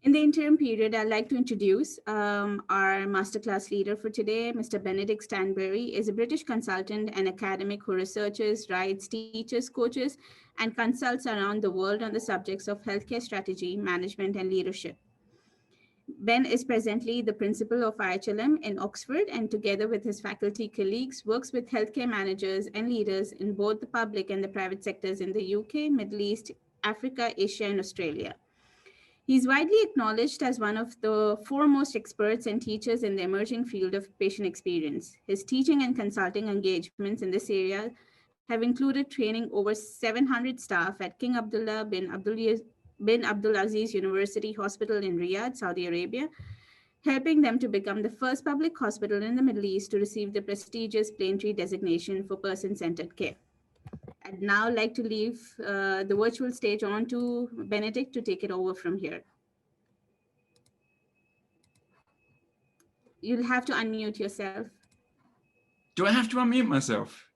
In the interim period, I'd like to introduce our masterclass leader for today, Mr. Benedict Stanberry, is a British consultant and academic who researches, writes, teaches, coaches, and consults around the world on the subjects of healthcare strategy, management, and leadership. Ben is presently the principal of IHLM in Oxford, and together with his faculty colleagues, works with healthcare managers and leaders in both the public and the private sectors in the UK, Middle East, Africa, Asia, and Australia. He's widely acknowledged as one of the foremost experts and teachers in the emerging field of patient experience. His teaching and consulting engagements in this area have included training over 700 staff at King Abdullah bin Abdulaziz University Hospital in Riyadh, Saudi Arabia, helping them to become the first public hospital in the Middle East to receive the prestigious Plaintree designation for person-centered care. I'd now like to leave the virtual stage on to Benedict to take it over from here. You'll have to unmute yourself. Do I have to unmute myself?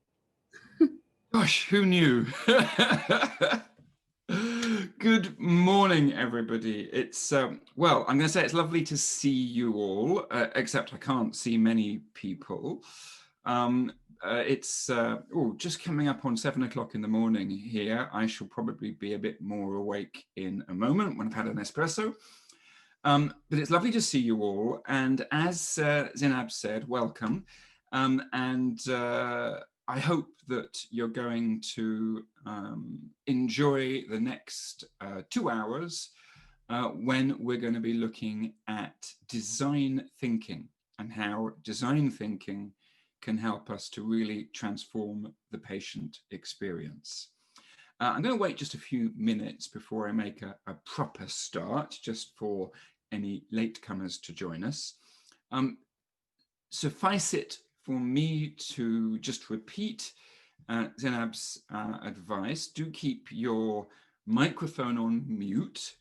Gosh, who knew? Good morning, everybody. It's, well, I'm going to say it's lovely to see you all, except I can't see many people. It's just coming up on 7 o'clock in the morning here. I shall probably be a bit more awake in a moment when I've had an espresso. But it's lovely to see you all. And as Zinab said, welcome. I hope that you're going to enjoy the next 2 hours when we're going to be looking at design thinking and how design thinking can help us to really transform the patient experience. I'm going to wait just a few minutes before I make a proper start, just for any latecomers to join us. Suffice it for me to just repeat Zinab's advice. Do keep your microphone on mute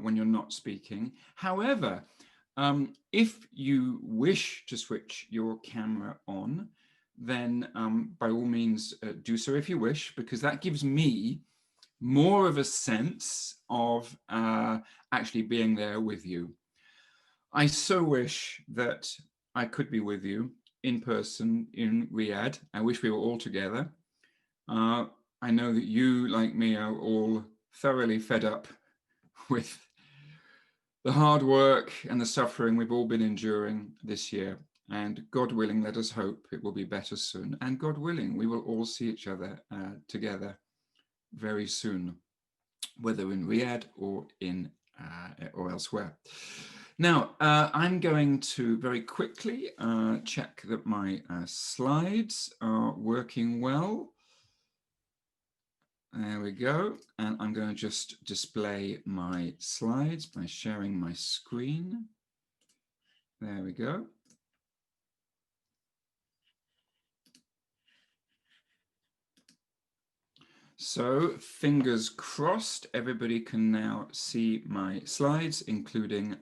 when you're not speaking. However, if you wish to switch your camera on, then by all means do so if you wish, because that gives me more of a sense of actually being there with you. I so wish that I could be with you in person in Riyadh. I wish we were all together. I know that you, like me, are all thoroughly fed up with the hard work and the suffering we've all been enduring this year. And God willing, let us hope it will be better soon. And God willing, we will all see each other together very soon, whether in Riyadh or in or elsewhere. Now, I'm going to very quickly check that my slides are working well. There we go. And I'm going to just display my slides by sharing my screen. There we go. So fingers crossed, everybody can now see my slides, including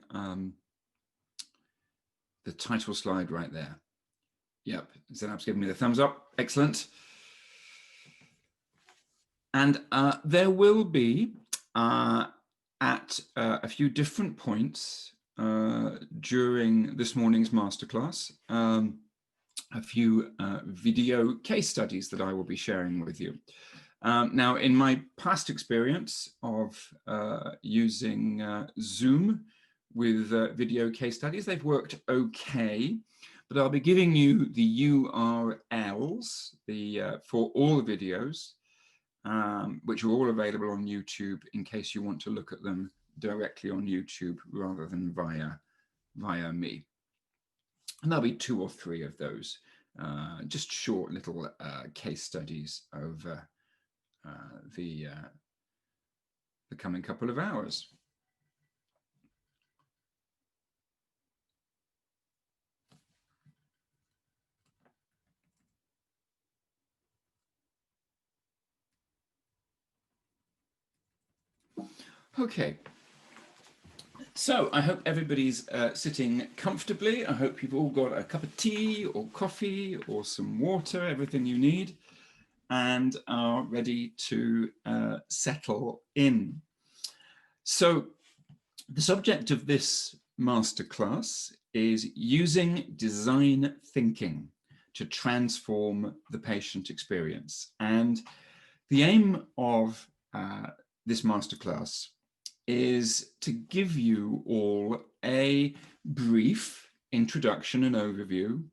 the title slide right there. Yep, Zenab's giving me the thumbs up. Excellent. And there will be at a few different points during this morning's masterclass, a few video case studies that I will be sharing with you. Now, in my past experience of using Zoom with video case studies, they've worked okay, but I'll be giving you the URLs for all the videos, which are all available on YouTube in case you want to look at them directly on YouTube rather than via me. And there'll be 2 or 3 of those, just short little case studies over the coming couple of hours. Okay, So I hope everybody's sitting comfortably. I hope you've all got a cup of tea or coffee or some water, everything you need, and are ready to settle in. So the subject of this masterclass is using design thinking to transform the patient experience. And the aim of this masterclass is to give you all a brief introduction and overview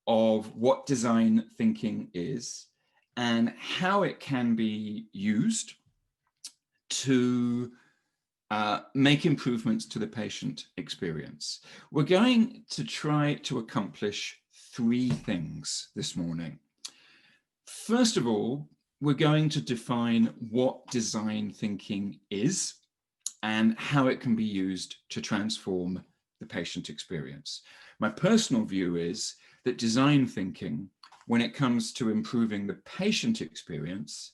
of what design thinking is and how it can be used to make improvements to the patient experience. We're going to try to accomplish three things this morning. First of all, we're going to define what design thinking is and how it can be used to transform the patient experience. My personal view is that design thinking, when it comes to improving the patient experience,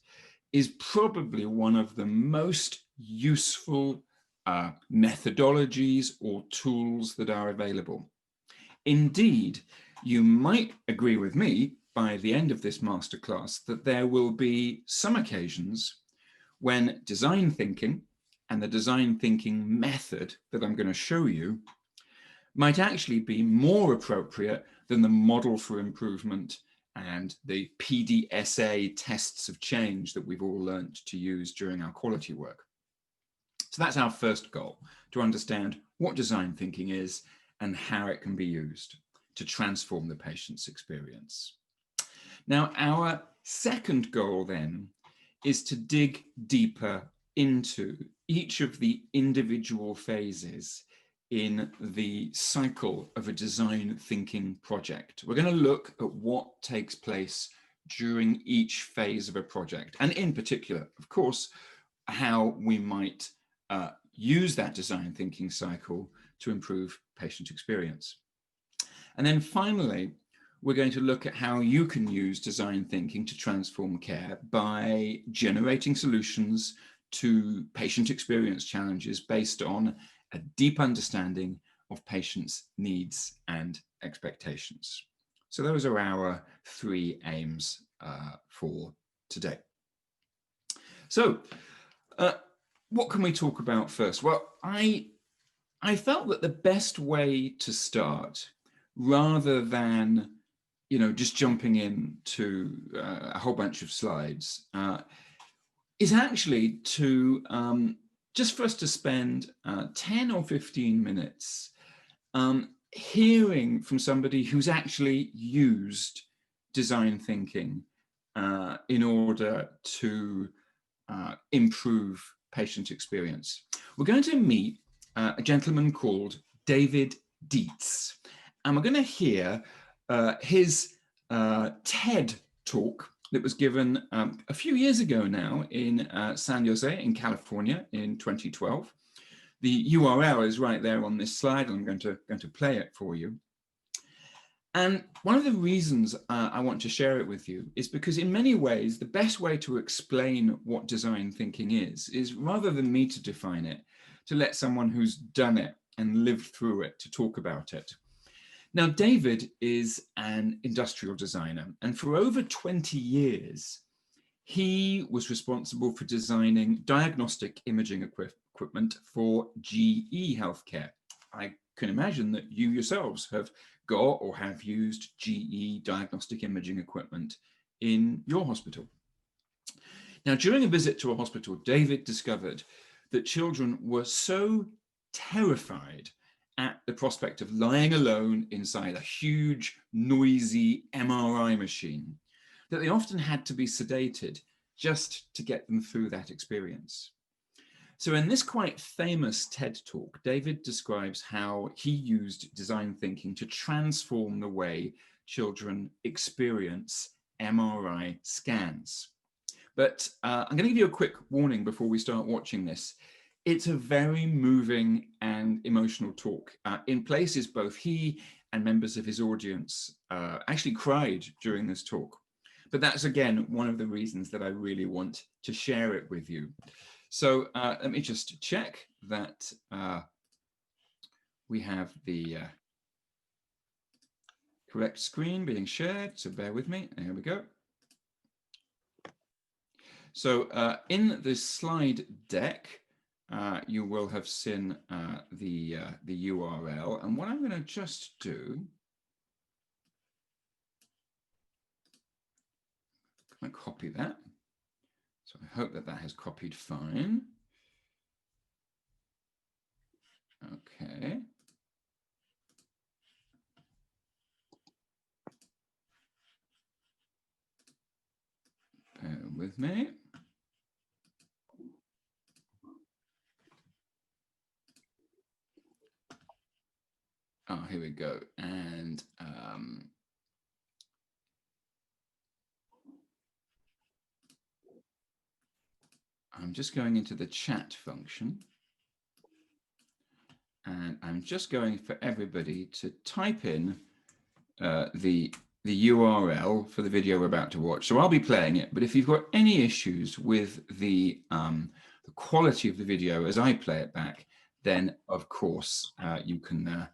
is probably one of the most useful methodologies or tools that are available. Indeed, you might agree with me by the end of this masterclass that there will be some occasions when design thinking and the design thinking method that I'm going to show you might actually be more appropriate than the model for improvement and the PDSA tests of change that we've all learned to use during our quality work. So that's our first goal, to understand what design thinking is and how it can be used to transform the patient's experience. Now, our second goal then is to dig deeper into each of the individual phases in the cycle of a design thinking project. We're going to look at what takes place during each phase of a project, and in particular, of course, how we might use that design thinking cycle to improve patient experience. And then finally, we're going to look at how you can use design thinking to transform care by generating solutions to patient experience challenges based on a deep understanding of patients' needs and expectations. So those are our three aims for today. So what can we talk about first? Well, I felt that the best way to start, rather than just jumping into a whole bunch of slides, is actually to just for us to spend 10 or 15 minutes hearing from somebody who's actually used design thinking in order to improve patient experience. We're going to meet a gentleman called David Dietz, and we're going to hear his TED talk that was given a few years ago now in San Jose in California in 2012. The URL is right there on this slide, and I'm going to play it for you. And one of the reasons I want to share it with you is because in many ways, the best way to explain what design thinking is rather than me to define it, to let someone who's done it and lived through it to talk about it. Now, David is an industrial designer, and for over 20 years, he was responsible for designing diagnostic imaging equipment for GE Healthcare. I can imagine that you yourselves have got or have used GE diagnostic imaging equipment in your hospital. Now, during a visit to a hospital, David discovered that children were so terrified at the prospect of lying alone inside a huge, noisy MRI machine that they often had to be sedated just to get them through that experience. So in this quite famous TED talk, David describes how he used design thinking to transform the way children experience MRI scans. But I'm going to give you a quick warning before we start watching this. It's a very moving and emotional talk. In places, both he and members of his audience actually cried during this talk. But that's, again, one of the reasons that I really want to share it with you. So let me just check that we have the correct screen being shared, so bear with me. There we go. So in the slide deck, you will have seen the URL, and what I'm going to just do, I'm going to copy that. So I hope that that has copied fine. Okay. Bear with me. Oh, here we go. And I'm just going into the chat function. And I'm just going for everybody to type in the URL for the video we're about to watch. So I'll be playing it, but if you've got any issues with the quality of the video as I play it back, then of course you can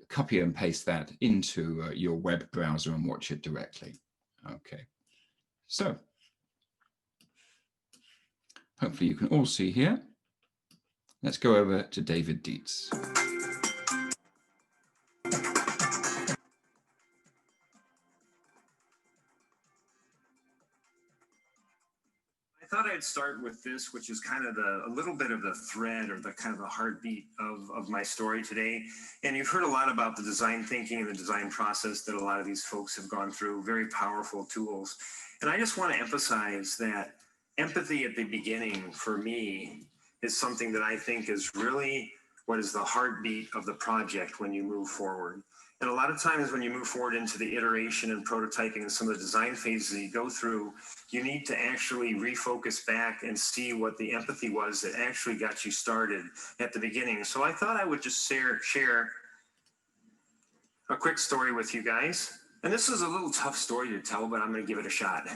copy and paste that into your web browser and watch it directly. Okay, so hopefully you can all see here. Let's go over to David Dietz. I thought I'd start with this, which is kind of a little bit of the thread or the kind of the heartbeat of my story today. And you've heard a lot about the design thinking and the design process that a lot of these folks have gone through, very powerful tools. And I just want to emphasize that empathy at the beginning for me is something that I think is really what is the heartbeat of the project when you move forward. And a lot of times when you move forward into the iteration and prototyping and some of the design phases that you go through, you need to actually refocus back and see what the empathy was that actually got you started at the beginning. So I thought I would just share a quick story with you guys. And this is a little tough story to tell, but I'm going to give it a shot.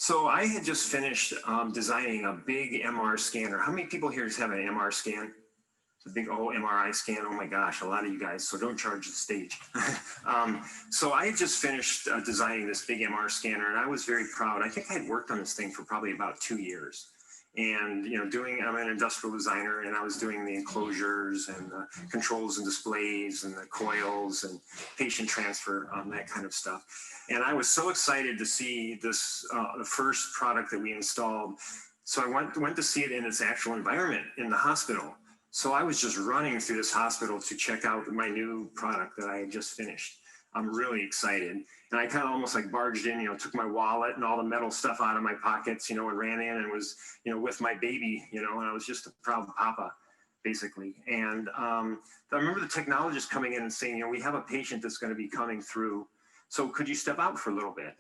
So I had just finished designing a big MR scanner. How many people here have an MR scan? The big old MRI scan. Oh my gosh, a lot of you guys. So don't charge the stage. So I had just finished designing this big MR scanner, and I was very proud. I think I had worked on this thing for probably about 2 years. And I'm an industrial designer, and I was doing the enclosures and the controls and displays and the coils and patient transfer, that kind of stuff. And I was so excited to see this, the first product that we installed. So I went to see it in its actual environment in the hospital. So I was just running through this hospital to check out my new product that I had just finished. I'm really excited. And I kind of almost like barged in, took my wallet and all the metal stuff out of my pockets, and ran in and was, with my baby, and I was just a proud papa, basically. And I remember the technologist coming in and saying, we have a patient that's going to be coming through. So could you step out for a little bit?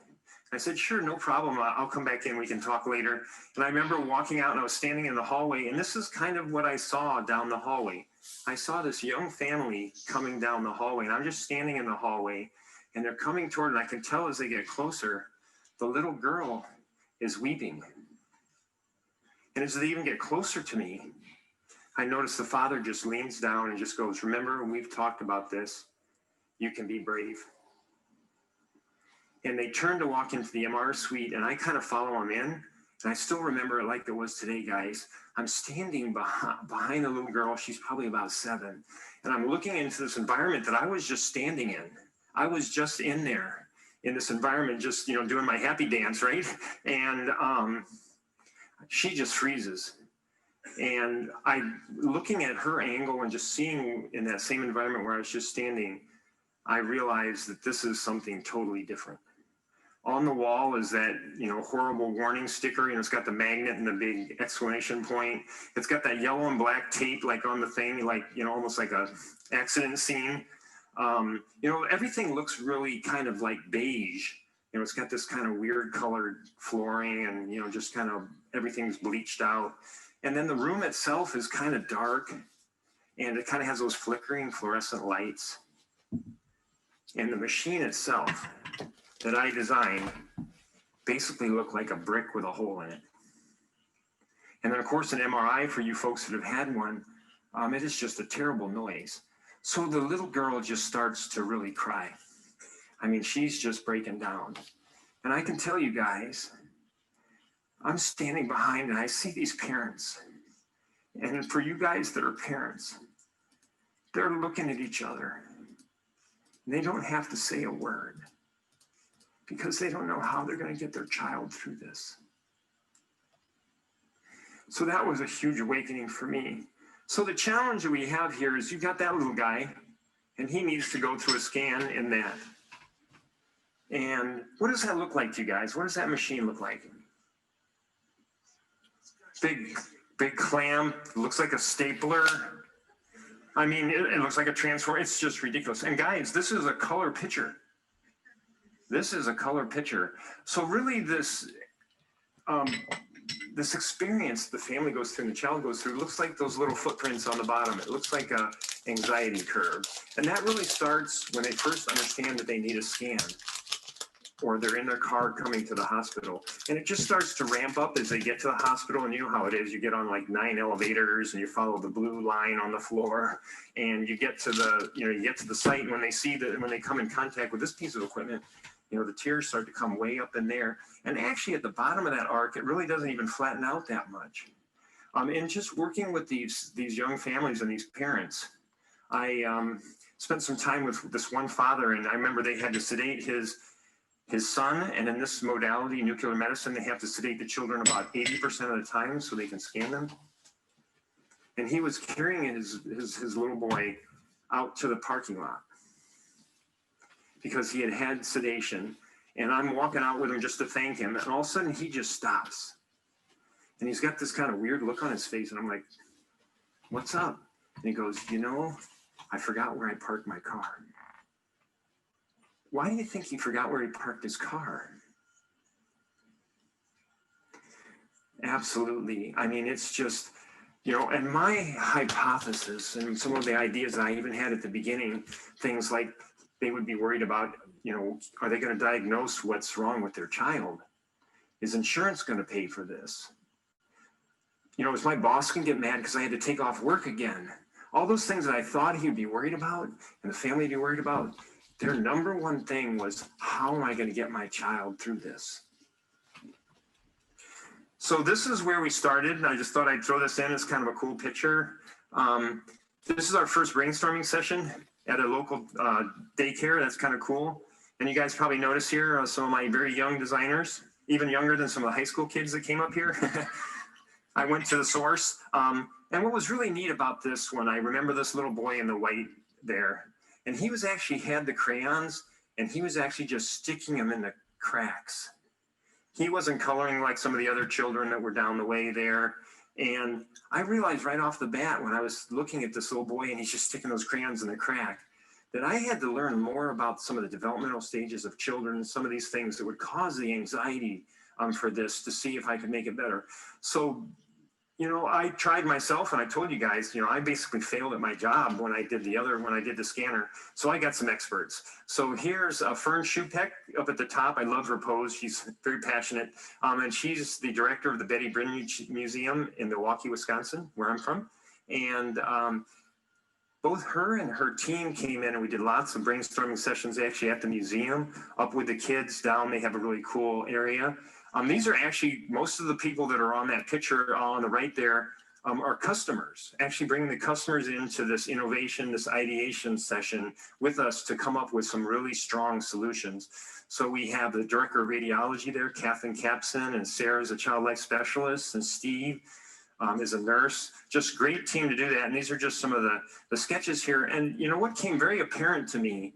I said, sure, no problem. I'll come back in. We can talk later. And I remember walking out and I was standing in the hallway. And this is kind of what I saw down the hallway. I saw this young family coming down the hallway. And I'm just standing in the hallway. And they're coming toward, and I can tell as they get closer, the little girl is weeping. And as they even get closer to me, I notice the father just leans down and just goes, remember, we've talked about this. You can be brave. And they turn to walk into the MR suite, and I kind of follow them in. And I still remember it like it was today, guys. I'm standing behind the little girl. She's probably about 7. And I'm looking into this environment that I was just standing in. I was just in there in this environment, just, doing my happy dance, right? And she just freezes. And looking at her angle and just seeing in that same environment where I was just standing, I realized that this is something totally different. On the wall is that, horrible warning sticker. It's got the magnet and the big exclamation point. It's got that yellow and black tape, like on the thing, like, almost like a accident scene. Everything looks really kind of like beige. It's got this kind of weird colored flooring and, just kind of everything's bleached out. And then the room itself is kind of dark, and it kind of has those flickering fluorescent lights. And the machine itself that I designed basically looked like a brick with a hole in it. And then, of course, an MRI, for you folks that have had one, It is just a terrible noise. So the little girl just starts to really cry. I mean, she's just breaking down. And I can tell you guys, I'm standing behind and I see these parents. And for you guys that are parents, they're looking at each other. And they don't have to say a word because they don't know how they're going to get their child through this. So that was a huge awakening for me. So the challenge that we have here is you got that little guy and he needs to go through a scan in that. And what does that look like to you guys? What does that machine look like? Big clamp, looks like a stapler. I mean, it looks like a transformer. It's just ridiculous. And guys, this is a color picture. This is a color picture. So really this experience the family goes through and the child goes through looks like those little footprints on the bottom. It looks like a anxiety curve. And that really starts when they first understand that they need a scan or they're in their car coming to the hospital. And it just starts to ramp up as they get to the hospital. And you know how it is. You get on like 9 elevators and you follow the blue line on the floor and you get to the site. And when they see that, when they come in contact with this piece of equipment, you know, the tears start to come way up in there. And actually at the bottom of that arc, it really doesn't even flatten out that much. And just working with these young families and these parents, I spent some time with this one father, and I remember they had to sedate his son, and in this modality, nuclear medicine, they have to sedate the children about 80% of the time so they can scan them. And he was carrying his little boy out to the parking lot because he had had sedation. And I'm walking out with him just to thank him. And all of a sudden he just stops. And he's got this kind of weird look on his face. And I'm like, what's up? And he goes, you know, I forgot where I parked my car. Why do you think he forgot where he parked his car? Absolutely. I mean, it's just, you know, and my hypothesis and some of the ideas I even had at the beginning, things like they would be worried about, you know, are they going to diagnose what's wrong with their child? Is insurance going to pay for this? You know, is my boss going to get mad because I had to take off work again? All those things that I thought he'd be worried about and the family would be worried about, their number one thing was, how am I going to get my child through this? So this is where we started. And I just thought I'd throw this in as kind of a cool picture. This is our first brainstorming session at a local daycare. That's kind of cool. And you guys probably notice here some of my very young designers, even younger than some of the high school kids that came up here. I went to the source. And what was really neat about this one, I remember this little boy in the white there. And he was actually had the crayons and he was actually just sticking them in the cracks. He wasn't coloring like some of the other children that were down the way there. And I realized right off the bat when I was looking at this little boy and he's just sticking those crayons in the crack, that I had to learn more about some of the developmental stages of children, some of these things that would cause the anxiety for this to see if I could make it better. So, you know, I tried myself and I told you guys, you know, I basically failed at my job when I did the scanner. So I got some experts. So here's Fern Schupeck up at the top. I love her pose. She's very passionate. And she's the director of the Betty Brindage Museum in Milwaukee, Wisconsin, where I'm from. And both her and her team came in and we did lots of brainstorming sessions actually at the museum, up with the kids down. They have a really cool area. These are actually, most of the people that are on that picture on the right there are customers, actually bringing the customers into this innovation, this ideation session with us to come up with some really strong solutions. So we have the director of radiology there, Kathleen Capson, and Sarah's a child life specialist, and Steve is a nurse. Just great team to do that. And these are just some of the sketches here. And you know what came very apparent to me,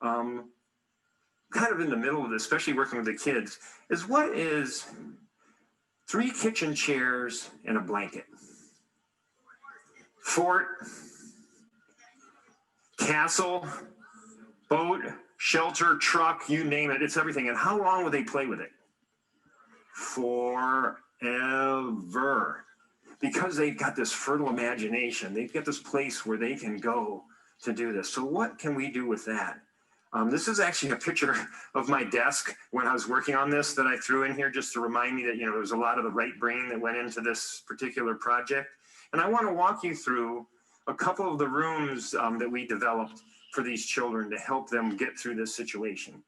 kind of in the middle of this, especially working with the kids, is what is 3 kitchen chairs and a blanket? Fort, castle, boat, shelter, truck, you name it, it's everything. And how long would they play with it? Forever. Because they've got this fertile imagination. They've got this place where they can go to do this. So what can we do with that? This is actually a picture of my desk when I was working on this that I threw in here just to remind me that, you know, there was a lot of the right brain that went into this particular project. And I want to walk you through a couple of the rooms that we developed for these children to help them get through this situation.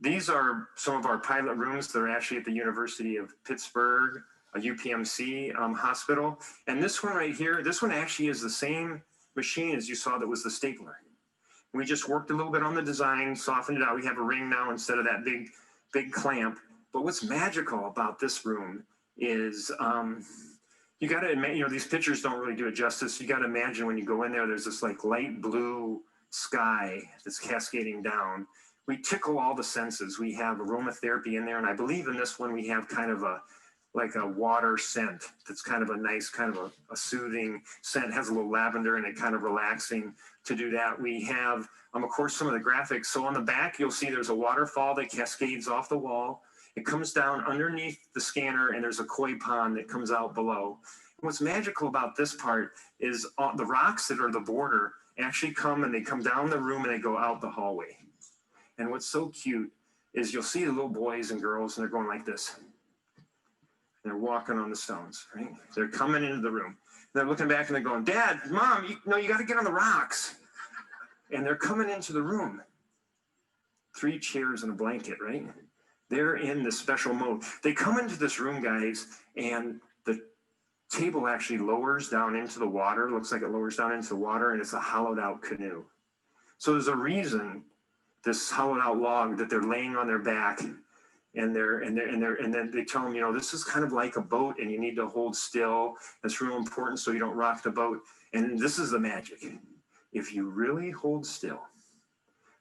These are some of our pilot rooms that are actually at the University of Pittsburgh, a UPMC hospital. And this one right here, this one actually is the same machine as you saw that was the stapler. We just worked a little bit on the design, softened it out. We have a ring now instead of that big clamp. But what's magical about this room is you got to imagine, these pictures don't really do it justice. You got to imagine when you go in there, there's this like light blue sky that's cascading down. We tickle all the senses. We have aromatherapy in there. And I believe in this one, we have kind of like a water scent that's kind of a nice, kind of a soothing scent. It has a little lavender in it, kind of relaxing to do that. We have, of course, some of the graphics. So on the back, you'll see there's a waterfall that cascades off the wall. It comes down underneath the scanner, and there's a koi pond that comes out below. And what's magical about this part is the rocks that are the border actually come, and they come down the room, and they go out the hallway. And what's so cute is you'll see the little boys and girls, and they're going like this. They're walking on the stones, right? They're coming into the room. They're looking back and they're going, Dad, Mom, you got to get on the rocks. And they're coming into the room. 3 chairs and a blanket, right? They're in this special mode. They come into this room, guys, and the table actually lowers down into the water. Looks like it lowers down into the water, and it's a hollowed out canoe. So there's a reason this hollowed out log that they're laying on their back. And then they tell them, this is kind of like a boat, and you need to hold still. That's real important so you don't rock the boat. And this is the magic. If you really hold still,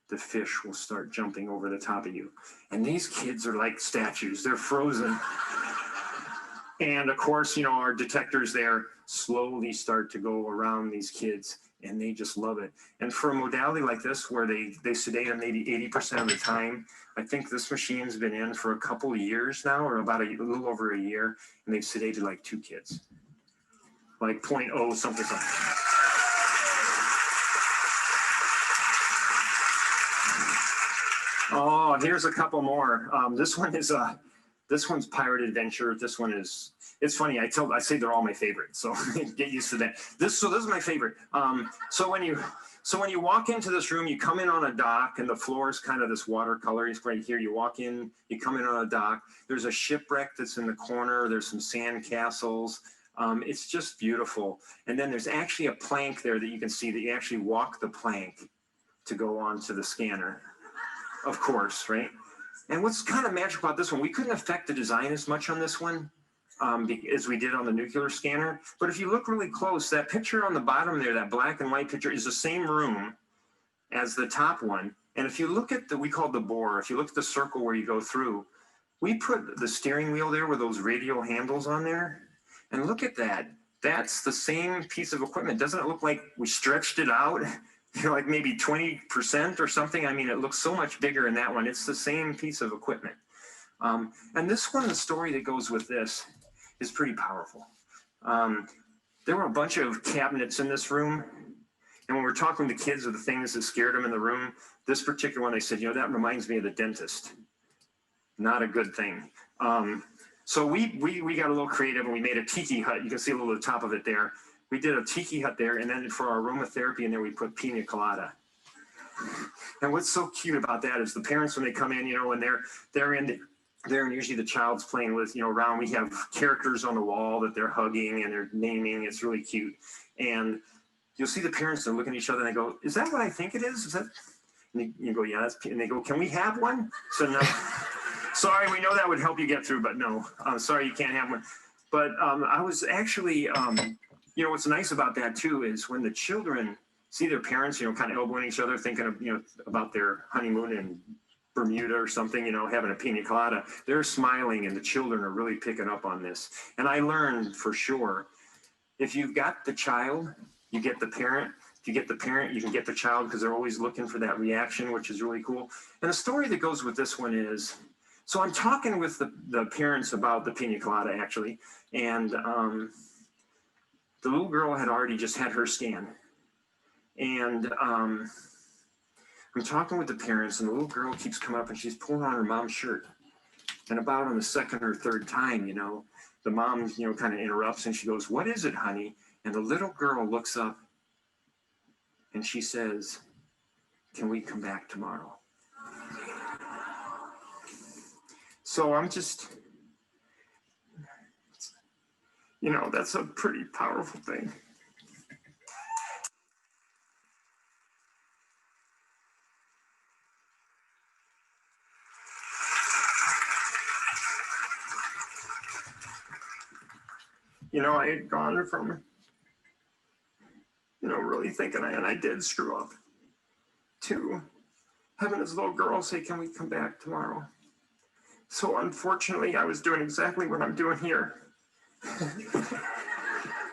the fish will start jumping over the top of you. And these kids are like statues. They're frozen. And of course, our detectors there slowly start to go around these kids, and they just love it. And for a modality like this, where they sedate them maybe 80% of the time, I think this machine's been in for a couple of years now, or about a little over a year, and they've sedated like 2 kids, like 0.0 something. Oh, here's a couple more. This one's Pirate Adventure. This one is, it's funny. I say they're all my favorite, so get used to that. This is my favorite. So when you walk into this room, you come in on a dock, and the floor is kind of this watercolor. It's right here. You walk in, you come in on a dock. There's a shipwreck that's in the corner. There's some sand castles. It's just beautiful. And then there's actually a plank there that you can see that you actually walk the plank to go onto the scanner, of course, right? And what's kind of magical about this one, we couldn't affect the design as much on this one as we did on the nuclear scanner. But if you look really close, that picture on the bottom there, that black and white picture, is the same room as the top one. And if you look at we call it the bore, if you look at the circle where you go through, we put the steering wheel there with those radial handles on there. And look at that. That's the same piece of equipment. Doesn't it look like we stretched it out? Like maybe 20% or something. I mean, it looks so much bigger in that one. It's the same piece of equipment. And this one, the story that goes with this is pretty powerful. There were a bunch of cabinets in this room. And when we're talking to kids of the things that scared them in the room, this particular one, they said, that reminds me of the dentist. Not a good thing. So we got a little creative, and we made a tiki hut. You can see a little of the top of it there. We did a tiki hut there, and then for our aromatherapy in there, we put pina colada. And what's so cute about that is the parents, when they come in, and they're in there, and usually the child's playing with, around. We have characters on the wall that they're hugging and they're naming. It's really cute. And you'll see the parents are looking at each other, and they go, "Is that what I think it is? Is that?" And you go, "Yeah, that's." And they go, "Can we have one?" So no. Sorry, we know that would help you get through, but no. I'm sorry, you can't have one. But I was actually. What's nice about that too is when the children see their parents, kind of elbowing each other, thinking of, about their honeymoon in Bermuda or something, having a pina colada, they're smiling, and the children are really picking up on this. And I learned for sure, if you've got the child, you get the parent. If you get the parent, you can get the child, because they're always looking for that reaction, which is really cool. And the story that goes with this one is, so I'm talking with the parents about the pina colada actually, and the little girl had already just had her scan. And I'm talking with the parents, and the little girl keeps coming up, and she's pulling on her mom's shirt. And about on the second or third time, you know, the mom, you know, kind of interrupts and she goes, "What is it, honey?" And the little girl looks up and she says, "Can we come back tomorrow?" So I'm just, you know, that's a pretty powerful thing. You know, I had gone from, you know, really thinking and I did screw up, to having this little girl say, "Can we come back tomorrow?" So unfortunately, I was doing exactly what I'm doing here.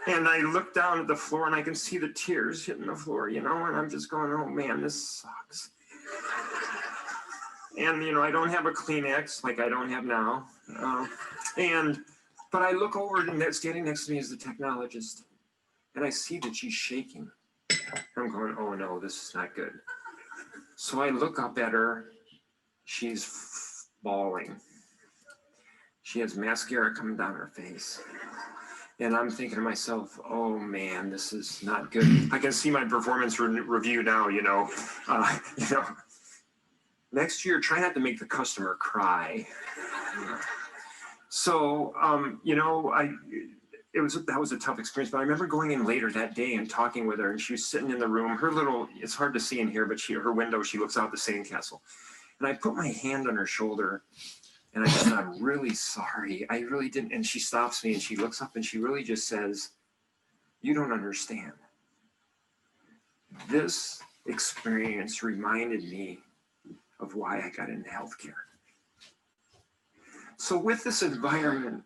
And I look down at the floor and I can see the tears hitting the floor, you know, and I'm just going, "Oh man, this sucks." And, you know, I don't have a Kleenex like I don't have now. But I look over and standing next to me is the technologist. And I see that she's shaking. I'm going, "Oh no, this is not good." So I look up at her. She's bawling. She has mascara coming down her face. And I'm thinking to myself, "Oh man, this is not good." I can see my performance review now, you know. You know, next year, try not to make the customer cry. So, you know, that was a tough experience, but I remember going in later that day and talking with her, and she was sitting in the room. Her little, it's hard to see in here, but her window, she looks out the sandcastle. And I put my hand on her shoulder and I said, "I'm really sorry. I really didn't." And she stops me and she looks up and she really just says, "You don't understand. This experience reminded me of why I got into healthcare." So with this environment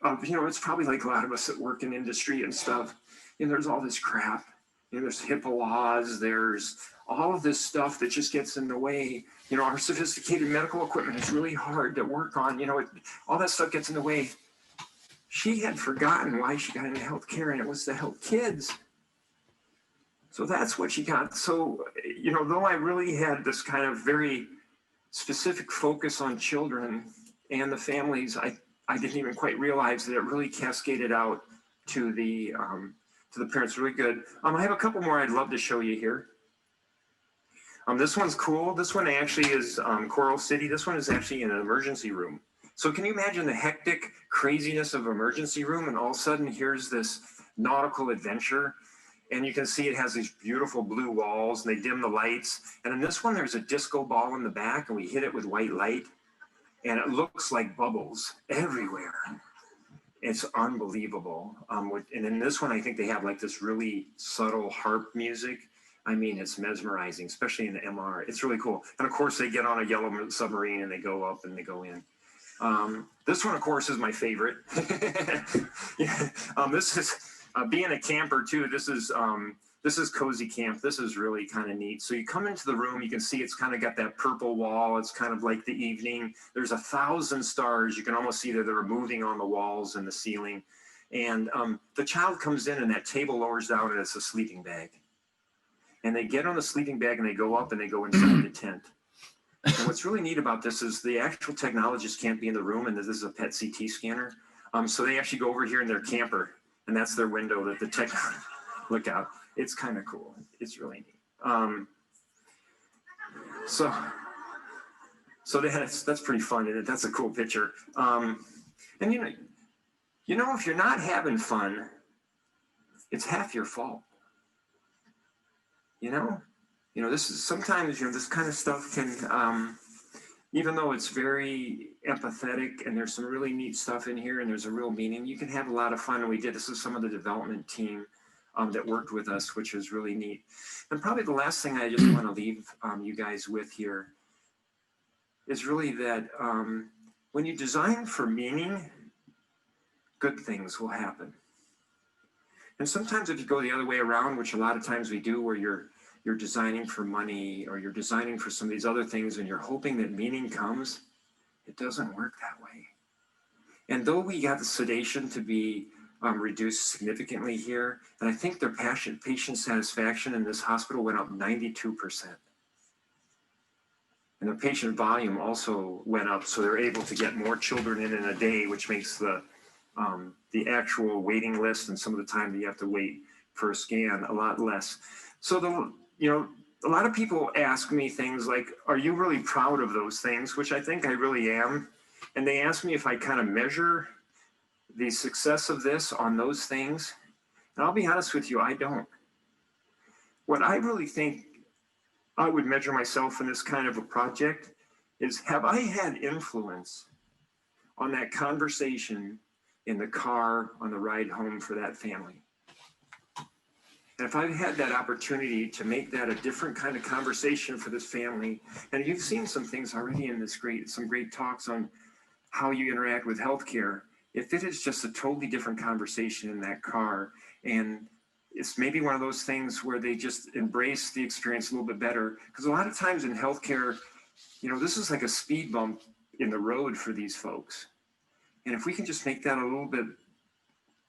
of, you know, it's probably like a lot of us that work in industry and stuff, and there's all this crap, you know, there's HIPAA laws, there's all of this stuff that just gets in the way. You know, our sophisticated medical equipment is really hard to work on, you know, all that stuff gets in the way. She had forgotten why she got into healthcare, and it was to help kids. So that's what she got. So, you know, though I really had this kind of very specific focus on children and the families, I didn't even quite realize that it really cascaded out to the parents. Really good. I have a couple more I'd love to show you here. This one's cool. This one actually is Coral City. This one is actually in an emergency room. So can you imagine the hectic craziness of emergency room, and all of a sudden here's this nautical adventure, and you can see it has these beautiful blue walls, and they dim the lights. And in this one, there's a disco ball in the back, and we hit it with white light, and it looks like bubbles everywhere. It's unbelievable. And in this one, I think they have like this really subtle harp music. I mean, it's mesmerizing, especially in the MR. It's really cool. And of course, they get on a yellow submarine and they go up and they go in. This one, of course, is my favorite. Yeah. This is being a camper too. This is Cozy Camp. This is really kind of neat. So you come into the room, you can see it's kind of got that purple wall. It's kind of like the evening. There's 1,000 stars. You can almost see that they're moving on the walls and the ceiling. And the child comes in and that table lowers down and it's a sleeping bag. And they get on the sleeping bag and they go up and they go inside the tent. And what's really neat about this is the actual technologist can't be in the room, and this is a PET CT scanner. So they actually go over here in their camper, and that's their window that the tech look out. It's kind of cool. It's really neat. So that's pretty fun, and that's a cool picture. And you know, if you're not having fun, it's half your fault. You know, this is sometimes, you know, this kind of stuff can, even though it's very empathetic and there's some really neat stuff in here and there's a real meaning, you can have a lot of fun. And we did, this is some of the development team that worked with us, which was really neat. And probably the last thing I just want to leave you guys with here is really that when you design for meaning, good things will happen. And sometimes if you go the other way around, which a lot of times we do, where you're designing for money or you're designing for some of these other things and you're hoping that meaning comes, it doesn't work that way. And though we got the sedation to be reduced significantly here, and I think their patient satisfaction in this hospital went up 92%. And the patient volume also went up, so they're able to get more children in a day, which makes the actual waiting list and some of the time that you have to wait for a scan a lot less. So a lot of people ask me things like, are you really proud of those things? Which I think I really am. And they ask me if I kind of measure the success of this on those things. And I'll be honest with you, I don't. What I really think I would measure myself in this kind of a project is, have I had influence on that conversation in the car on the ride home for that family? And if I've had that opportunity to make that a different kind of conversation for this family, and you've seen some things already in this some great talks on how you interact with healthcare, if it is just a totally different conversation in that car, and it's maybe one of those things where they just embrace the experience a little bit better. Because a lot of times in healthcare, this is like a speed bump in the road for these folks. And if we can just make that a little bit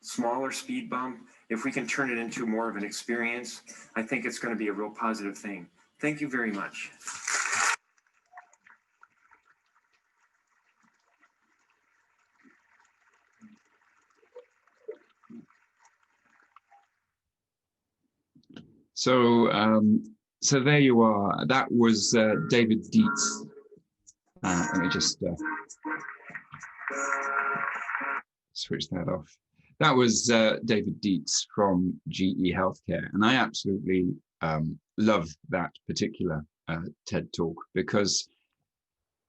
smaller speed bump, if we can turn it into more of an experience, I think it's going to be a real positive thing. Thank you very much. So, so there you are. That was David Dietz. Let me just switch that off. That was David Dietz from GE Healthcare, and I absolutely love that particular TED Talk, because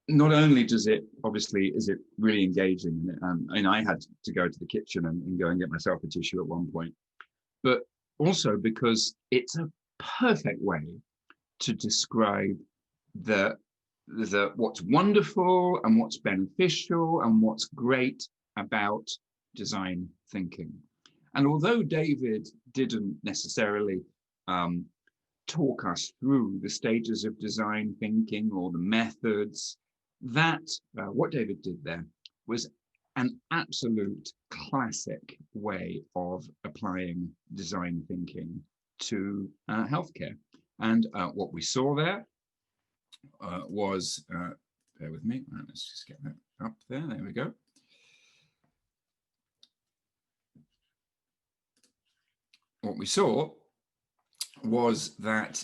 not only does it, obviously, is it really engaging, and I had to go to the kitchen and go and get myself a tissue at one point, but also because it's a perfect way to describe what's wonderful and what's beneficial and what's great about design thinking. And although David didn't necessarily talk us through the stages of design thinking or the methods, what David did there was an absolute classic way of applying design thinking to healthcare. And what we saw there was, bear with me, let's just get that up there, there we go. What we saw was that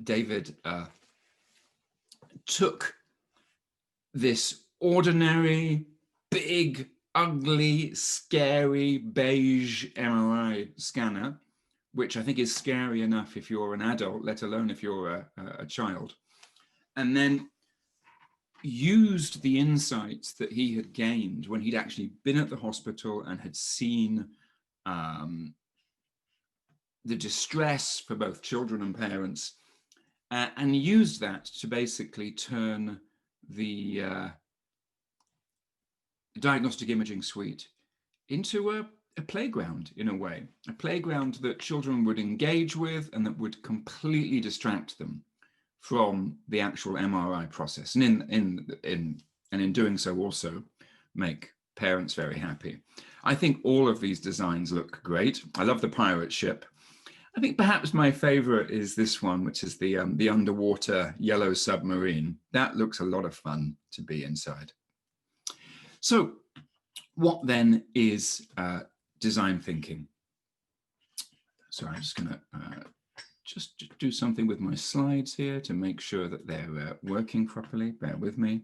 David took this ordinary, big, ugly, scary, beige MRI scanner, which I think is scary enough if you're an adult, let alone if you're a child, and then used the insights that he had gained when he'd actually been at the hospital and had seen the distress for both children and parents, and used that to basically turn the diagnostic imaging suite into a playground, in a way, a playground that children would engage with and that would completely distract them from the actual MRI process, and in doing so also make parents very happy. I think all of these designs look great. I love the pirate ship. I think perhaps my favorite is this one, which is the underwater yellow submarine. That looks a lot of fun to be inside. So what then is design thinking? So I'm just going to just do something with my slides here to make sure that they're working properly. Bear with me.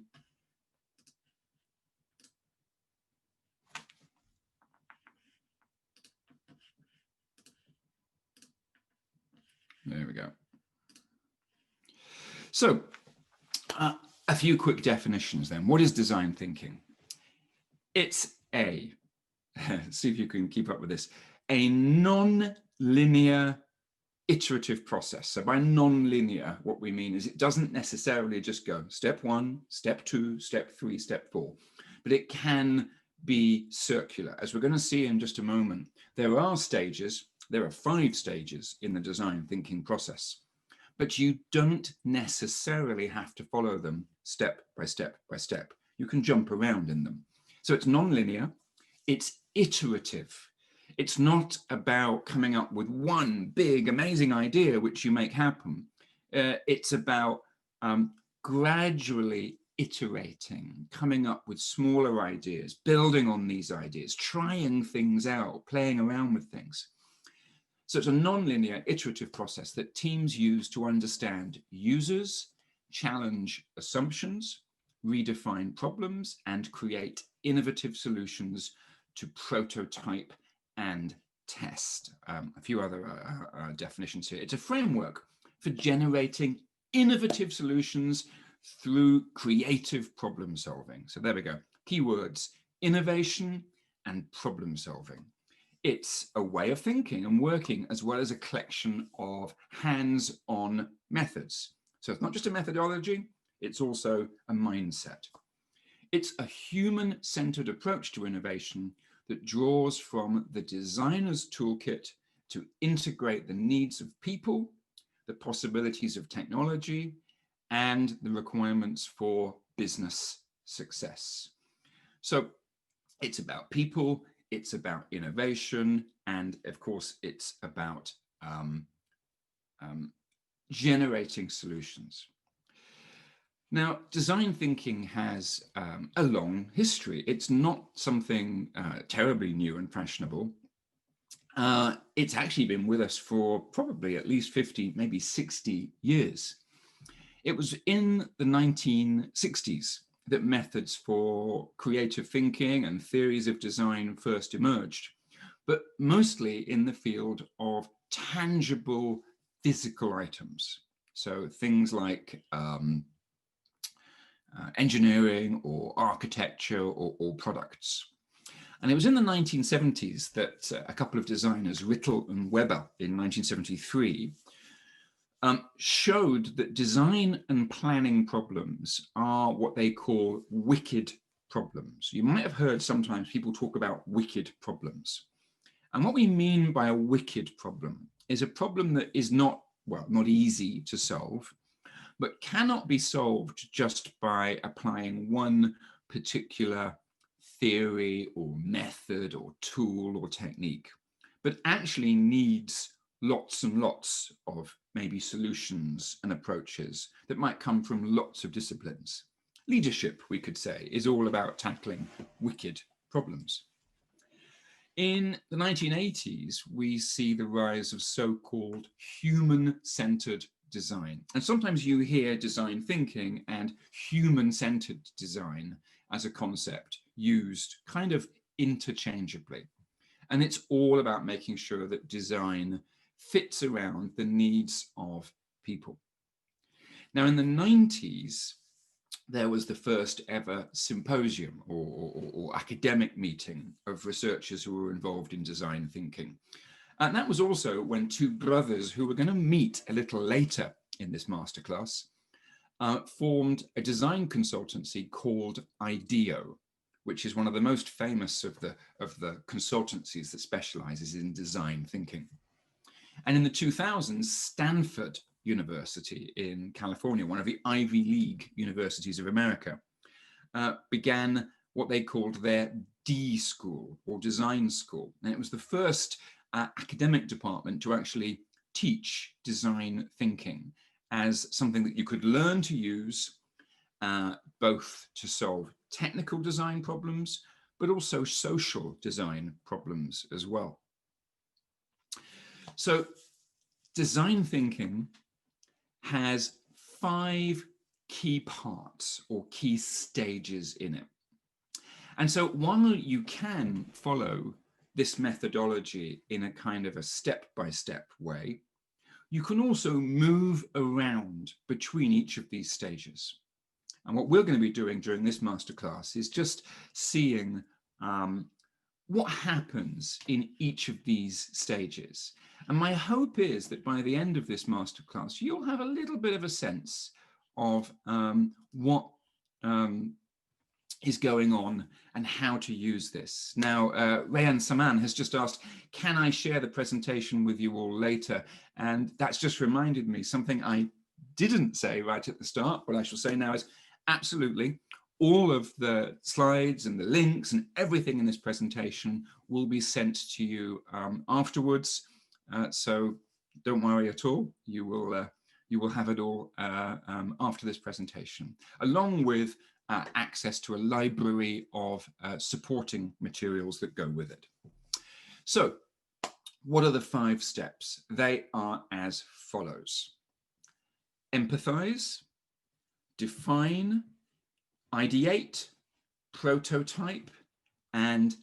There we go. So a few quick definitions then. What is design thinking? It's see if you can keep up with this, a non-linear iterative process. So by non-linear, what we mean is it doesn't necessarily just go step 1, step 2, step 3, step 4, but it can be circular. As we're going to see in just a moment, there are stages. There are 5 stages in the design thinking process, but you don't necessarily have to follow them step by step by step. You can jump around in them. So it's non-linear, it's iterative. It's not about coming up with one big, amazing idea which you make happen. It's about gradually iterating, coming up with smaller ideas, building on these ideas, trying things out, playing around with things. So it's a non-linear iterative process that teams use to understand users, challenge assumptions, redefine problems, and create innovative solutions to prototype and test. A few other definitions here. It's a framework for generating innovative solutions through creative problem solving. So there we go. Keywords: innovation and problem solving. It's a way of thinking and working, as well as a collection of hands-on methods. So it's not just a methodology, it's also a mindset. It's a human-centered approach to innovation that draws from the designer's toolkit to integrate the needs of people, the possibilities of technology, and the requirements for business success. So it's about people, it's about innovation, and of course, it's about generating solutions. Now, design thinking has a long history. It's not something terribly new and fashionable. It's actually been with us for probably at least 50, maybe 60 years. It was in the 1960s that methods for creative thinking and theories of design first emerged, but mostly in the field of tangible physical items. So things like engineering or architecture or products. And it was in the 1970s that a couple of designers, Rittel and Weber in 1973, showed that design and planning problems are what they call wicked problems. You might have heard sometimes people talk about wicked problems. And what we mean by a wicked problem is a problem that is not easy to solve, but cannot be solved just by applying one particular theory or method or tool or technique, but actually needs lots and lots of maybe solutions and approaches that might come from lots of disciplines. Leadership, we could say, is all about tackling wicked problems. In the 1980s, we see the rise of so-called human-centered design. And sometimes you hear design thinking and human-centered design as a concept used kind of interchangeably. And it's all about making sure that design fits around the needs of people. Now, in the 90s, there was the first ever symposium or academic meeting of researchers who were involved in design thinking. And that was also when two brothers who were going to meet a little later in this masterclass formed a design consultancy called IDEO, which is one of the most famous of the consultancies that specializes in design thinking. And in the 2000s, Stanford University in California, one of the Ivy League universities of America, began what they called their D school or design school. And it was the first academic department to actually teach design thinking as something that you could learn to use both to solve technical design problems, but also social design problems as well. So design thinking has 5 key parts or key stages in it. And so while you can follow this methodology in a kind of a step-by-step way, you can also move around between each of these stages. And what we're going to be doing during this masterclass is just seeing what happens in each of these stages. And my hope is that by the end of this masterclass, you'll have a little bit of a sense of what is going on and how to use this. Now, Rayan Saman has just asked, can I share the presentation with you all later? And that's just reminded me something I didn't say right at the start. What I shall say now is absolutely. All of the slides and the links and everything in this presentation will be sent to you afterwards. So don't worry at all. You'll You will have it all after this presentation, along with access to a library of supporting materials that go with it. So, what are the 5 steps? They are as follows: empathize, define, ideate, prototype, and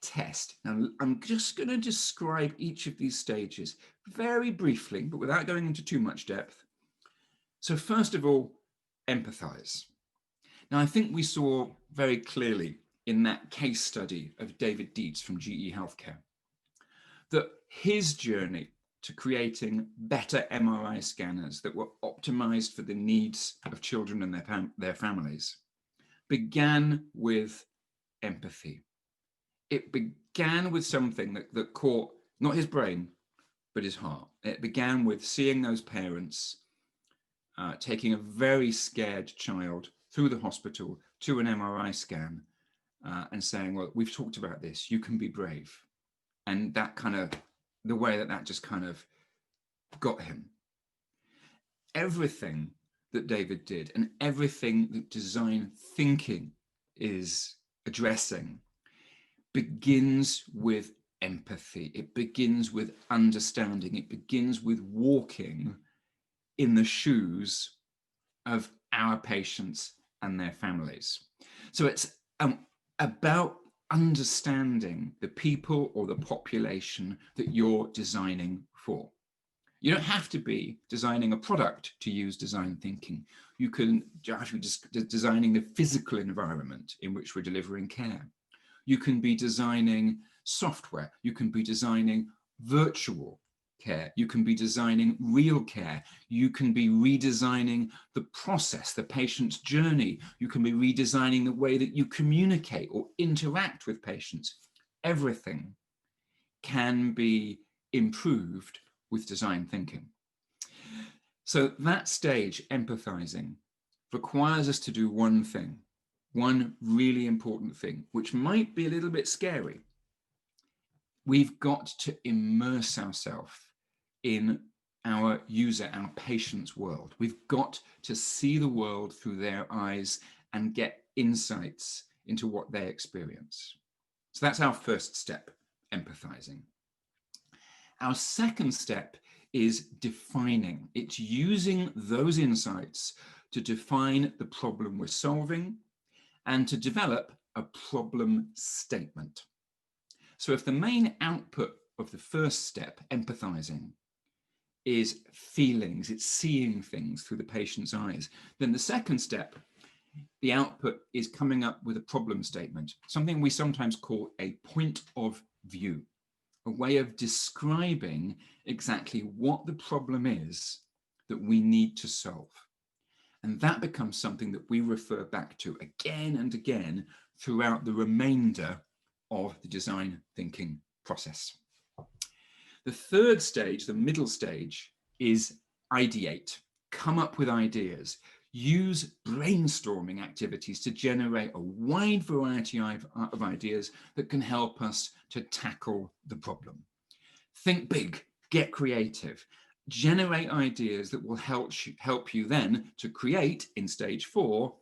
test. Now, I'm just going to describe each of these stages very briefly, but without going into too much depth. So first of all, empathize. Now, I think we saw very clearly in that case study of David Dietz from GE Healthcare that his journey to creating better MRI scanners that were optimized for the needs of children and their families began with empathy. It began with something that caught not his brain, but his heart. It began with seeing those parents taking a very scared child through the hospital to an MRI scan and saying, well, we've talked about this, you can be brave. And that kind of, the way that just kind of got him. Everything that David did and everything that design thinking is addressing begins with empathy. It begins with understanding. It begins with walking in the shoes of our patients and their families. So it's about understanding the people or the population that you're designing for. You don't have to be designing a product to use design thinking. You can actually just designing the physical environment in which we're delivering care. You can be designing software. You can be designing virtual care. You can be designing real care. You can be redesigning the process, the patient's journey. You can be redesigning the way that you communicate or interact with patients. Everything can be improved with design thinking. So that stage, empathizing, requires us to do one thing, one really important thing, which might be a little bit scary. We've got to immerse ourselves in our user, our patient's world. We've got to see the world through their eyes and get insights into what they experience. So that's our first step, empathizing. Our second step is defining. It's using those insights to define the problem we're solving and to develop a problem statement. So if the main output of the first step, empathizing, is feelings, it's seeing things through the patient's eyes, then the second step, the output is coming up with a problem statement, something we sometimes call a point of view, a way of describing exactly what the problem is that we need to solve. And that becomes something that we refer back to again and again throughout the remainder of the design thinking process. The third stage, the middle stage, is ideate, come up with ideas, use brainstorming activities to generate a wide variety of ideas that can help us to tackle the problem. Think big, get creative, generate ideas that will help you then to create, in stage 4,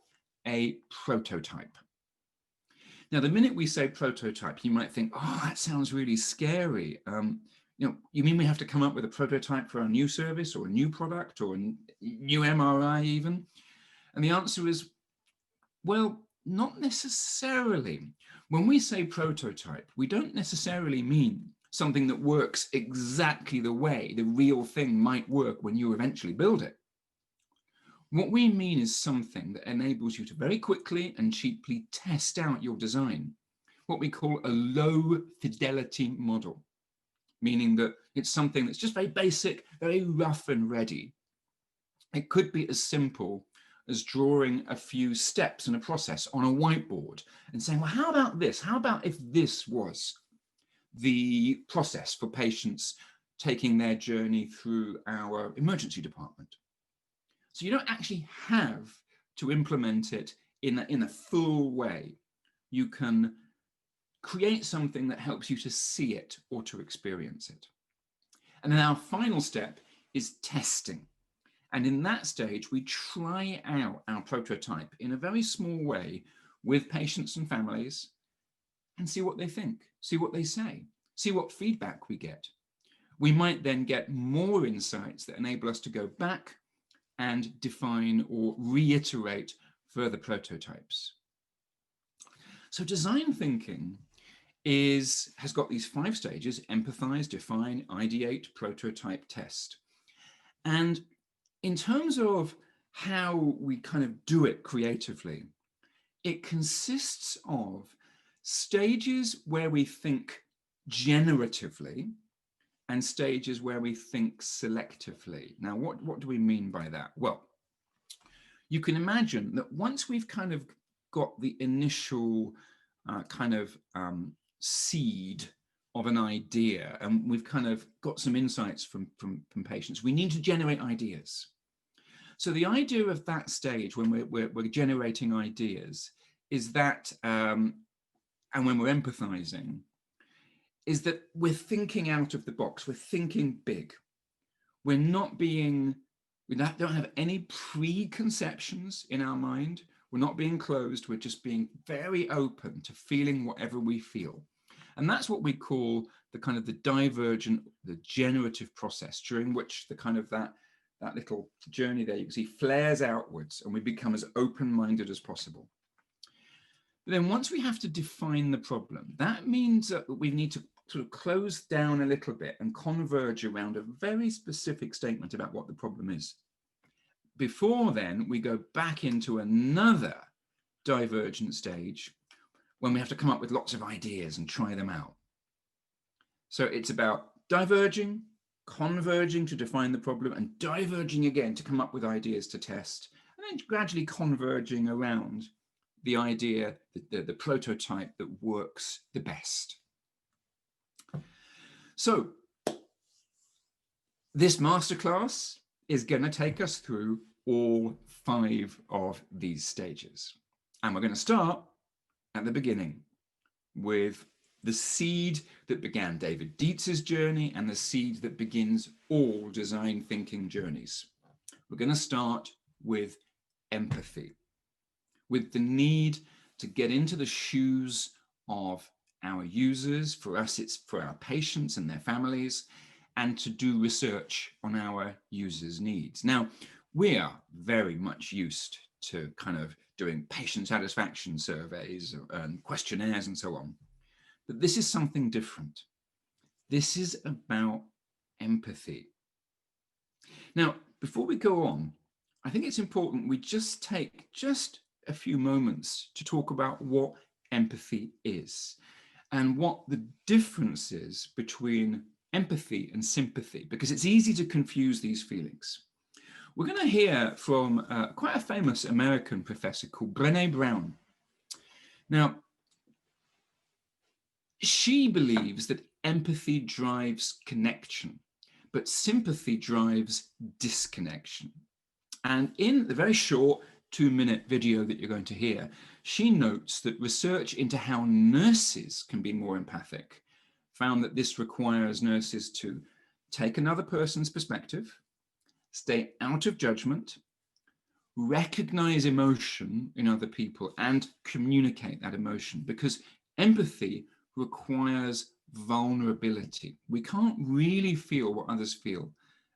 a prototype. Now, the minute we say prototype, you might think, oh, that sounds really scary. You mean we have to come up with a prototype for a new service or a new product or a new MRI even? And the answer is, well, not necessarily. When we say prototype, we don't necessarily mean something that works exactly the way the real thing might work when you eventually build it. What we mean is something that enables you to very quickly and cheaply test out your design, what we call a low fidelity model, meaning that it's something that's just very basic, very rough and ready. It could be as simple as drawing a few steps in a process on a whiteboard and saying, well, how about this? How about if this was the process for patients taking their journey through our emergency department? So you don't actually have to implement it in a full way. You can create something that helps you to see it or to experience it. And then our final step is testing. And in that stage, we try out our prototype in a very small way with patients and families and see what they think, see what they say, see what feedback we get. We might then get more insights that enable us to go back and define or reiterate further prototypes. So design thinking has got these 5 stages: empathize, define, ideate, prototype, test. And in terms of how we kind of do it creatively, it consists of stages where we think generatively and stages where we think selectively. Now, what do we mean by that? Well, you can imagine that once we've kind of got the initial seed of an idea, and we've kind of got some insights from patients, we need to generate ideas. So the idea of that stage when we're generating ideas is that, and when we're empathizing, is that we're thinking out of the box, we're thinking big. We don't have any preconceptions in our mind. We're not being closed, we're just being very open to feeling whatever we feel. And that's what we call the divergent, the generative process, during which that little journey there, you can see, flares outwards and we become as open-minded as possible. But then once we have to define the problem, that means that we need to sort of close down a little bit and converge around a very specific statement about what the problem is. Before then, we go back into another divergent stage when we have to come up with lots of ideas and try them out. So it's about diverging, converging to define the problem, and diverging again to come up with ideas to test, and then gradually converging around the idea, the prototype that works the best. So this masterclass is going to take us through all 5 of these stages. And we're going to start at the beginning with the seed that began David Dietz's journey and the seed that begins all design thinking journeys. We're going to start with empathy, with the need to get into the shoes of our users. For us, it's for our patients and their families, and to do research on our users' needs. Now, we are very much used to kind of doing patient satisfaction surveys and questionnaires and so on. But this is something different. This is about empathy. Now, before we go on, I think it's important we just take a few moments to talk about what empathy is and what the difference is between empathy and sympathy, because it's easy to confuse these feelings. We're going to hear from quite a famous American professor called Brené Brown. Now, she believes that empathy drives connection, but sympathy drives disconnection. And in the very short 2-minute video that you're going to hear, she notes that research into how nurses can be more empathic found that this requires nurses to take another person's perspective, stay out of judgment, recognize emotion in other people, and communicate that emotion, because empathy requires vulnerability. We can't really feel what others feel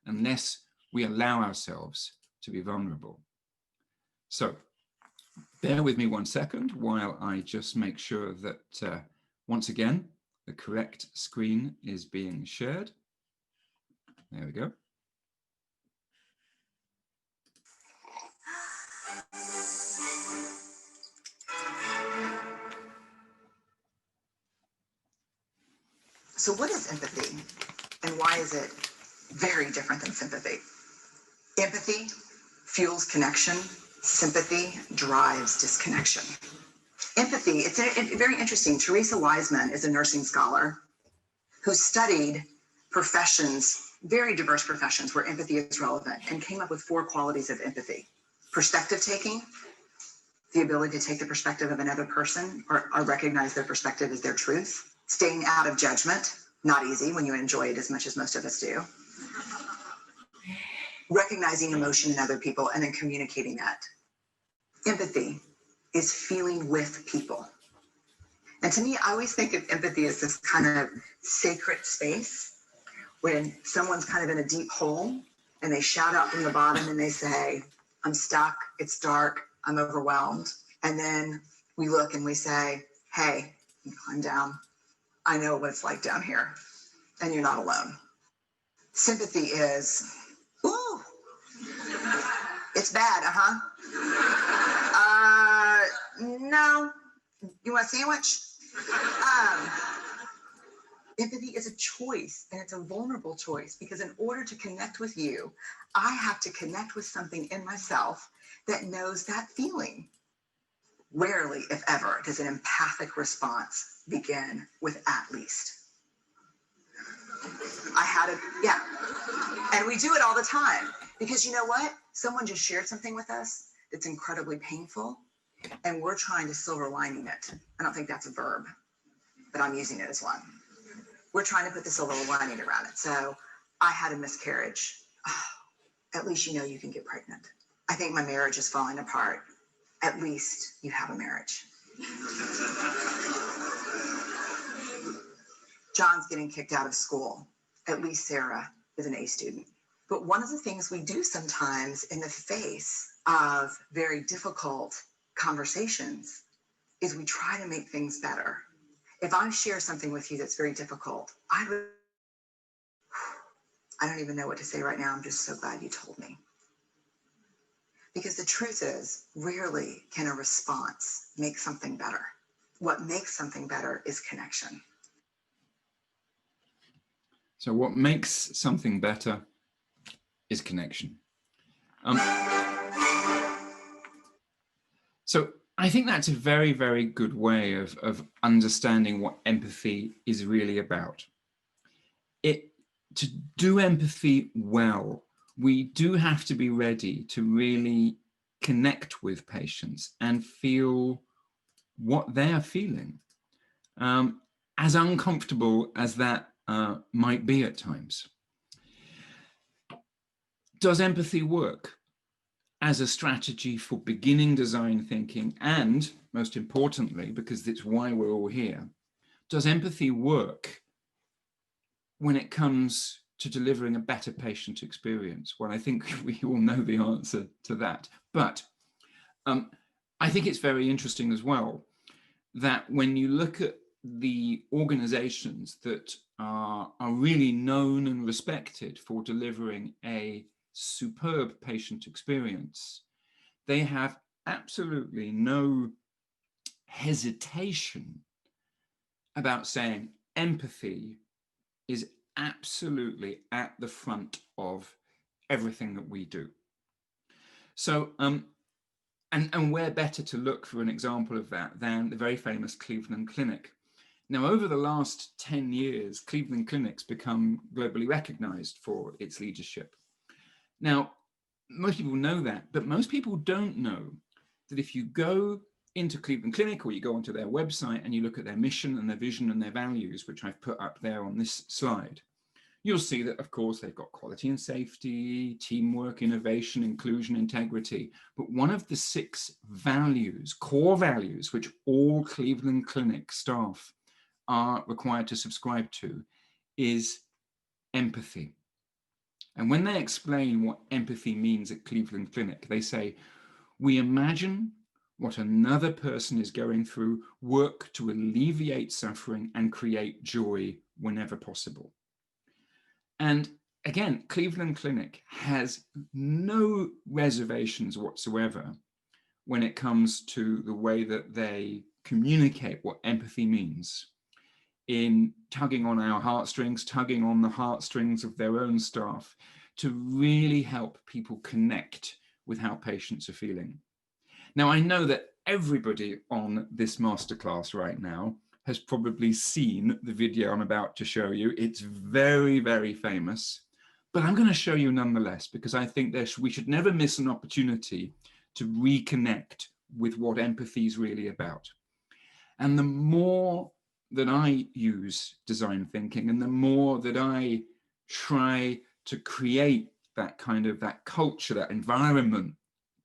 unless we allow ourselves to be vulnerable. So bear with me 1 second while I just make sure that once again, the correct screen is being shared. There we go. So what is empathy, and why is it very different than sympathy? Empathy fuels connection. Sympathy drives disconnection. Empathy, it's very interesting. Teresa Wiseman is a nursing scholar who studied professions, very diverse professions where empathy is relevant, and came up with 4 qualities of empathy. Perspective taking, the ability to take the perspective of another person or recognize their perspective as their truth. Staying out of judgment, not easy when you enjoy it as much as most of us do. recognizing emotion in other people and then communicating that. Empathy is feeling with people. And to me, I always think of empathy as this kind of sacred space when someone's kind of in a deep hole and they shout out from the bottom and they say, I'm stuck, it's dark, I'm overwhelmed. And then we look and we say, hey, you climb down. I know what it's like down here, and you're not alone. Sympathy is, ooh, it's bad, no, you want a sandwich? Empathy is a choice, and it's a vulnerable choice, because in order to connect with you, I have to connect with something in myself that knows that feeling. Rarely, if ever, does an empathic response begin with at least. Yeah. And we do it all the time, because you know what? Someone just shared something with us that's incredibly painful, and we're trying to silver lining it. I don't think that's a verb, but I'm using it as one. We're trying to put the silver lining around it. So I had a miscarriage. Oh, at least you know you can get pregnant. I think my marriage is falling apart. At least you have a marriage. John's getting kicked out of school. At least Sarah is an A student. But one of the things we do sometimes in the face of very difficult conversations is we try to make things better. If I share something with you that's very difficult, I don't even know what to say right now. I'm just so glad you told me. Because the truth is, rarely can a response make something better. What makes something better is connection. So what makes something better is connection. So I think that's a very, very good way of understanding what empathy is really about. To do empathy well, we do have to be ready to really connect with patients and feel what they're feeling, as uncomfortable as that might be at times. Does empathy work as a strategy for beginning design thinking? And most importantly, because it's why we're all here, does empathy work when it comes to delivering a better patient experience? Well, I think we all know the answer to that. But I think it's very interesting as well that when you look at the organizations that are really known and respected for delivering a superb patient experience, they have absolutely no hesitation about saying empathy is absolutely at the front of everything that we do. So, and where better to look for an example of that than the very famous Cleveland Clinic. Now, over the last 10 years, Cleveland Clinic's become globally recognized for its leadership. Now, most people know that, but most people don't know that if you go into Cleveland Clinic or you go onto their website and you look at their mission and their vision and their values, which I've put up there on this slide, you'll see that, of course, they've got quality and safety, teamwork, innovation, inclusion, integrity. But one of the 6 values, core values, which all Cleveland Clinic staff are required to subscribe to, is empathy. And when they explain what empathy means at Cleveland Clinic, they say, we imagine what another person is going through, work to alleviate suffering and create joy whenever possible. And again, Cleveland Clinic has no reservations whatsoever when it comes to the way that they communicate what empathy means, in tugging on our heartstrings, tugging on the heartstrings of their own staff to really help people connect with how patients are feeling. Now, I know that everybody on this masterclass right now has probably seen the video I'm about to show you. It's very, very famous, but I'm going to show you nonetheless, because I think we should never miss an opportunity to reconnect with what empathy is really about. And the more that I use design thinking and the more that I try to create that kind of that culture, that environment,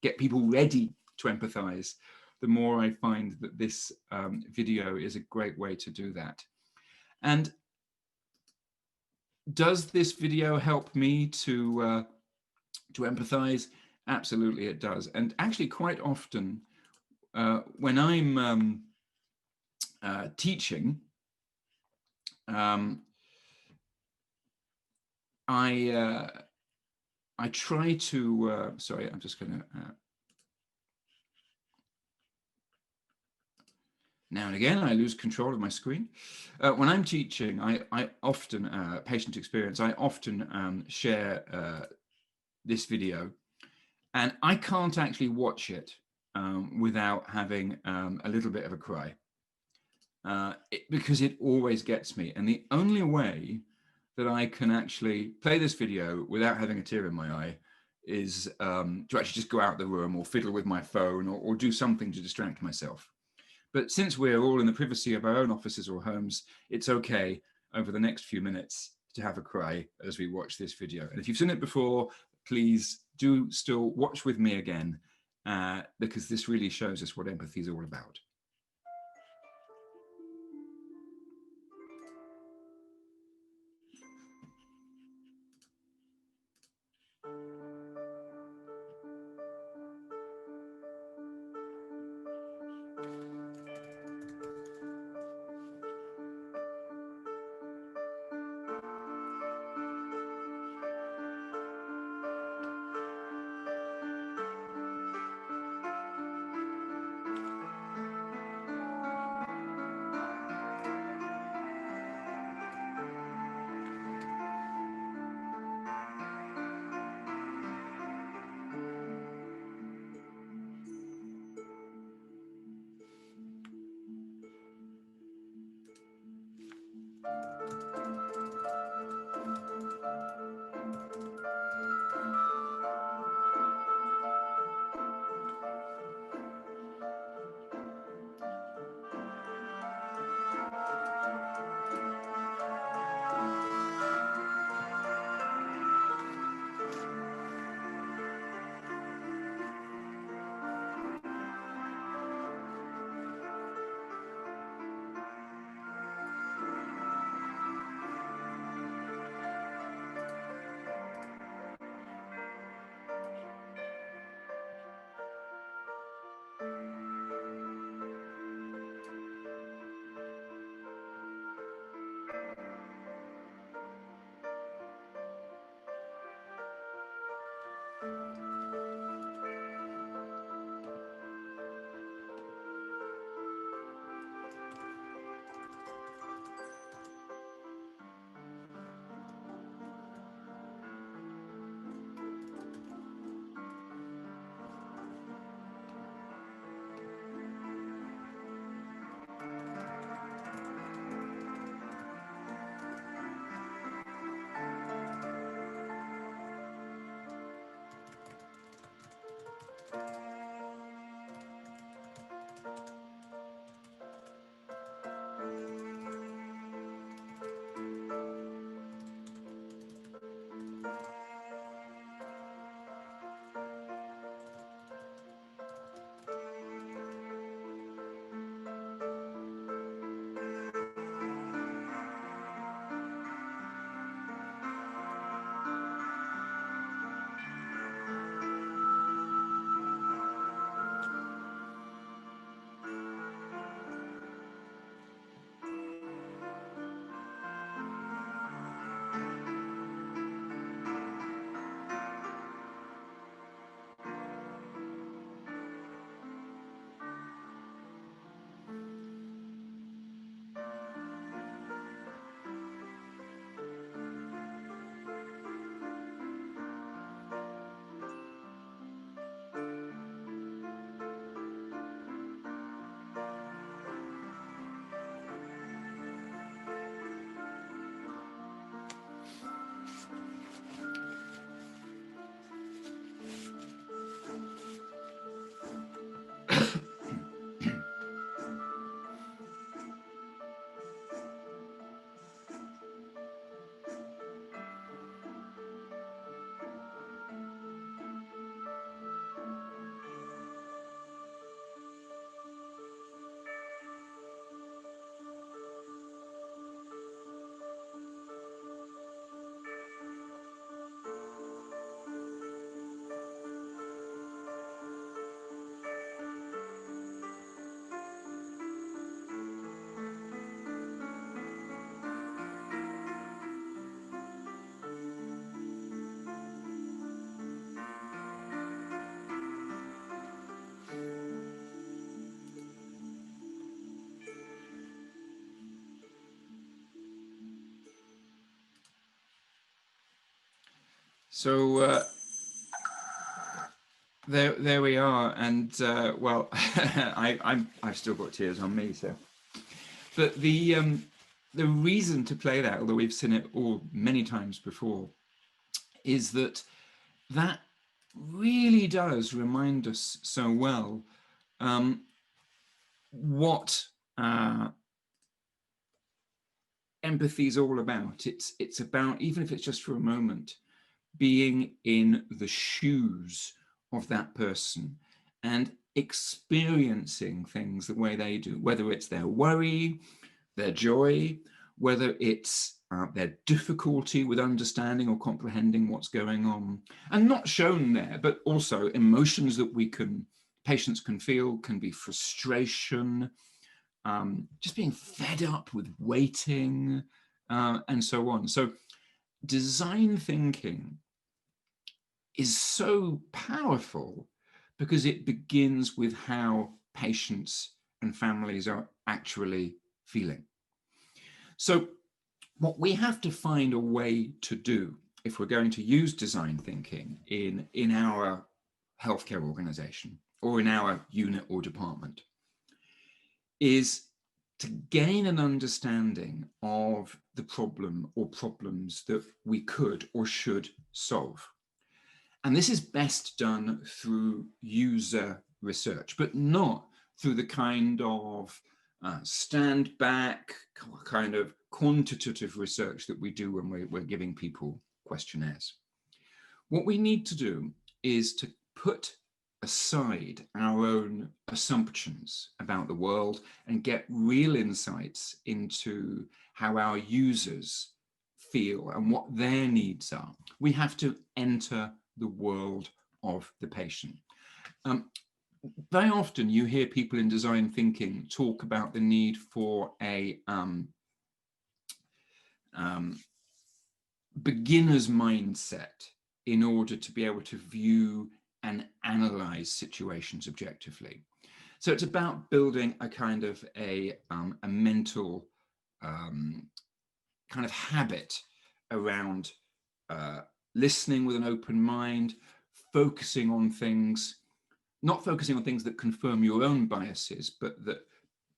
get people ready to empathize, the more I find that this video is a great way to do that. And does this video help me to empathize? Absolutely, it does. And actually, quite often, when I'm teaching, I try to. Sorry, I'm just going to. Now and again, I lose control of my screen. When I'm teaching, I often, patient experience, I often share this video, and I can't actually watch it without having a little bit of a cry, because it always gets me. And the only way that I can actually play this video without having a tear in my eye is to actually just go out the room or fiddle with my phone or do something to distract myself. But since we're all in the privacy of our own offices or homes, it's okay over the next few minutes to have a cry as we watch this video. And if you've seen it before, please do still watch with me again, because this really shows us what empathy is all about. So there we are, and well, I've still got tears on me. So, but the reason to play that, although we've seen it all many times before, is that really does remind us so well what empathy is all about. It's about, even if it's just for a moment, being in the shoes of that person and experiencing things the way they do, whether it's their worry, their joy, whether it's their difficulty with understanding or comprehending what's going on, and not shown there, but also emotions that patients can feel, can be frustration, just being fed up with waiting, and so on. So design thinking is so powerful because it begins with how patients and families are actually feeling. So what we have to find a way to do if we're going to use design thinking in our healthcare organization or in our unit or department is to gain an understanding of the problem or problems that we could or should solve. And this is best done through user research, but not through the kind of stand back, kind of quantitative research that we do when we're giving people questionnaires. What we need to do is to put aside our own assumptions about the world and get real insights into how our users feel and what their needs are. We have to enter the world of the patient. Very often you hear people in design thinking talk about the need for a beginner's mindset in order to be able to view and analyze situations objectively. So it's about building a kind of a mental kind of habit around listening with an open mind, focusing on things, not focusing on things that confirm your own biases, but that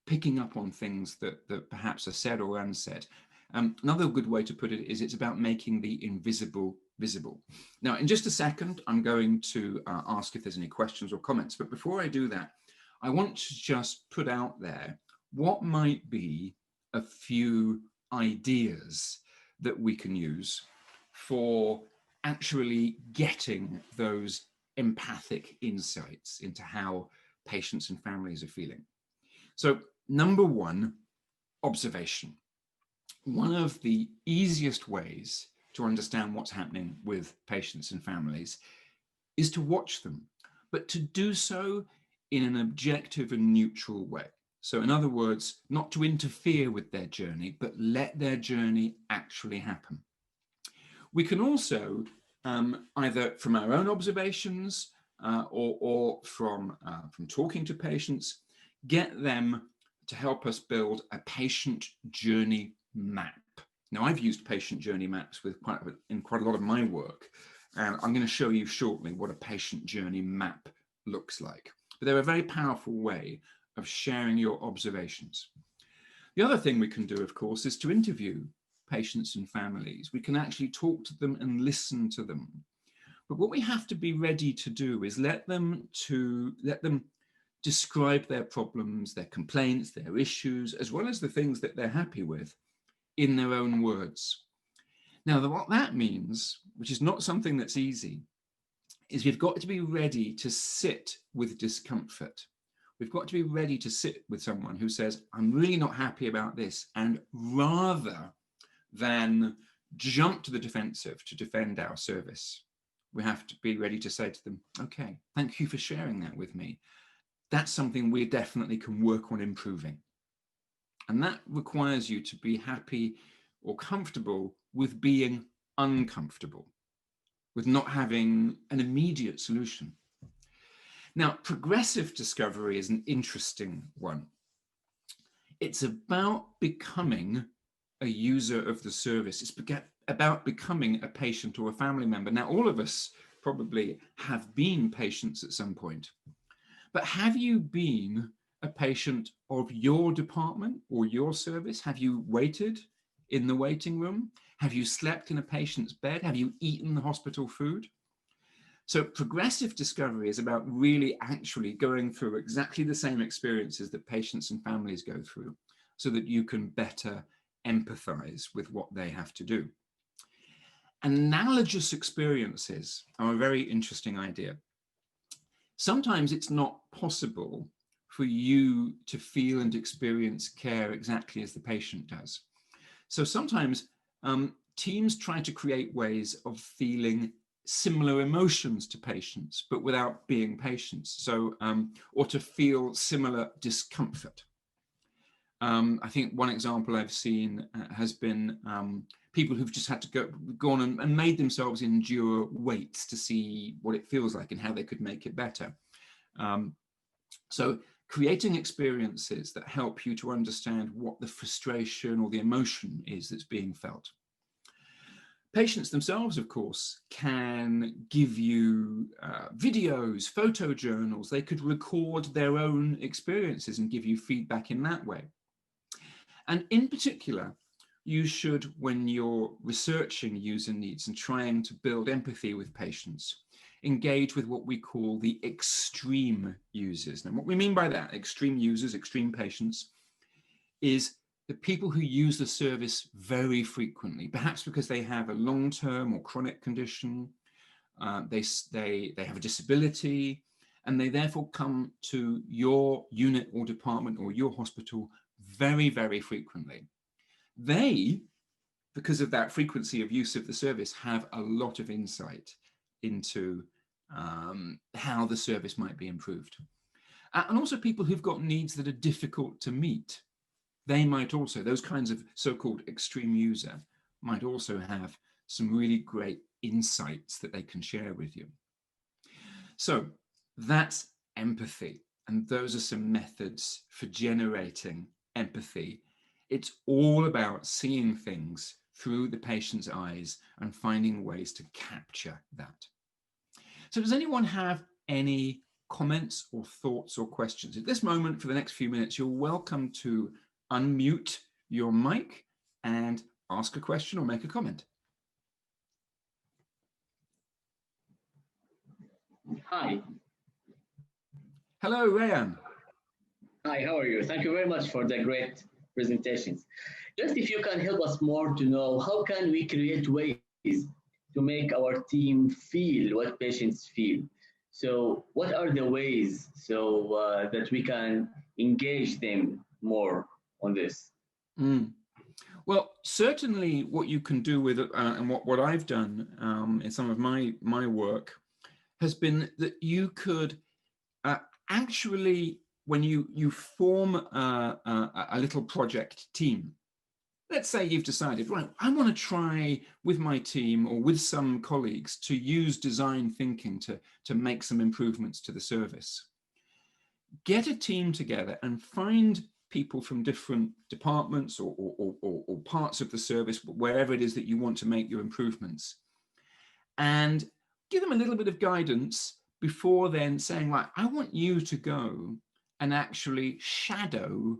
picking up on things that perhaps are said or unsaid. Another good way to put it is it's about making the invisible visible. Now, in just a second, I'm going to ask if there's any questions or comments. But before I do that, I want to just put out there what might be a few ideas that we can use for actually getting those empathic insights into how patients and families are feeling. So, number one, observation. One of the easiest ways to understand what's happening with patients and families is to watch them, but to do so in an objective and neutral way. So in other words, not to interfere with their journey, but let their journey actually happen. We can also, either from our own observations or from talking to patients, get them to help us build a patient journey map. Now, I've used patient journey maps in quite a lot of my work, and I'm going to show you shortly what a patient journey map looks like. But they're a very powerful way of sharing your observations. The other thing we can do, of course, is to interview patients and families. We can actually talk to them and listen to them. But what we have to be ready to do is let them describe their problems, their complaints, their issues, as well as the things that they're happy with, in their own words. Now, what that means, which is not something that's easy, is we've got to be ready to sit with discomfort. We've got to be ready to sit with someone who says, I'm really not happy about this. And rather than jump to the defensive to defend our service, we have to be ready to say to them, okay, thank you for sharing that with me. That's something we definitely can work on improving. And that requires you to be happy or comfortable with being uncomfortable, with not having an immediate solution. Now, progressive discovery is an interesting one. It's about becoming a user of the service. It's about becoming a patient or a family member. Now, all of us probably have been patients at some point, but have you been a patient of your department or your service? Have you waited in the waiting room? Have you slept in a patient's bed? Have you eaten the hospital food? So progressive discovery is about really actually going through exactly the same experiences that patients and families go through so that you can better empathize with what they have to do. Analogous experiences are a very interesting idea. Sometimes it's not possible for you to feel and experience care exactly as the patient does. So sometimes teams try to create ways of feeling similar emotions to patients, but without being patients. So, or to feel similar discomfort. I think one example I've seen has been people who've just had to go on and made themselves endure weights to see what it feels like and how they could make it better. So creating experiences that help you to understand what the frustration or the emotion is that's being felt. Patients themselves, of course, can give you videos, photo journals. They could record their own experiences and give you feedback in that way. And in particular, you should, when you're researching user needs and trying to build empathy with patients, engage with what we call the extreme users. Now, what we mean by that, extreme users, extreme patients, is the people who use the service very frequently, perhaps because they have a long-term or chronic condition, they have a disability, and they therefore come to your unit or department or your hospital very, very frequently. They, because of that frequency of use of the service, have a lot of insight into how the service might be improved. And also people who've got needs that are difficult to meet. They might also, those kinds of so-called extreme user, might also have some really great insights that they can share with you. So that's empathy. And those are some methods for generating empathy. It's all about seeing things through the patient's eyes and finding ways to capture that. So does anyone have any comments or thoughts or questions? At this moment, for the next few minutes, you're welcome to unmute your mic and ask a question or make a comment. Hi. Hello, Rayan. Hi, how are you? Thank you very much for the great presentations. Just if you can help us more to know how can we create ways to make our team feel what patients feel. So what are the ways so that we can engage them more on this? Well, certainly what you can do with it, and what I've done in some of my work has been that you could actually, when you form a little project team, let's say you've decided, right, I want to try with my team or with some colleagues to use design thinking to make some improvements to the service. Get a team together and find people from different departments or parts of the service, wherever it is that you want to make your improvements, and give them a little bit of guidance before then saying, right, I want you to go and actually shadow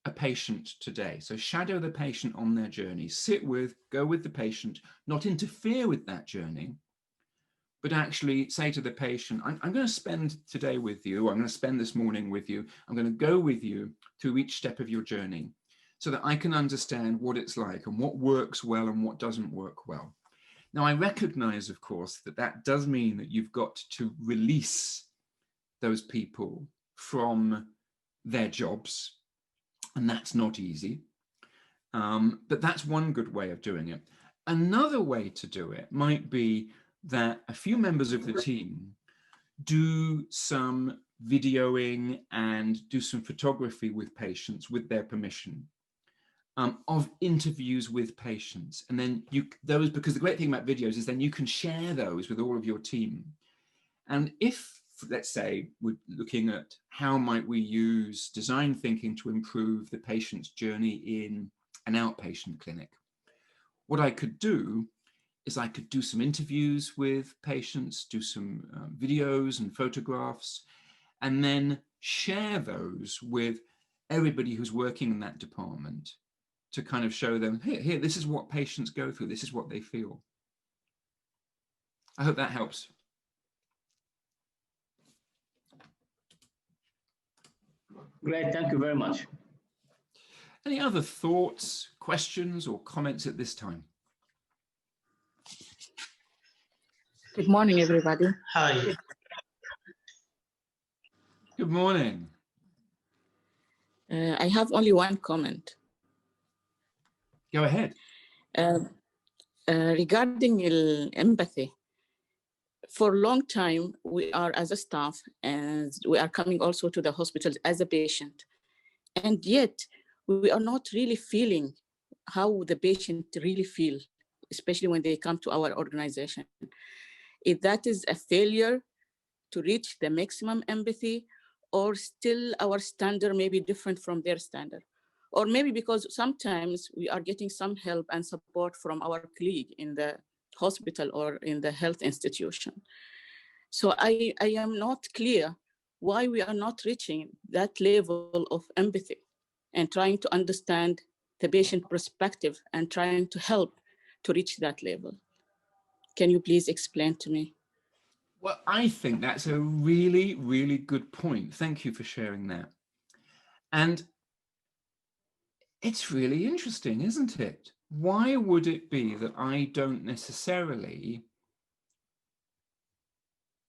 a patient today. So shadow the patient on their journey, go with the patient, not interfere with that journey, but actually say to the patient, I'm going to spend today with you, I'm going to spend this morning with you, I'm going to go with you through each step of your journey so that I can understand what it's like and what works well and what doesn't work well. Now, I recognize, of course, that does mean that you've got to release those people from their jobs, and that's not easy. But that's one good way of doing it. Another way to do it might be that a few members of the team do some videoing and do some photography with patients with their permission of interviews with patients. And then because the great thing about videos is then you can share those with all of your team. And if, let's say, we're looking at how might we use design thinking to improve the patient's journey in an outpatient clinic, what I could do is I could do some interviews with patients, do some videos and photographs, and then share those with everybody who's working in that department to kind of show them, here, this is what patients go through, this is what they feel. I hope that helps. Great, thank you very much. Any other thoughts, questions, or comments at this time? Good morning, everybody. Hi. Good morning. I have only one comment. Go ahead. Regarding empathy, for a long time, we are as a staff, and we are coming also to the hospital as a patient. And yet, we are not really feeling how the patient really feel, especially when they come to our organization. If that is a failure to reach the maximum empathy, or still our standard may be different from their standard. Or maybe because sometimes we are getting some help and support from our colleague in the hospital or in the health institution. So I am not clear why we are not reaching that level of empathy and trying to understand the patient perspective and trying to help to reach that level. Can you please explain to me? Well, I think that's a really, really good point. Thank you for sharing that. And it's really interesting, isn't it? Why would it be that I don't necessarily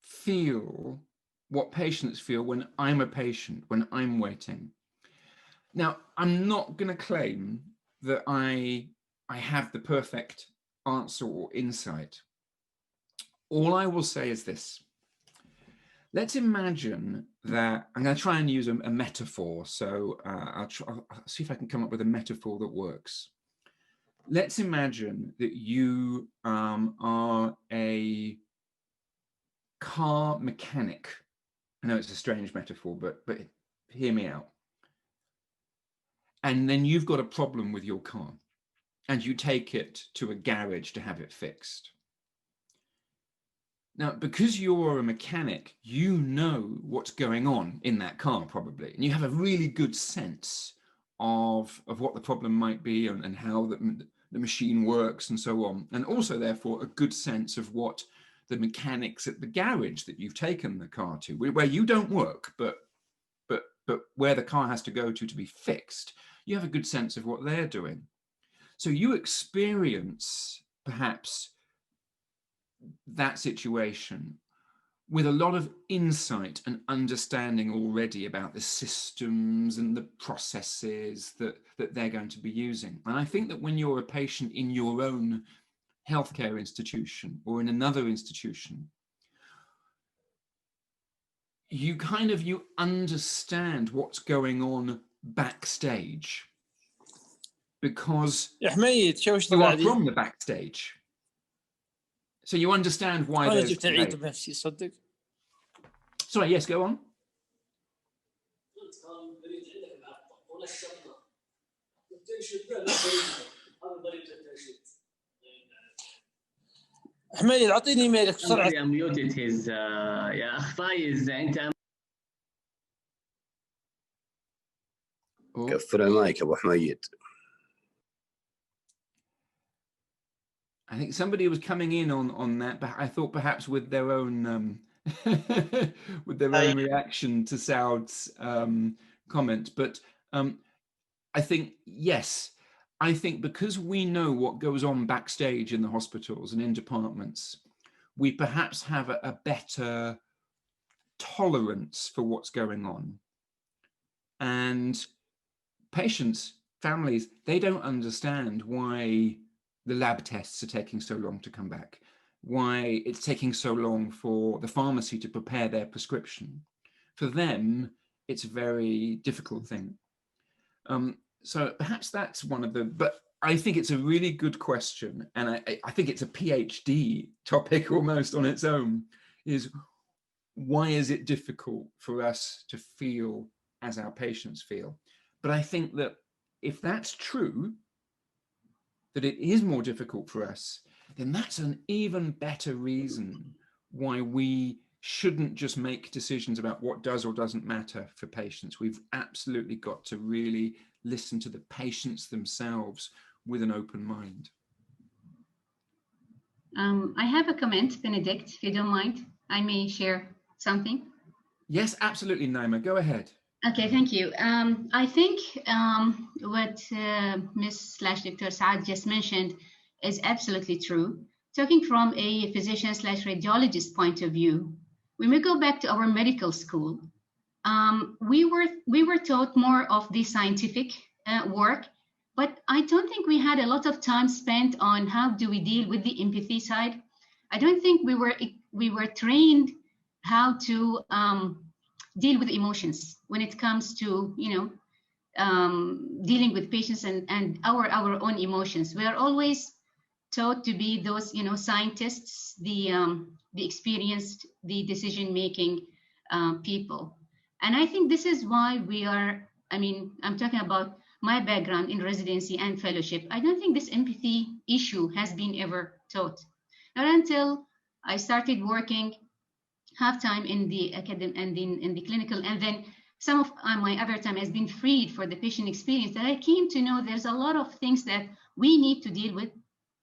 feel what patients feel when I'm a patient, when I'm waiting? Now, I'm not going to claim that I have the perfect answer or insight. All I will say is this. Let's imagine that I'm going to try and use a metaphor. So I'll see if I can come up with a metaphor that works. Let's imagine that you are a car mechanic. I know it's a strange metaphor, but hear me out. And then you've got a problem with your car and you take it to a garage to have it fixed. Now, because you're a mechanic, you know what's going on in that car probably, and you have a really good sense of what the problem might be and how the machine works and so on. And also, therefore, a good sense of what the mechanics at the garage that you've taken the car to, where you don't work, but where the car has to go to be fixed, you have a good sense of what they're doing. So you experience perhaps that situation with a lot of insight and understanding already about the systems and the processes that they're going to be using. And I think that when you're a patient in your own healthcare institution or in another institution, you understand what's going on backstage because you are from the backstage. So you understand why there's delay. Sorry, yes, go on. حميد اعطيني ايميلك بسرعه. I muted his يا أخ فايز أنت. قفل المايك ابو حميد. I think somebody was coming in on that, but I thought perhaps with their own with their own reaction to Saud's comment. But I think, yes, I think because we know what goes on backstage in the hospitals and in departments, we perhaps have a better tolerance for what's going on. And patients, families, they don't understand why the lab tests are taking so long to come back, why it's taking so long for the pharmacy to prepare their prescription. For them, it's a very difficult thing. So perhaps that's one of the, but I think it's a really good question. And I think it's a PhD topic almost on its own, is why is it difficult for us to feel as our patients feel? But I think that if that's true, that it is more difficult for us, then that's an even better reason why we shouldn't just make decisions about what does or doesn't matter for patients. We've absolutely got to really listen to the patients themselves with an open mind. I have a comment, Benedict, if you don't mind. I may share something. Yes, absolutely, Naima. Go ahead. Okay, thank you. I think what Ms./Dr. Saad just mentioned is absolutely true. Talking from a physician/radiologist point of view, when we go back to our medical school, we were taught more of the scientific work, but I don't think we had a lot of time spent on how do we deal with the empathy side. I don't think we were trained how to deal with emotions when it comes to dealing with patients and our own emotions. We are always taught to be those scientists, the experienced, the decision making people. And I think this is why we are, I'm talking about my background in residency and fellowship. I don't think this empathy issue has been ever taught. Not until I started working half-time in the academic and in the clinical, and then some of my other time has been freed for the patient experience, that I came to know there's a lot of things that we need to deal with,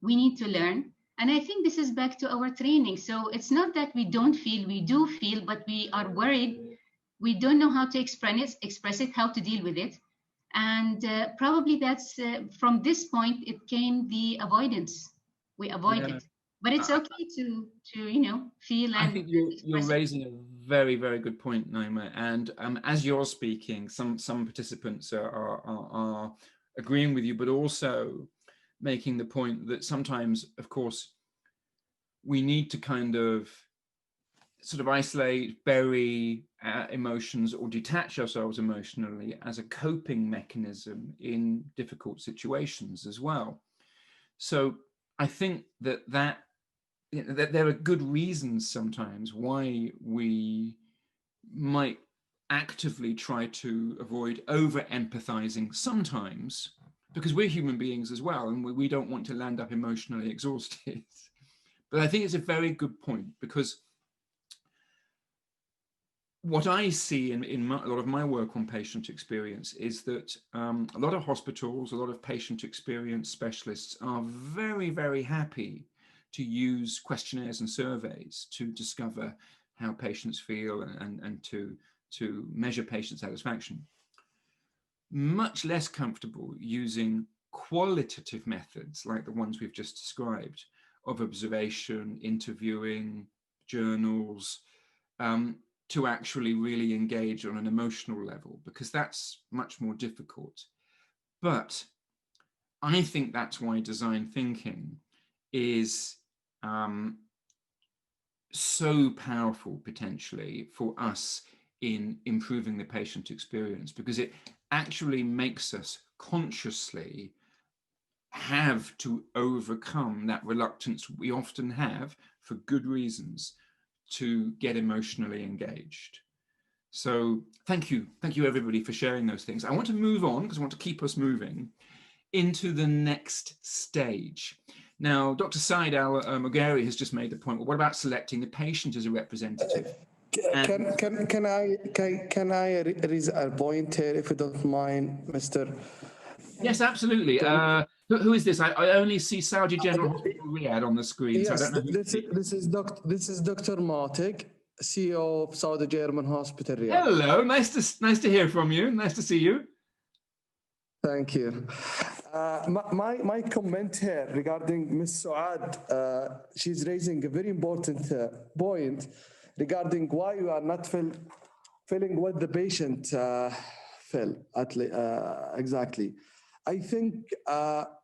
we need to learn. And I think this is back to our training. So it's not that we don't feel, we do feel, but we are worried. We don't know how to express it, how to deal with it. And probably that's from this point, it came the avoidance. We avoid it. But it's okay to feel. And I think you're raising a very, very good point, Naima. And as you're speaking, some participants are agreeing with you, but also making the point that sometimes, of course, we need to kind of sort of isolate, bury emotions or detach ourselves emotionally as a coping mechanism in difficult situations as well. So I think that there are good reasons sometimes why we might actively try to avoid over-empathizing sometimes, because we're human beings as well, and we don't want to land up emotionally exhausted. But I think it's a very good point, because what I see in a lot of my work on patient experience is that a lot of hospitals, a lot of patient experience specialists are very, very happy to use questionnaires and surveys to discover how patients feel and to measure patient satisfaction. Much less comfortable using qualitative methods like the ones we've just described of observation, interviewing, journals, to actually really engage on an emotional level, because that's much more difficult. But I think that's why design thinking is so powerful potentially for us in improving the patient experience, because it actually makes us consciously have to overcome that reluctance we often have, for good reasons, to get emotionally engaged. So thank you everybody for sharing those things. I want to move on, because I want to keep us moving into the next stage. Now, Dr. Said Al-Mughari has just made the point, well, what about selecting the patient as a representative? Can I raise a point here, if you don't mind, Mr. Yes, absolutely. Who is this? I only see Saudi General Hospital Riyadh on the screen. Yes, so I don't know this is Dr. Matig, CEO of Saudi German Hospital Riyadh. Hello, nice to hear from you. Nice to see you. Thank you. My comment here regarding Ms. Suad, she's raising a very important point regarding why you are not feeling what the patient feel exactly. I think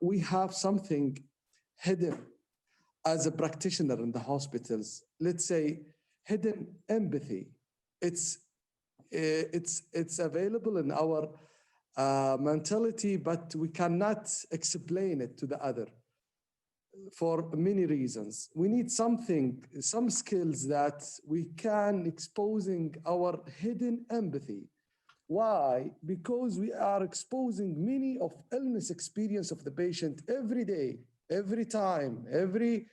we have something hidden as a practitioner in the hospitals. Let's say hidden empathy. It's available in our mentality, but we cannot explain it to the other for many reasons. We need some skills that we can exposing our hidden empathy. Why? Because we are exposing many of illness experience of the patient every day, every time, every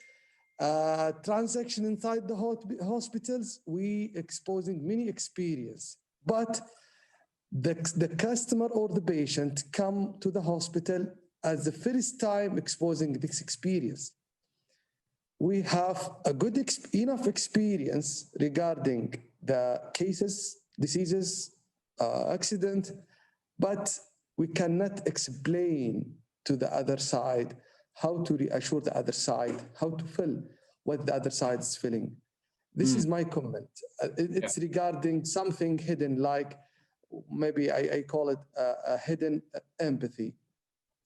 transaction inside the hospitals, we exposing many experience. But the customer or the patient come to the hospital as the first time exposing this experience. We have a good enough experience regarding the cases, diseases, accident, but we cannot explain to the other side how to reassure the other side, how to feel what the other side is feeling. This is my comment. It's regarding something hidden, like maybe I call it a hidden empathy.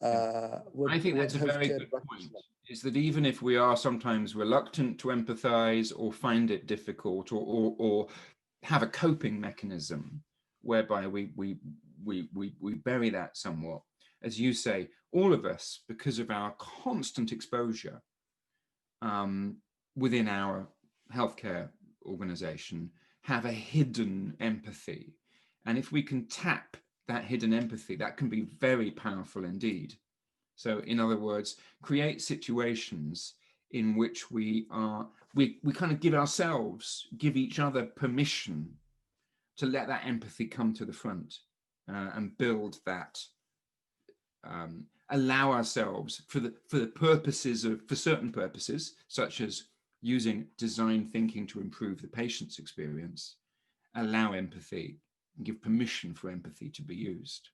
I think that's a very good point, is that even if we are sometimes reluctant to empathize or find it difficult or have a coping mechanism whereby we bury that somewhat, as you say, all of us, because of our constant exposure within our healthcare organization, have a hidden empathy. And if we can tap that hidden empathy, that can be very powerful indeed. So in other words, create situations in which we kind of give each other permission to let that empathy come to the front and build that, allow ourselves for certain purposes, such as using design thinking to improve the patient's experience, allow empathy and give permission for empathy to be used.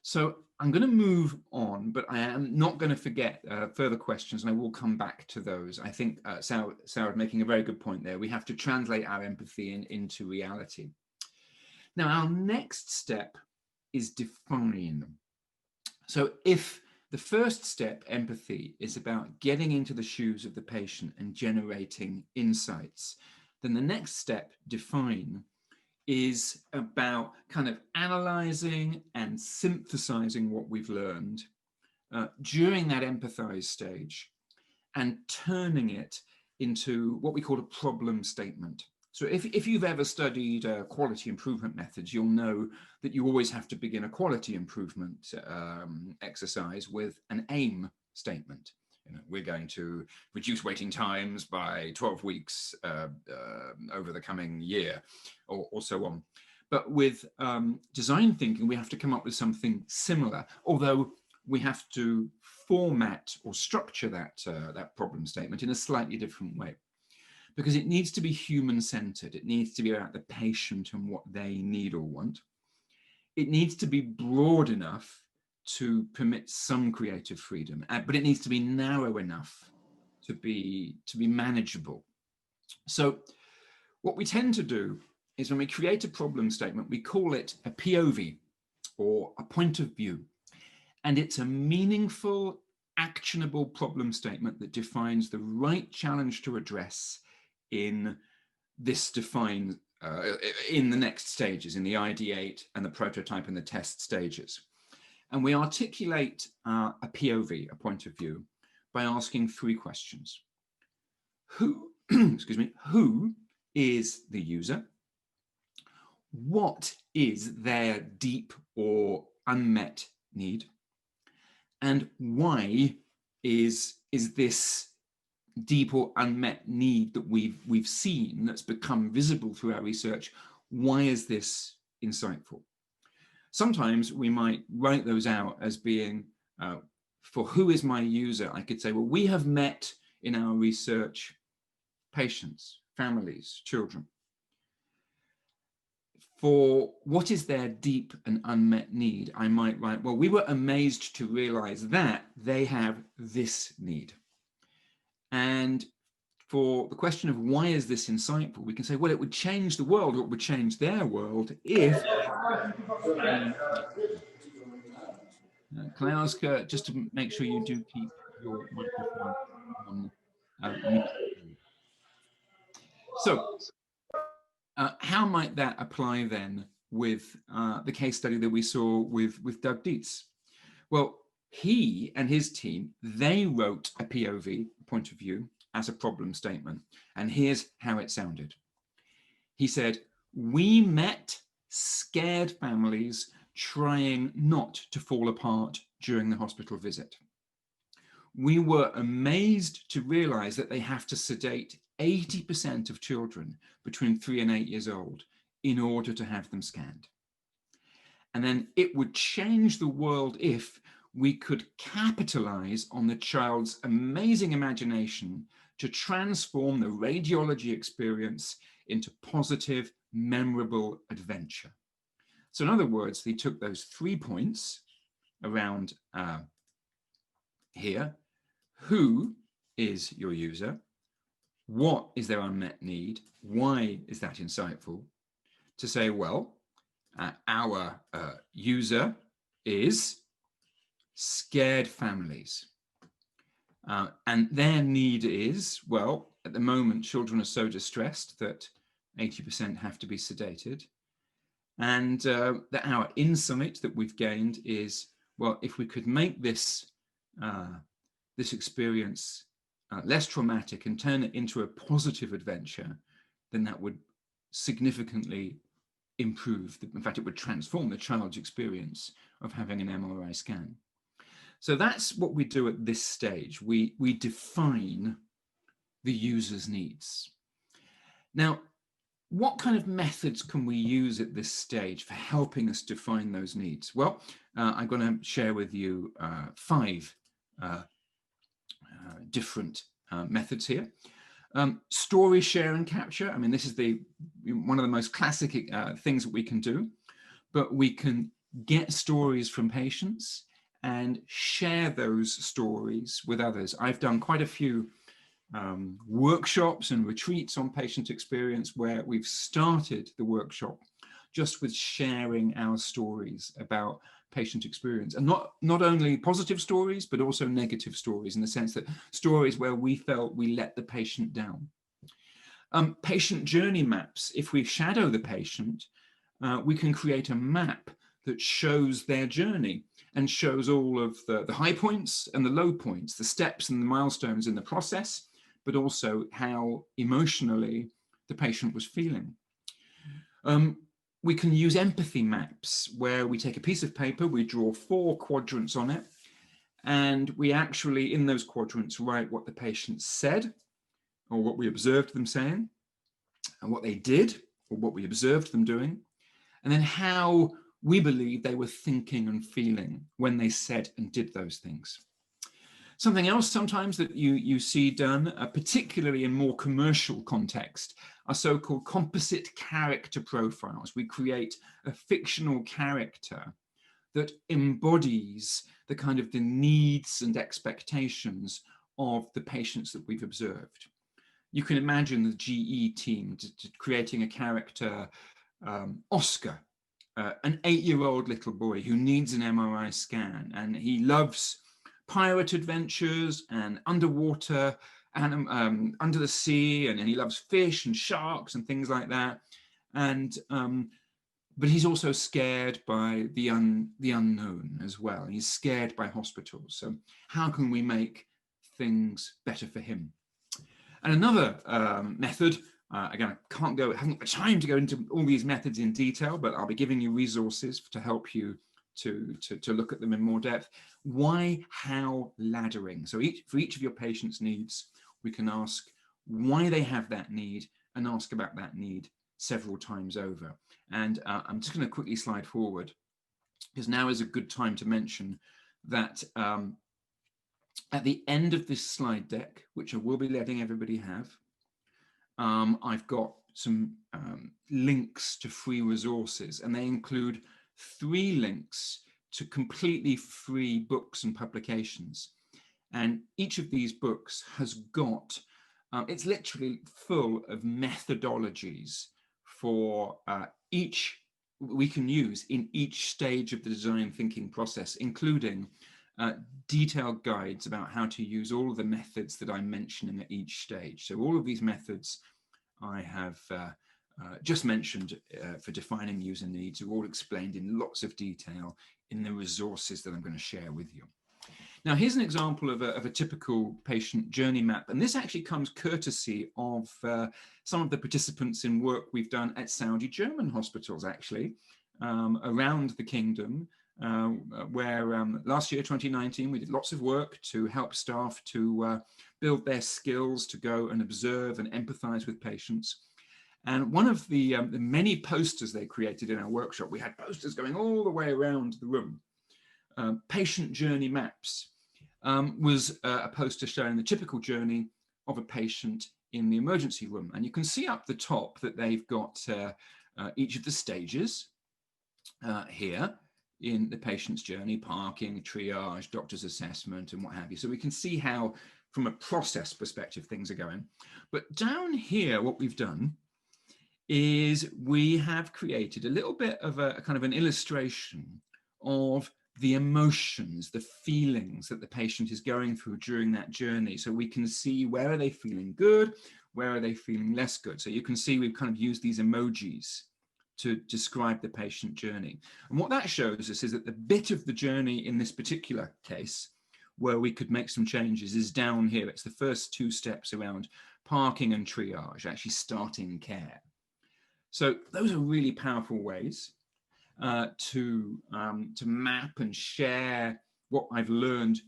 So I'm going to move on, but I am not going to forget further questions, and I will come back to those. I think Sarah making a very good point there. We have to translate our empathy into reality. Now, our next step is define. So if the first step, empathy, is about getting into the shoes of the patient and generating insights, then the next step, define, is about kind of analyzing and synthesizing what we've learned during that empathize stage and turning it into what we call a problem statement. So if you've ever studied quality improvement methods, you'll know that you always have to begin a quality improvement exercise with an aim statement. You know, we're going to reduce waiting times by 12 weeks over the coming year, or so on. But with design thinking, we have to come up with something similar, although we have to format or structure that problem statement in a slightly different way, because it needs to be human-centered. It needs to be about the patient and what they need or want. It needs to be broad enough to permit some creative freedom, but it needs to be narrow enough to be manageable. So what we tend to do is, when we create a problem statement, we call it a POV, or a point of view. And it's a meaningful, actionable problem statement that defines the right challenge to address in this in the next stages, in the ideate and the prototype and the test stages. And we articulate a POV, a point of view, by asking 3 questions. Who, excuse me, who is the user? What is their deep or unmet need? And why is this deep or unmet need that we've seen, that's become visible through our research, why is this insightful? Sometimes we might write those out as being, for who is my user, I could say, well, we have met in our research patients, families, children. For what is their deep and unmet need, I might write, well, we were amazed to realize that they have this need. And for the question of why is this insightful, we can say, well, it would change the world, or it would change their world if... can I ask, just to make sure you do keep your microphone on mute. So, how might that apply then with the case study that we saw with Doug Dietz? Well, he and his team, they wrote a POV, point of view, as a problem statement. And here's how it sounded. He said, we met scared families trying not to fall apart during the hospital visit. We were amazed to realize that they have to sedate 80% of children between 3 and 8 years old in order to have them scanned. And then it would change the world if we could capitalize on the child's amazing imagination to transform the radiology experience into positive, memorable adventure. So in other words, they took those 3 points around here. Who is your user? What is their unmet need? Why is that insightful? To say, well, our user is scared families. And their need is, well, at the moment, children are so distressed that 80% have to be sedated. And that our insight that we've gained is, well, if we could make this, this experience less traumatic and turn it into a positive adventure, then that would significantly improve, in fact, it would transform the child's experience of having an MRI scan. So that's what we do at this stage. We define the user's needs. Now, what kind of methods can we use at this stage for helping us define those needs? Well, I'm going to share with you 5 different methods here. Story, share, and capture. I mean, this is one of the most classic things that we can do, but we can get stories from patients and share those stories with others. I've done quite a few workshops and retreats on patient experience where we've started the workshop just with sharing our stories about patient experience, and not only positive stories, but also negative stories, in the sense that stories where we felt we let the patient down. Patient journey maps. If we shadow the patient, we can create a map that shows their journey and shows all of the high points and the low points, the steps and the milestones in the process, but also how emotionally the patient was feeling. We can use empathy maps, where we take a piece of paper, we draw 4 quadrants on it, and we actually, in those quadrants, write what the patient said, or what we observed them saying, and what they did, or what we observed them doing, and then how we believe they were thinking and feeling when they said and did those things. Something else sometimes that you see done, particularly in more commercial context, are so-called composite character profiles. We create a fictional character that embodies the kind of the needs and expectations of the patients that we've observed. You can imagine the GE team creating a character, Oscar, an 8-year-old little boy who needs an MRI scan, and he loves pirate adventures and underwater and under the sea, and he loves fish and sharks and things like that. And but he's also scared by the unknown as well. He's scared by hospitals. So how can we make things better for him? And another method, again, I haven't got time to go into all these methods in detail, but I'll be giving you resources to help you to look at them in more depth. Why, how, laddering. So for each of your patients' needs, we can ask why they have that need and ask about that need several times over. And I'm just going to quickly slide forward, because now is a good time to mention that at the end of this slide deck, which I will be letting everybody have, I've got some links to free resources, and they include 3 links to completely free books and publications. And each of these books has got, it's literally full of methodologies for each we can use in each stage of the design thinking process, including detailed guides about how to use all of the methods that I'm mentioning at each stage. So all of these methods I have just mentioned for defining user needs are all explained in lots of detail in the resources that I'm going to share with you. Now, here's an example of a typical patient journey map, and this actually comes courtesy of some of the participants in work we've done at Saudi German hospitals, actually, around the kingdom, where last year, 2019, we did lots of work to help staff to build their skills to go and observe and empathize with patients. And one of the many posters they created in our workshop, we had posters going all the way around the room, patient journey maps, was a poster showing the typical journey of a patient in the emergency room. And you can see up the top that they've got each of the stages here in the patient's journey: parking, triage, doctor's assessment, and what have you. So we can see how, from a process perspective, things are going. But down here, what we've done is we have created a little bit of a kind of an illustration of the emotions, the feelings that the patient is going through during that journey. So we can see, where are they feeling good, where are they feeling less good. So you can see we've kind of used these emojis to describe the patient journey. And what that shows us is that the bit of the journey in this particular case where we could make some changes is down here. It's the first 2 steps around parking and triage, actually starting care. So those are really powerful ways to map and share what I've learned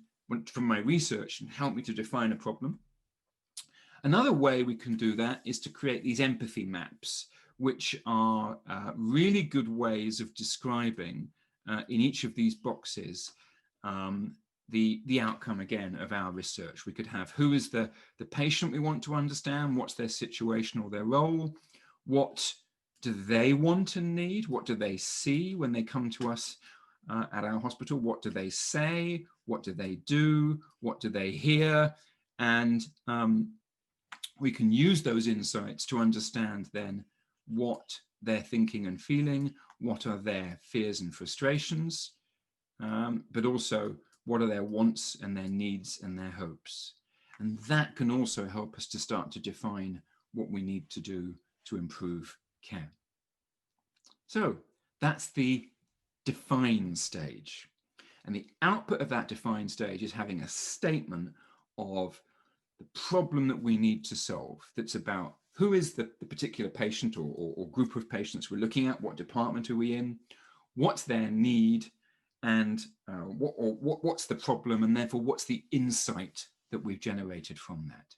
from my research and help me to define a problem. Another way we can do that is to create these empathy maps, which are really good ways of describing in each of these boxes the outcome, again, of our research. We could have, who is the patient we want to understand, what's their situation or their role, what do they want and need, what do they see when they come to us at our hospital, what do they say, what do they do, what do they hear, and we can use those insights to understand then what they're thinking and feeling, what are their fears and frustrations, but also what are their wants and their needs and their hopes. And that can also help us to start to define what we need to do to improve care. So that's the define stage. And the output of that define stage is having a statement of the problem that we need to solve. That's about who is the particular patient or group of patients we're looking at, what department are we in, what's their need, and what's the problem, and therefore what's the insight that we've generated from that.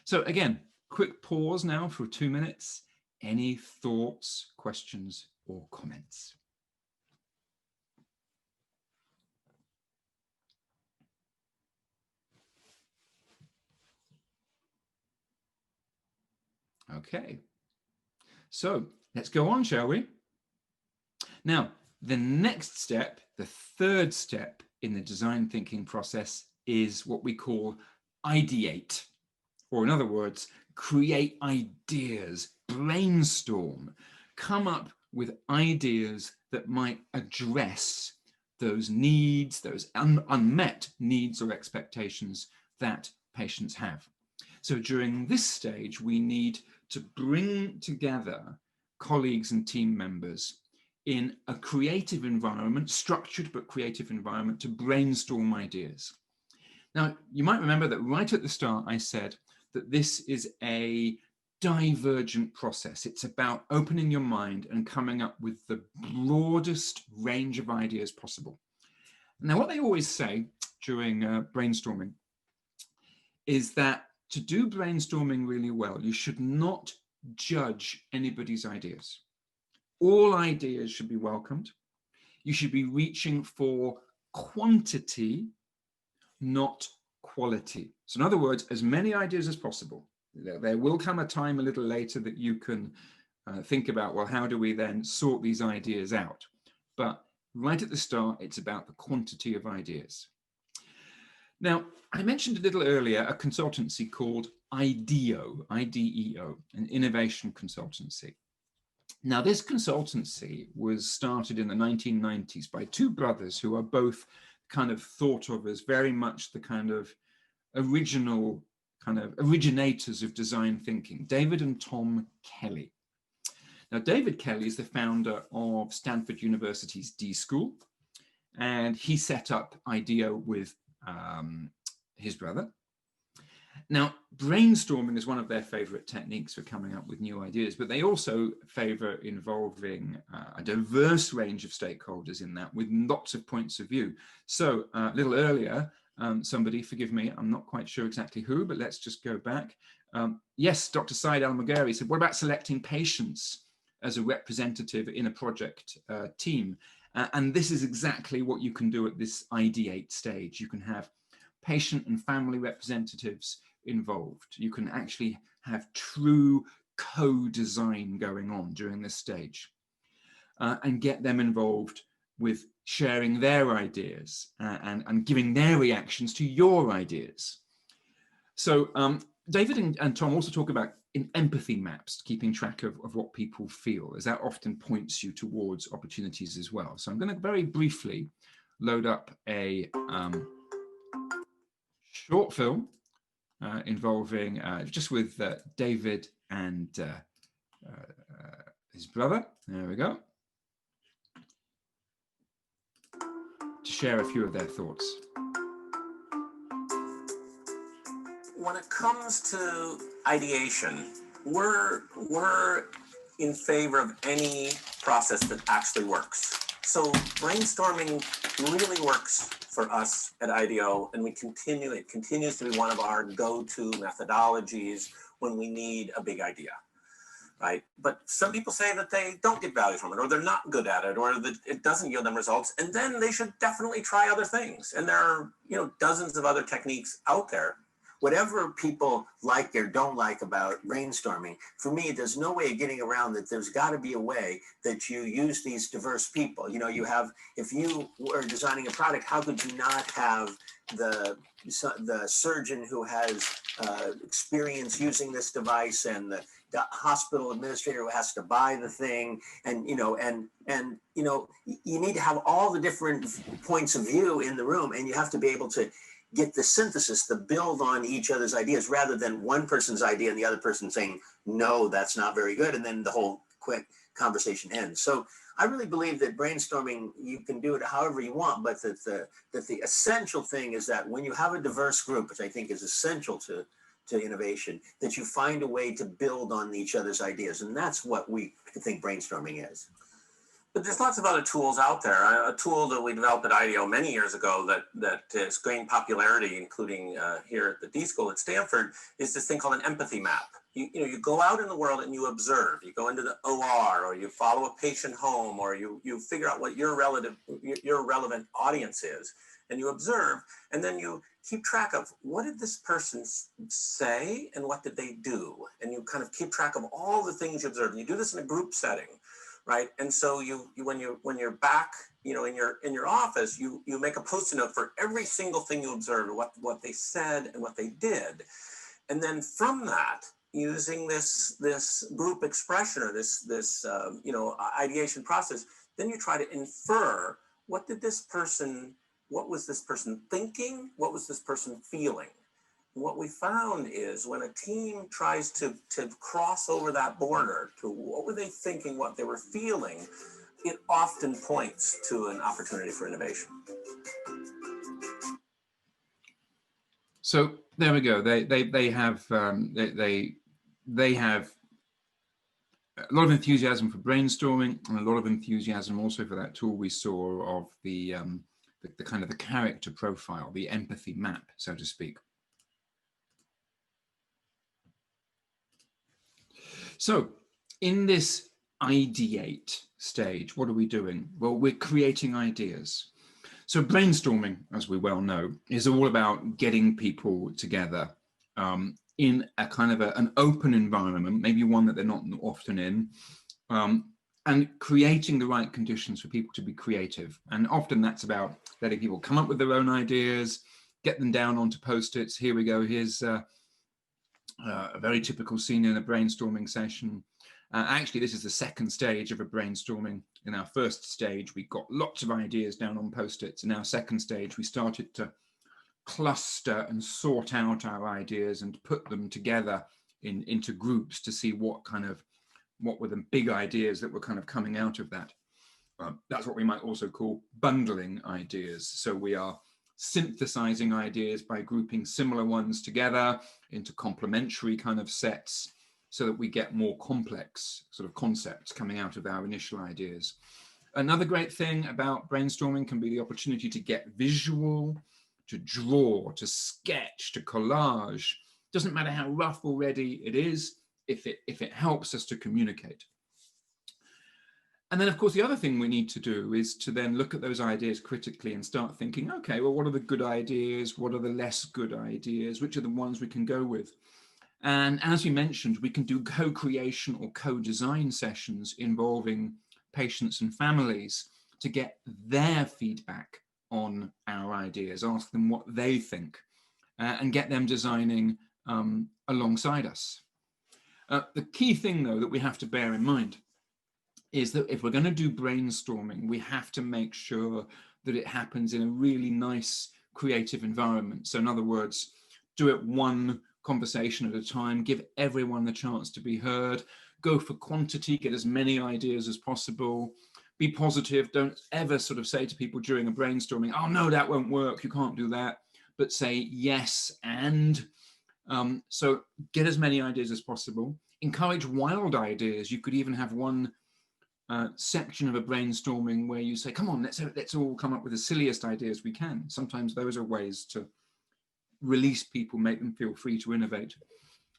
So again, quick pause now for 2 minutes. Any thoughts, questions, or comments? Okay, so let's go on, shall we? Now, the next step, the third step in the design thinking process, is what we call ideate, or in other words, create ideas, brainstorm, come up with ideas that might address those needs, those unmet needs or expectations that patients have. So during this stage, we need to bring together colleagues and team members in a creative environment, structured but creative environment, to brainstorm ideas. Now, you might remember that right at the start, I said that this is a divergent process. It's about opening your mind and coming up with the broadest range of ideas possible. Now, what they always say during brainstorming is that to do brainstorming really well, you should not judge anybody's ideas. All ideas should be welcomed. You should be reaching for quantity, not quality. So in other words, as many ideas as possible. There will come a time a little later that you can think about, well, how do we then sort these ideas out? But right at the start, it's about the quantity of ideas. Now, I mentioned a little earlier a consultancy called IDEO, I-D-E-O, an innovation consultancy. Now, this consultancy was started in the 1990s by 2 brothers who are both kind of thought of as very much the kind of originators of design thinking, David and Tom Kelly. Now, David Kelly is the founder of Stanford University's D School, and he set up IDEO with his brother. Now, brainstorming is one of their favorite techniques for coming up with new ideas, but they also favor involving a diverse range of stakeholders in that, with lots of points of view. So a little earlier, somebody, forgive me, I'm not quite sure exactly who, but let's just go back. Yes, Dr. Said Al-Mughari said, what about selecting patients as a representative in a project team? And this is exactly what you can do at this ideate stage. You can have patient and family representatives involved. You can actually have true co-design going on during this stage, and get them involved with sharing their ideas and giving their reactions to your ideas. So David and Tom also talk about empathy maps, keeping track of what people feel, as that often points you towards opportunities as well. So I'm going to very briefly load up a short film involving just with David and his brother. There we go. To share a few of their thoughts. When it comes to ideation, we're in favor of any process that actually works. So brainstorming really works for us at IDEO, and it continues to be one of our go-to methodologies when we need a big idea, right? But some people say that they don't get value from it, or they're not good at it, or that it doesn't yield them results, and then they should definitely try other things. And there are, dozens of other techniques out there. Whatever people like or don't like about brainstorming, for me, there's no way of getting around that. There's got to be a way that you use these diverse people. You have, if you were designing a product, how could you not have the surgeon who has experience using this device, and the hospital administrator who has to buy the thing, and you need to have all the different points of view in the room, and you have to be able to get the synthesis, the build on each other's ideas, rather than one person's idea and the other person saying, no, that's not very good, and then the whole quick conversation ends. So I really believe that brainstorming, you can do it however you want, but that the essential thing is that when you have a diverse group, which I think is essential to innovation, that you find a way to build on each other's ideas. And that's what we think brainstorming is. But there's lots of other tools out there. A tool that we developed at IDEO many years ago that has gained popularity, including here at the D School at Stanford, is this thing called an empathy map. You go out in the world and you observe. You go into the OR, or you follow a patient home, or you figure out what your relevant audience is, and you observe, and then you keep track of what did this person say and what did they do, and you kind of keep track of all the things you observe. And you do this in a group setting. Right, and so when you're back, in your office, you make a Post-it note for every single thing you observed, what they said and what they did, and then from that, using this group expression, or this ideation process, then you try to infer what was this person thinking, what was this person feeling. What we found is when a team tries to cross over that border to what were they thinking, what they were feeling, it often points to an opportunity for innovation. So there we go. They have they have a lot of enthusiasm for brainstorming, and a lot of enthusiasm also for that tool we saw of the kind of the character profile, the empathy map, so to speak. So in this ideate stage, what are we doing? Well, we're creating ideas. So brainstorming, as we well know, is all about getting people together in a kind of an open environment, maybe one that they're not often in, and creating the right conditions for people to be creative. And often that's about letting people come up with their own ideas, get them down onto Post-its. Here we go, here's a very typical scene in a brainstorming session. Actually, this is the second stage of a brainstorming. In our first stage, we got lots of ideas down on Post-its. In our second stage, we started to cluster and sort out our ideas and put them together into groups to see what were the big ideas that were kind of coming out of that. That's what we might also call bundling ideas. So we are synthesizing ideas by grouping similar ones together into complementary kind of sets so that we get more complex sort of concepts coming out of our initial ideas. Another great thing about brainstorming can be the opportunity to get visual, to draw, to sketch, to collage. Doesn't matter how rough or ready it is, if it helps us to communicate. And then, of course, the other thing we need to do is to then look at those ideas critically and start thinking, okay, well, what are the good ideas? What are the less good ideas? Which are the ones we can go with? And as we mentioned, we can do co-creation or co-design sessions involving patients and families to get their feedback on our ideas, ask them what they think, and get them designing alongside us. The key thing, though, that we have to bear in mind is that if we're going to do brainstorming, we have to make sure that it happens in a really nice, creative environment. So in other words, do it one conversation at a time, give everyone the chance to be heard, go for quantity, get as many ideas as possible, be positive. Don't ever sort of say to people during a brainstorming, oh no, that won't work, you can't do that, but say yes and. So get as many ideas as possible. Encourage wild ideas. You could even have one section of a brainstorming where you say, come on, let's all come up with the silliest ideas we can. Sometimes those are ways to release people, make them feel free to innovate.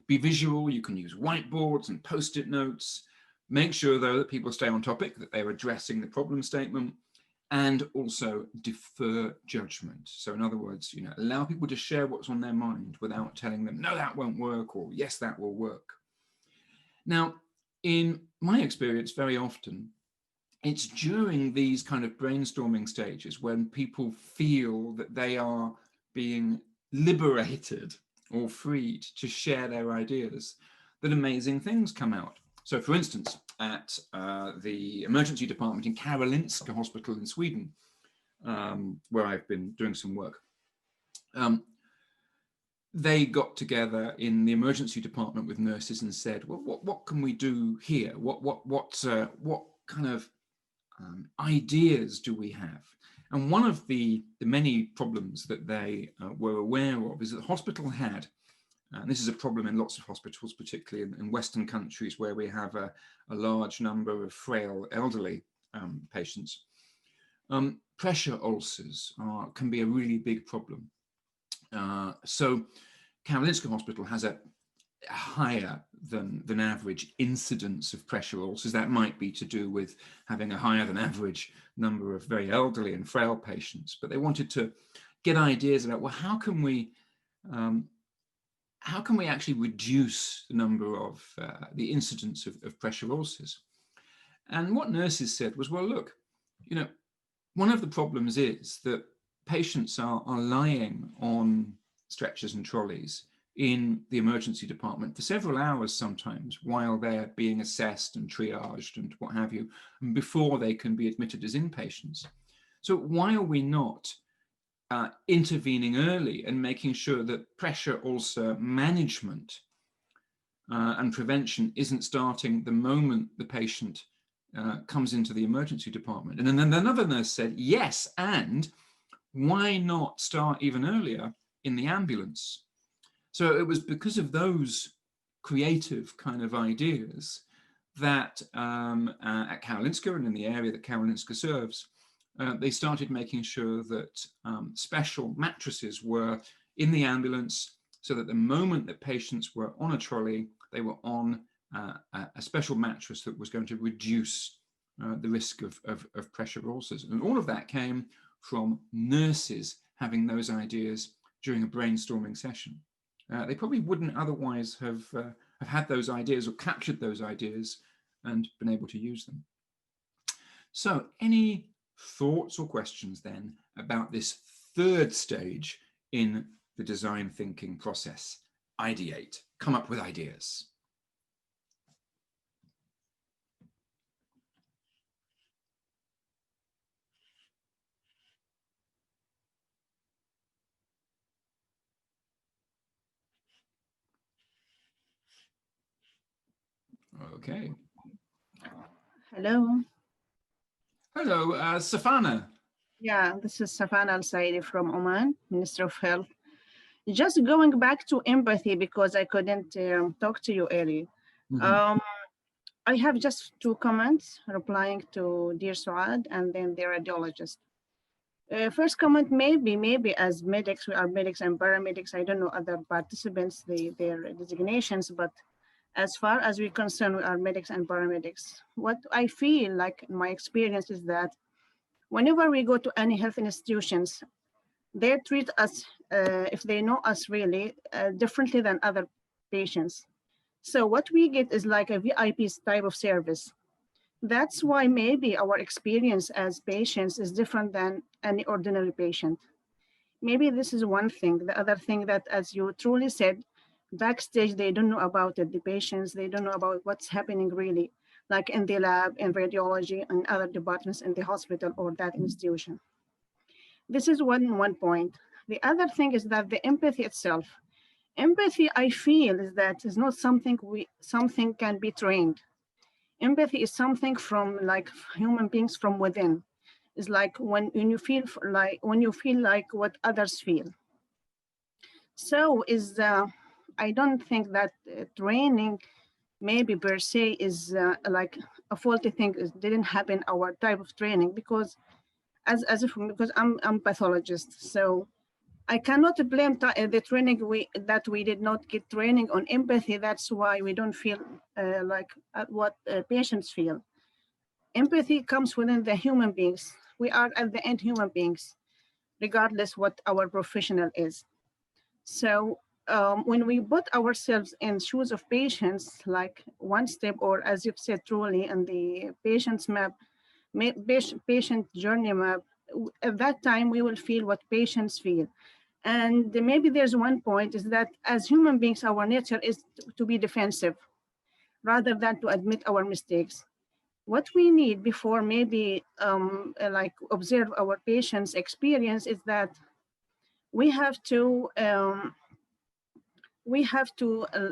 Be visual. You can use whiteboards and post-it notes. Make sure, though, that people stay on topic, that they're addressing the problem statement, and also defer judgment. So in other words, allow people to share what's on their mind without telling them, no, that won't work, or yes, that will work. Now, in my experience, very often, it's during these kind of brainstorming stages when people feel that they are being liberated or freed to share their ideas that amazing things come out. So, for instance, at the emergency department in Karolinska Hospital in Sweden, where I've been doing some work, they got together in the emergency department with nurses and said, well, what can we do here? What kind of ideas do we have? And one of the many problems that they were aware of is that the hospital had, and this is a problem in lots of hospitals, particularly in Western countries where we have a large number of frail elderly patients. Pressure ulcers can be a really big problem. So Karolinska Hospital has a higher than average incidence of pressure ulcers. That might be to do with having a higher than average number of very elderly and frail patients. But they wanted to get ideas about, well, how can we actually reduce the number of the incidence of pressure ulcers? And what nurses said was, well, look, one of the problems is that patients are lying on stretchers and trolleys in the emergency department for several hours sometimes while they're being assessed and triaged and what have you, and before they can be admitted as inpatients. So why are we not intervening early and making sure that pressure ulcer management and prevention isn't starting the moment the patient comes into the emergency department? And then another nurse said, yes, and why not start even earlier in the ambulance? So it was because of those creative kind of ideas that at Karolinska and in the area that Karolinska serves, they started making sure that special mattresses were in the ambulance so that the moment that patients were on a trolley, they were on a special mattress that was going to reduce the risk of pressure ulcers. And all of that came from nurses having those ideas during a brainstorming session. They probably wouldn't otherwise have had those ideas or captured those ideas and been able to use them. So any thoughts or questions then about this third stage in the design thinking process? Ideate, come up with ideas. Okay. Hello. Hello, Safana. Yeah, this is Safan Al Saidi from Oman, Minister of Health. Just going back to empathy because I couldn't talk to you earlier. Mhm. I have just two comments replying to dear Suad and then the radiologist. First comment, maybe as medics, we are medics and paramedics. I don't know other participants, their designations, but as far as we're concerned, we are medics and paramedics. What I feel like in my experience is that whenever we go to any health institutions, they treat us, if they know us really, differently than other patients. So what we get is like a VIP type of service. That's why maybe our experience as patients is different than any ordinary patient. Maybe this is one thing. The other thing that, as you truly said, backstage, they don't know about it. The patients, they don't know about what's happening really, like in the lab, in radiology, and other departments in the hospital or that institution. This is one point. The other thing is that the empathy itself. Empathy, I feel, is that is not something can be trained. Empathy is something from like human beings from within. It's like when you feel like what others feel. So I don't think that training maybe per se is like a faulty thing. It didn't happen our type of training because because I'm pathologist, so I cannot blame the training that we did not get training on empathy. That's why we don't feel like what patients feel. Empathy comes within the human beings. We are at the end human beings, regardless what our professional is. So when we put ourselves in shoes of patients, like one step, or as you've said, truly, in the patient's map, patient journey map, at that time we will feel what patients feel. And maybe there's one point is that as human beings, our nature is to be defensive rather than to admit our mistakes. What we need before maybe like observe our patients' experience is that we have to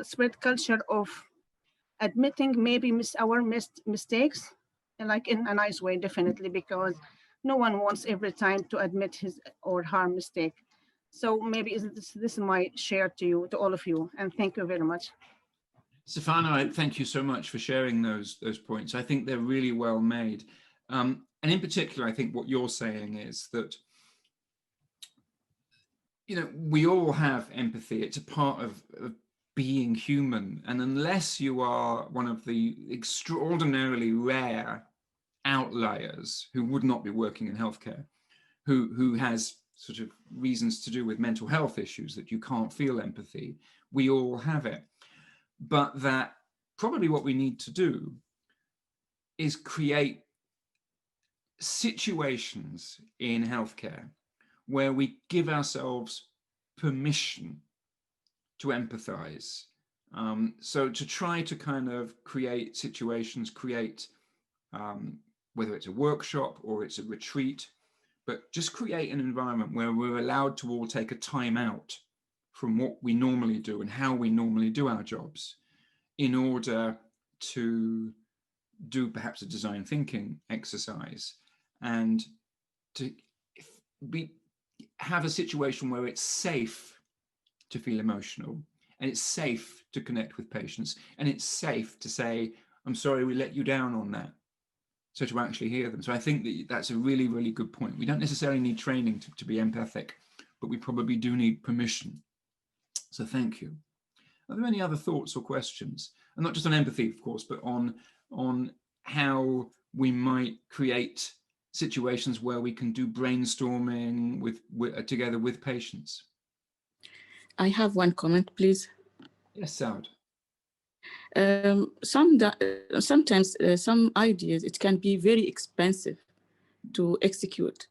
spread culture of admitting maybe our mistakes, and like in a nice way, definitely, because no one wants every time to admit his or her mistake. So maybe this is my share to you, to all of you, and thank you very much. Stefano, thank you so much for sharing those points. I think they're really well made. And in particular, I think what you're saying is that, you know, we all have empathy. It's a part of being human. And unless you are one of the extraordinarily rare outliers who would not be working in healthcare, who has sort of reasons to do with mental health issues that you can't feel empathy, we all have it. But that probably what we need to do is create situations in healthcare where we give ourselves permission to empathize. So to try to kind of create situations, whether it's a workshop or it's a retreat, but just create an environment where we're allowed to all take a time out from what we normally do and how we normally do our jobs in order to do perhaps a design thinking exercise and to have a situation where it's safe to feel emotional and it's safe to connect with patients and it's safe to say, I'm sorry we let you down on that. So to actually hear them. So I think that that's a really, really good point. We don't necessarily need training to be empathic, but we probably do need permission. So thank you. Are there any other thoughts or questions? And not just on empathy, of course, but on how we might create situations where we can do brainstorming together with patients. I have one comment, please. Yes, Saud. Sometimes some ideas, it can be very expensive to execute,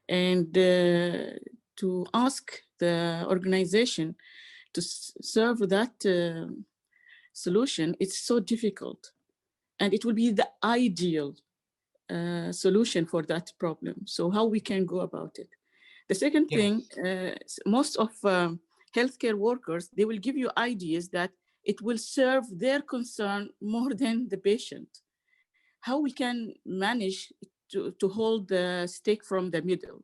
and to ask the organization to serve that solution, it's so difficult, and it will be the ideal solution for that problem. So how we can go about it? The second thing, most of healthcare workers, they will give you ideas that it will serve their concern more than the patient. How we can manage to hold the stick from the middle.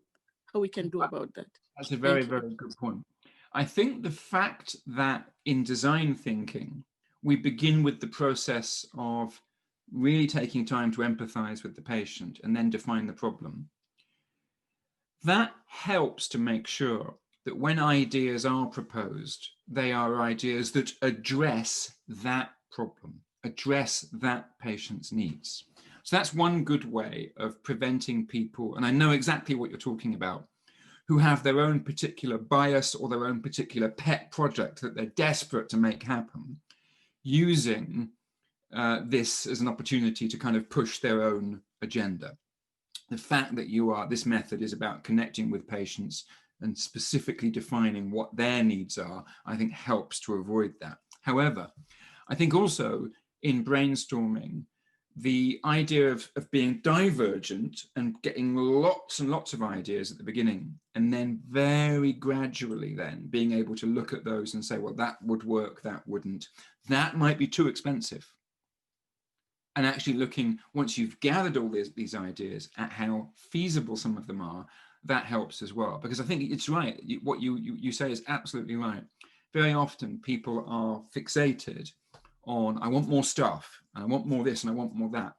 How we can do about that? That's a very, very good point. I think the fact that in design thinking, we begin with the process of really taking time to empathize with the patient and then define the problem, that helps to make sure that when ideas are proposed, they are ideas that address that problem, address that patient's needs. So that's one good way of preventing people, and I know exactly what you're talking about, who have their own particular bias or their own particular pet project that they're desperate to make happen, using this as an opportunity to kind of push their own agenda. The fact that this method is about connecting with patients and specifically defining what their needs are, I think helps to avoid that. However, I think also in brainstorming, the idea of being divergent and getting lots and lots of ideas at the beginning, and then very gradually then being able to look at those and say, well, that would work, that wouldn't, that might be too expensive. And actually looking, once you've gathered all these ideas, at how feasible some of them are, that helps as well. Because I think it's right, what you say is absolutely right. Very often people are fixated on, I want more stuff, and I want more this, and I want more that.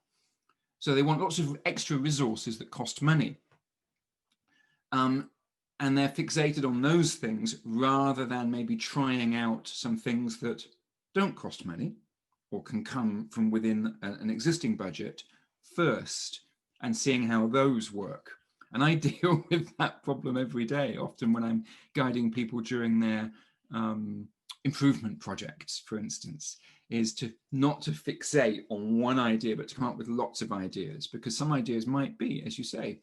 So they want lots of extra resources that cost money. And they're fixated on those things rather than maybe trying out some things that don't cost money or can come from within an existing budget first, and seeing how those work. And I deal with that problem every day, often when I'm guiding people during their improvement projects, for instance, is to not to fixate on one idea, but to come up with lots of ideas, because some ideas might be, as you say,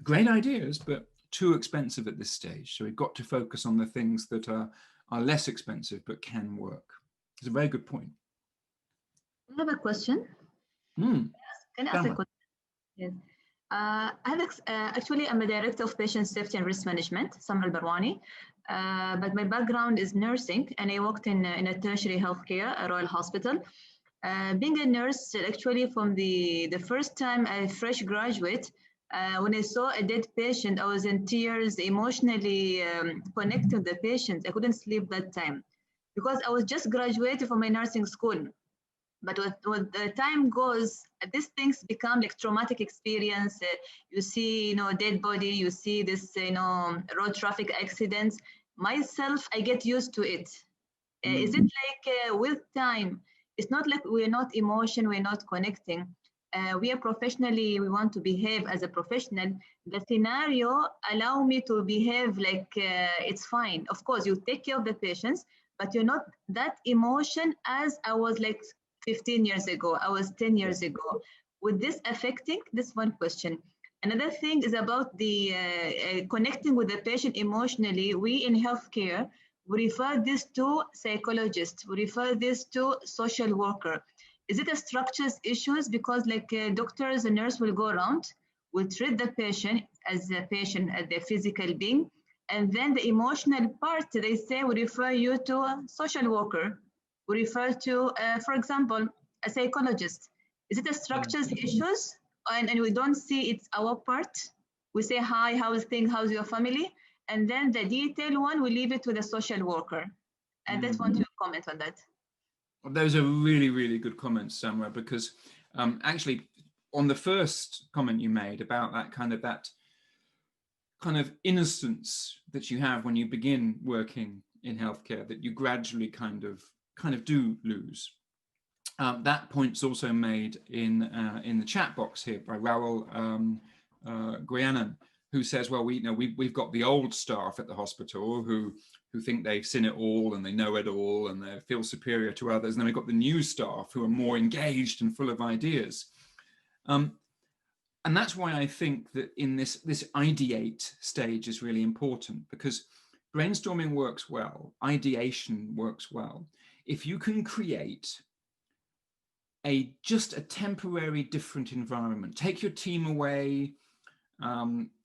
great ideas, but too expensive at this stage. So we've got to focus on the things that are less expensive, but can work. It's a very good point. I have a question. Can I ask a question? Yes. Actually, I'm a director of patient safety and risk management, Samra Al-Barwani. But my background is nursing, and I worked in a tertiary healthcare, a Royal Hospital. Being a nurse, actually, from the first time I fresh graduate, when I saw a dead patient, I was in tears, emotionally connected to the patient. I couldn't sleep that time because I was just graduated from my nursing school. But when the time goes, these things become like traumatic experience. You see, dead body. You see this, road traffic accidents. Myself, I get used to it. Is it like with time? It's not like we're not emotion. We're not connecting. We are professionally. We want to behave as a professional. The scenario allow me to behave like it's fine. Of course, you take care of the patients, but you're not that emotion as I was like 15 years ago, I was 10 years ago. With this affecting, this one question. Another thing is about the connecting with the patient emotionally. We in healthcare, we refer this to psychologists, we refer this to social worker. Is it a structures issues? Because like doctors and nurse will go around, will treat the patient as a patient, as the physical being. And then the emotional part, they say, we refer you to a social worker. We refer to, for example, a psychologist. Is it a structures issues? And we don't see it's our part. We say, hi, how's things, how's your family? And then the detailed one, we leave it to the social worker. I just want you to comment on that. Well, those are really, really good comments, Samra, because actually on the first comment you made about that kind of innocence that you have when you begin working in healthcare, that you gradually kind of do lose. That point's also made in the chat box here by Raul Guyanan, who says, well, we've got the old staff at the hospital who think they've seen it all and they know it all and they feel superior to others. And then we've got the new staff who are more engaged and full of ideas. And that's why I think that in this ideate stage is really important, because brainstorming works well, ideation works well, if you can create just a temporary different environment. Take your team away,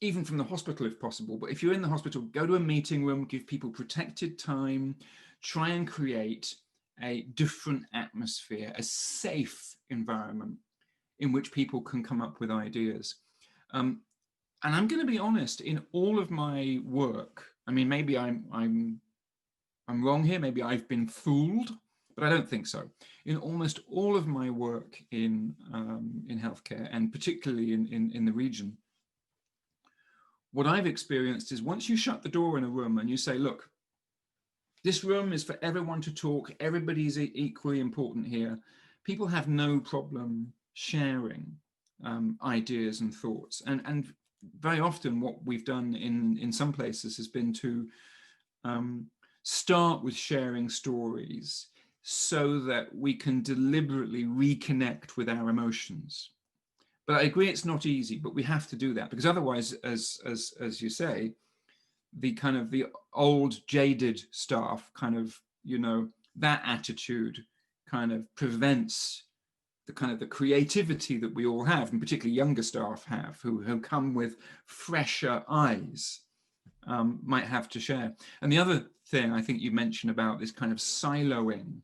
even from the hospital if possible, but if you're in the hospital, go to a meeting room, give people protected time, try and create a different atmosphere, a safe environment in which people can come up with ideas. And I'm going to be honest, in all of my work, I mean, maybe I'm wrong here, maybe I've been fooled, but I don't think so. In almost all of my work in healthcare, and particularly in the region, what I've experienced is once you shut the door in a room and you say, look, this room is for everyone to talk, everybody's equally important here, people have no problem sharing ideas and thoughts. And very often what we've done in some places has been to start with sharing stories so that we can deliberately reconnect with our emotions. But I agree it's not easy, but we have to do that, because otherwise, as you say, the kind of the old jaded staff kind of, you know, that attitude kind of prevents the kind of the creativity that we all have, and particularly younger staff have, who come with fresher eyes, might have to share. And the other thing I think you mentioned about this kind of siloing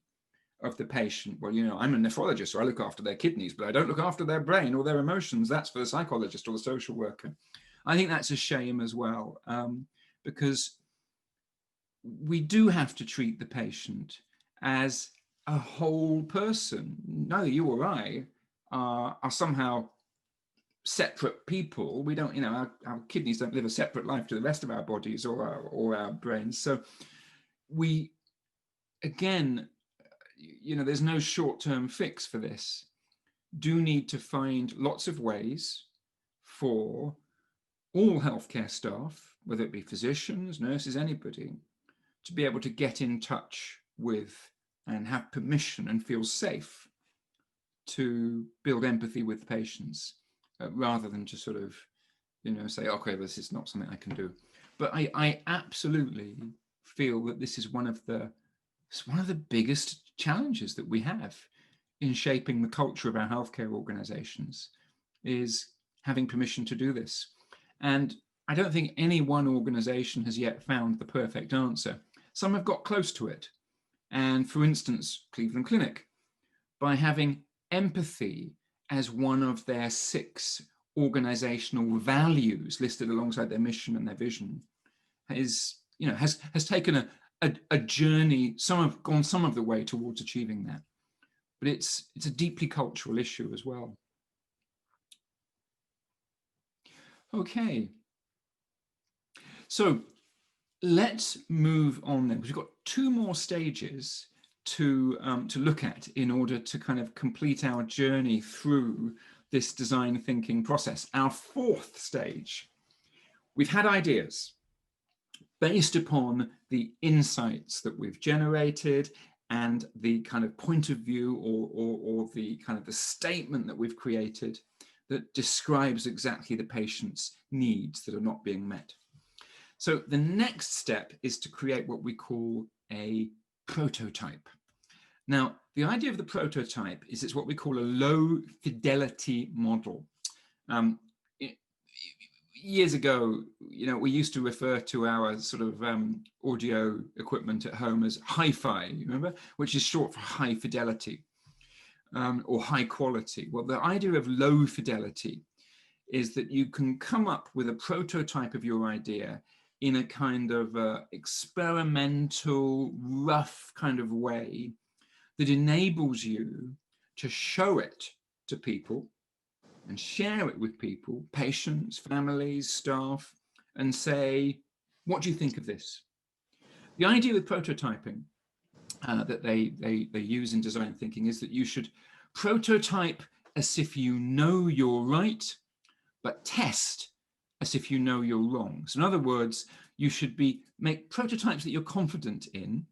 of the patient. Well, you know, I'm a nephrologist, so I look after their kidneys, but I don't look after their brain or their emotions. That's for the psychologist or the social worker. I think that's a shame as well, because we do have to treat the patient as a whole person. Neither you or I are somehow separate people. We don't, you know, our kidneys don't live a separate life to the rest of our bodies or our brains. So we, again, you know, there's no short-term fix for this. Do need to find lots of ways for all healthcare staff, whether it be physicians, nurses, anybody, to be able to get in touch with and have permission and feel safe to build empathy with patients, rather than to sort of, you know, say, okay, this is not something I can do. But I absolutely feel that this is one of the biggest challenges that we have in shaping the culture of our healthcare organizations, is having permission to do this. And I don't think any one organization has yet found the perfect answer. Some have got close to it. And for instance, Cleveland Clinic, by having empathy as one of their 6 organizational values listed alongside their mission and their vision, has taken a journey. Some have gone some of the way towards achieving that. But it's a deeply cultural issue as well. Okay. So let's move on then, because we've got 2 more stages to look at in order to kind of complete our journey through this design thinking process. Our 4th stage, we've had ideas based upon the insights that we've generated and the kind of point of view or the kind of the statement that we've created that describes exactly the patient's needs that are not being met. So the next step is to create what we call a prototype. Now, the idea of the prototype is it's what we call a low fidelity model. Years ago, you know, we used to refer to our sort of audio equipment at home as hi-fi, you remember, which is short for high fidelity or high quality. Well, the idea of low fidelity is that you can come up with a prototype of your idea in a kind of experimental, rough kind of way that enables you to show it to people and share it with people, patients, families, staff, and say, what do you think of this? The idea with prototyping that they use in design thinking is that you should prototype as if you know you're right, but test as if you know you're wrong. So in other words, you should make prototypes that you're confident in,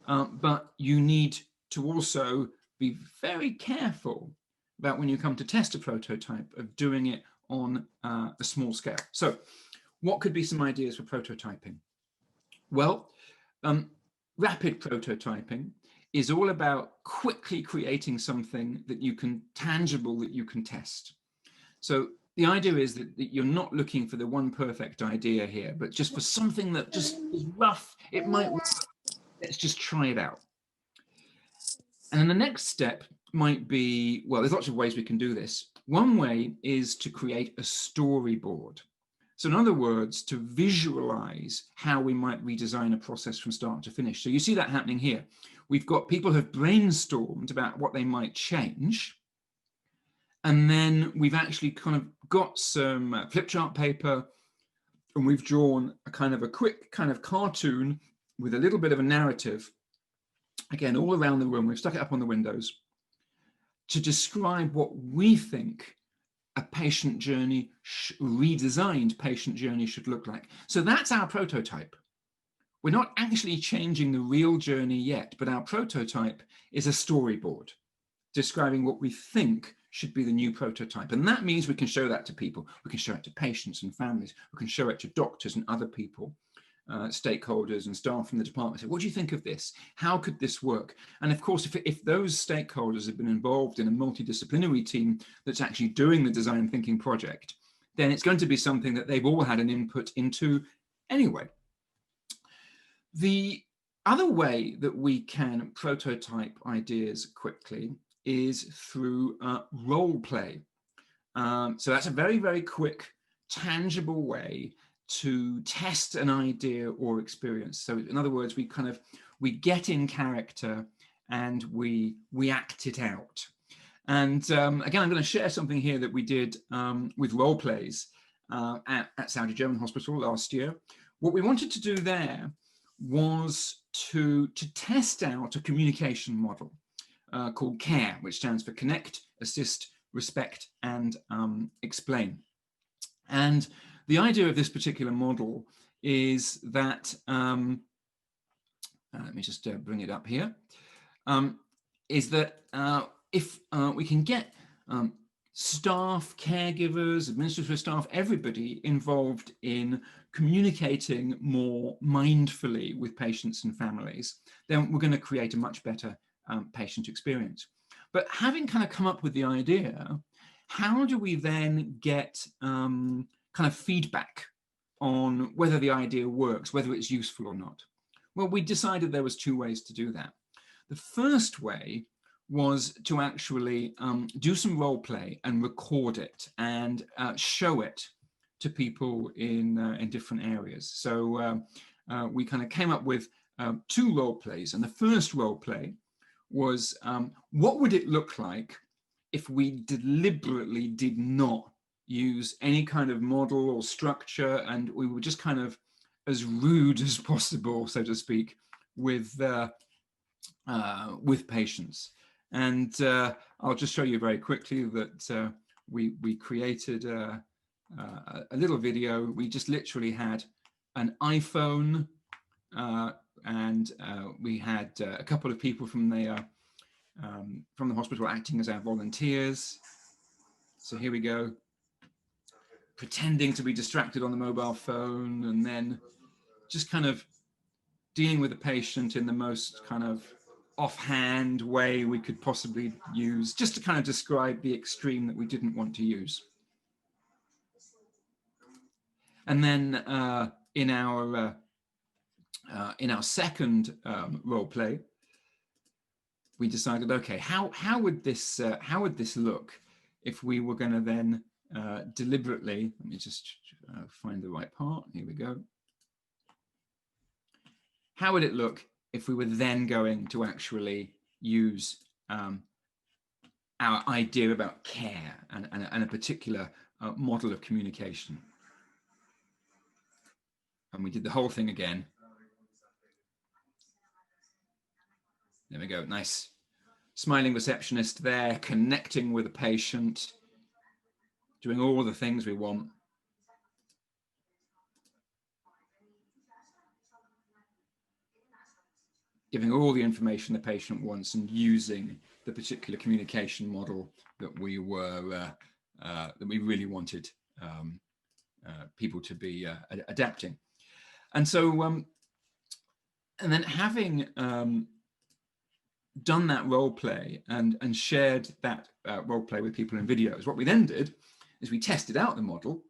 but you need to also be very careful about when you come to test a prototype of doing it on a small scale. So what could be some ideas for prototyping? Well, rapid prototyping is all about quickly creating something that you can, tangible, that you can test. So the idea is that you're not looking for the one perfect idea here, but just for something that just is rough, it might work. Let's just try it out. And then the next step might be, well, there's lots of ways we can do this. One way is to create a storyboard. So in other words, to visualize how we might redesign a process from start to finish. So you see that happening here. We've got people who have brainstormed about what they might change. And then we've actually kind of got some flip chart paper, and we've drawn a kind of a quick kind of cartoon with a little bit of a narrative, again, all around the room. We've stuck it up on the windows to describe what we think a patient journey, redesigned patient journey should look like. So that's our prototype. We're not actually changing the real journey yet, but our prototype is a storyboard describing what we think should be the new prototype. And that means we can show that to people. We can show it to patients and families. We can show it to doctors and other people, stakeholders and staff from the department. Say, what do you think of this? How could this work? And of course, if those stakeholders have been involved in a multidisciplinary team that's actually doing the design thinking project, then it's going to be something that they've all had an input into anyway. The other way that we can prototype ideas quickly is through role play. So that's a very, very quick, tangible way to test an idea or experience. So in other words, we get in character and we act it out. And again, I'm going to share something here that we did with role plays at Saudi German Hospital last year. What we wanted to do there was to test out a communication model called CARE, which stands for Connect, Assist, Respect, and Explain. And the idea of this particular model is that, let me just bring it up here, is that if we can get staff, caregivers, administrative staff, everybody involved in communicating more mindfully with patients and families, then we're going to create a much better patient experience. But having kind of come up with the idea, how do we then get kind of feedback on whether the idea works, whether it's useful or not? Well, we decided there was two ways to do that. The first way was to actually do some role play and record it and show it to people in different areas. So we kind of came up with two role plays, and the first role play was what would it look like if we deliberately did not use any kind of model or structure, and we were just kind of as rude as possible, so to speak, with patients. And I'll just show you very quickly that we created a little video. We just literally had an iPhone and we had a couple of people from the hospital acting as our volunteers. So here we go, pretending to be distracted on the mobile phone, and then just kind of dealing with the patient in the most kind of offhand way we could possibly use, just to kind of describe the extreme that we didn't want to use. And then in our second role play, we decided, okay, how would this look if we were going to then deliberately, let me just find the right part, here we go. How would it look if we were then going to actually use our idea about care and a particular model of communication? And we did the whole thing again. There we go, nice. Smiling receptionist there, connecting with the patient, doing all the things we want. Giving all the information the patient wants and using the particular communication model that we were that we really wanted people to be adapting. And so, and then having done that role play and shared that role play with people in videos, what we then did is we tested out the model.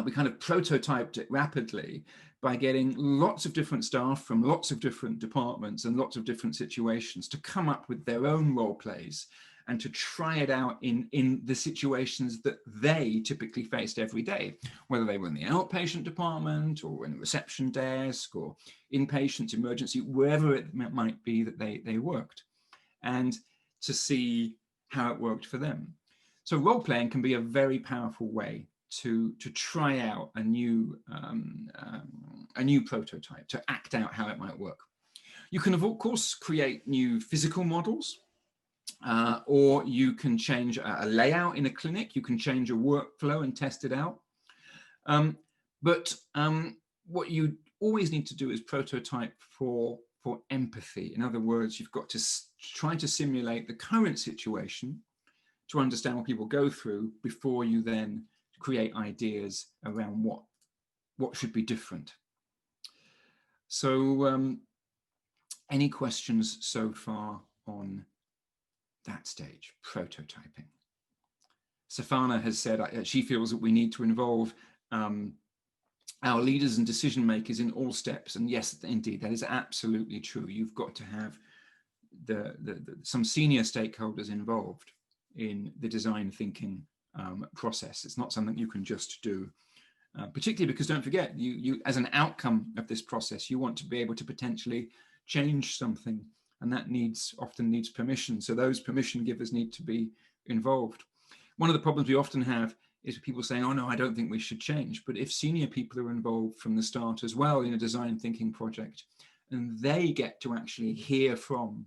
We kind of prototyped it rapidly by getting lots of different staff from lots of different departments and lots of different situations to come up with their own role plays and to try it out in the situations that they typically faced every day, whether they were in the outpatient department or in the reception desk or inpatient emergency, wherever it might be that they worked, and to see how it worked for them. So role-playing can be a very powerful way to try out a new prototype, to act out how it might work. You can, of course, create new physical models, or you can change a layout in a clinic. You can change a workflow and test it out. But what you always need to do is prototype for empathy. In other words, you've got to try to simulate the current situation to understand what people go through before you then create ideas around what should be different. So any questions so far on that stage, prototyping? Safana has said she feels that we need to involve our leaders and decision makers in all steps. And yes, indeed, that is absolutely true. You've got to have some senior stakeholders involved in the design thinking process. It's not something you can just do, particularly because, don't forget, you as an outcome of this process, you want to be able to potentially change something, and that often needs permission. So those permission givers need to be involved. One of the problems we often have is people saying, oh no, I don't think we should change. But if senior people are involved from the start as well in a design thinking project, and they get to actually hear from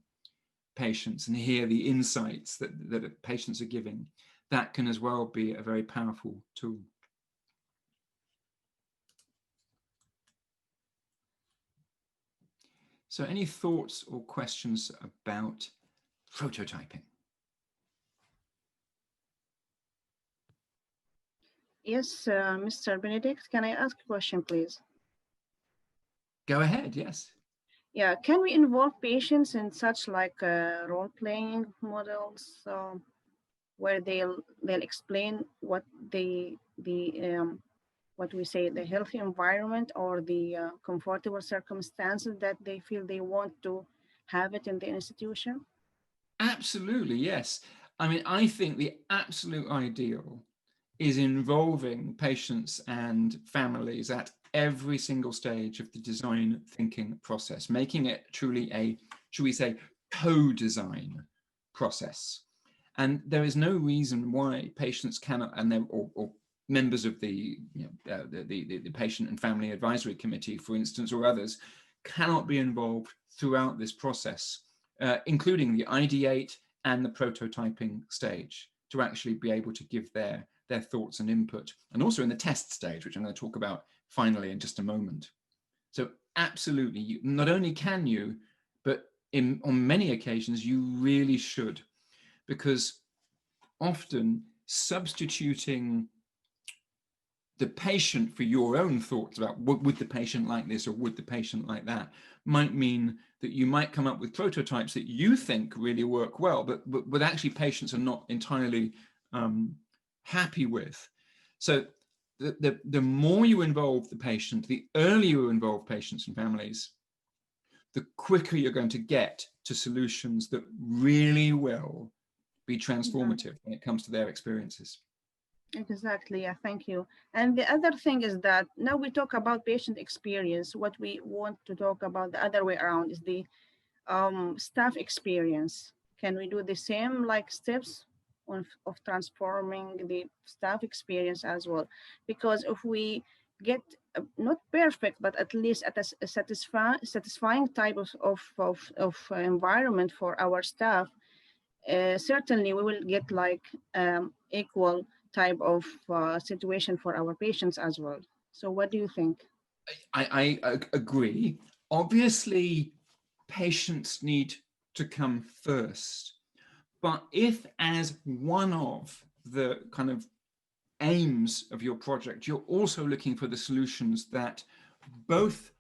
patients and hear the insights that patients are giving, that can as well be a very powerful tool. So any thoughts or questions about prototyping? Yes, Mr. Benedict, can I ask a question, please? Go ahead, yes. Yeah, can we involve patients in such like role-playing models where they'll explain what what we say, the healthy environment or the comfortable circumstances that they feel they want to have it in the institution? Absolutely, yes. I mean, I think the absolute ideal is involving patients and families at every single stage of the design thinking process, making it truly a, should we say, co-design process. And there is no reason why patients cannot, or members of the patient and family advisory committee, for instance, or others, cannot be involved throughout this process, including the ideate and the prototyping stage, to actually be able to give their thoughts and input, and also in the test stage, which I'm going to talk about finally in just a moment. So absolutely, not only can you, but on many occasions, you really should, because often substituting the patient for your own thoughts about would the patient like this or would the patient like that might mean that you might come up with prototypes that you think really work well, but actually patients are not entirely happy with. So the more you involve the patient, the earlier you involve patients and families, the quicker you're going to get to solutions that really will be transformative when it comes to their experiences. Exactly, yeah, thank you. And the other thing is that now we talk about patient experience. What we want to talk about the other way around is the staff experience. Can we do the same like steps of transforming the staff experience as well? Because if we get not perfect, but at least at a satisfying type of environment for our staff, certainly we will get like equal type of situation for our patients as well. So what do you think? I agree. Obviously, patients need to come first. But if, as one of the kind of aims of your project, you're also looking for the solutions that both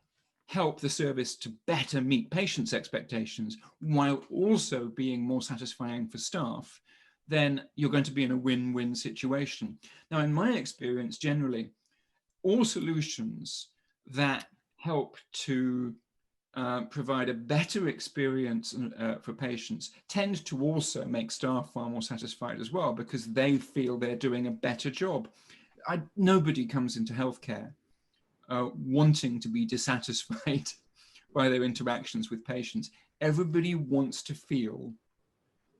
help the service to better meet patients' expectations while also being more satisfying for staff, then you're going to be in a win-win situation. Now, in my experience, generally, all solutions that help to provide a better experience for patients tend to also make staff far more satisfied as well, because they feel they're doing a better job. Nobody comes into healthcare wanting to be dissatisfied by their interactions with patients. Everybody wants to feel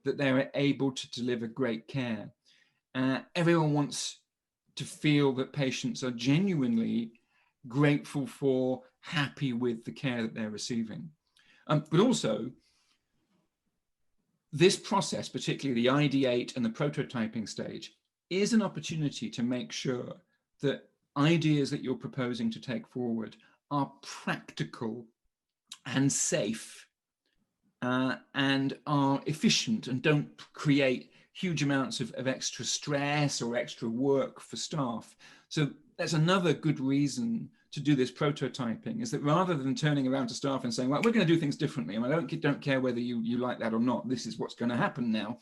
that they're able to deliver great care. Everyone wants to feel that patients are genuinely grateful for, happy with the care that they're receiving. But also, this process, particularly the ideate and the prototyping stage, is an opportunity to make sure that ideas that you're proposing to take forward are practical and safe and are efficient and don't create huge amounts of extra stress or extra work for staff. So that's another good reason to do this prototyping, is that rather than turning around to staff and saying, well, we're going to do things differently, and I don't care whether you like that or not, this is what's going to happen now,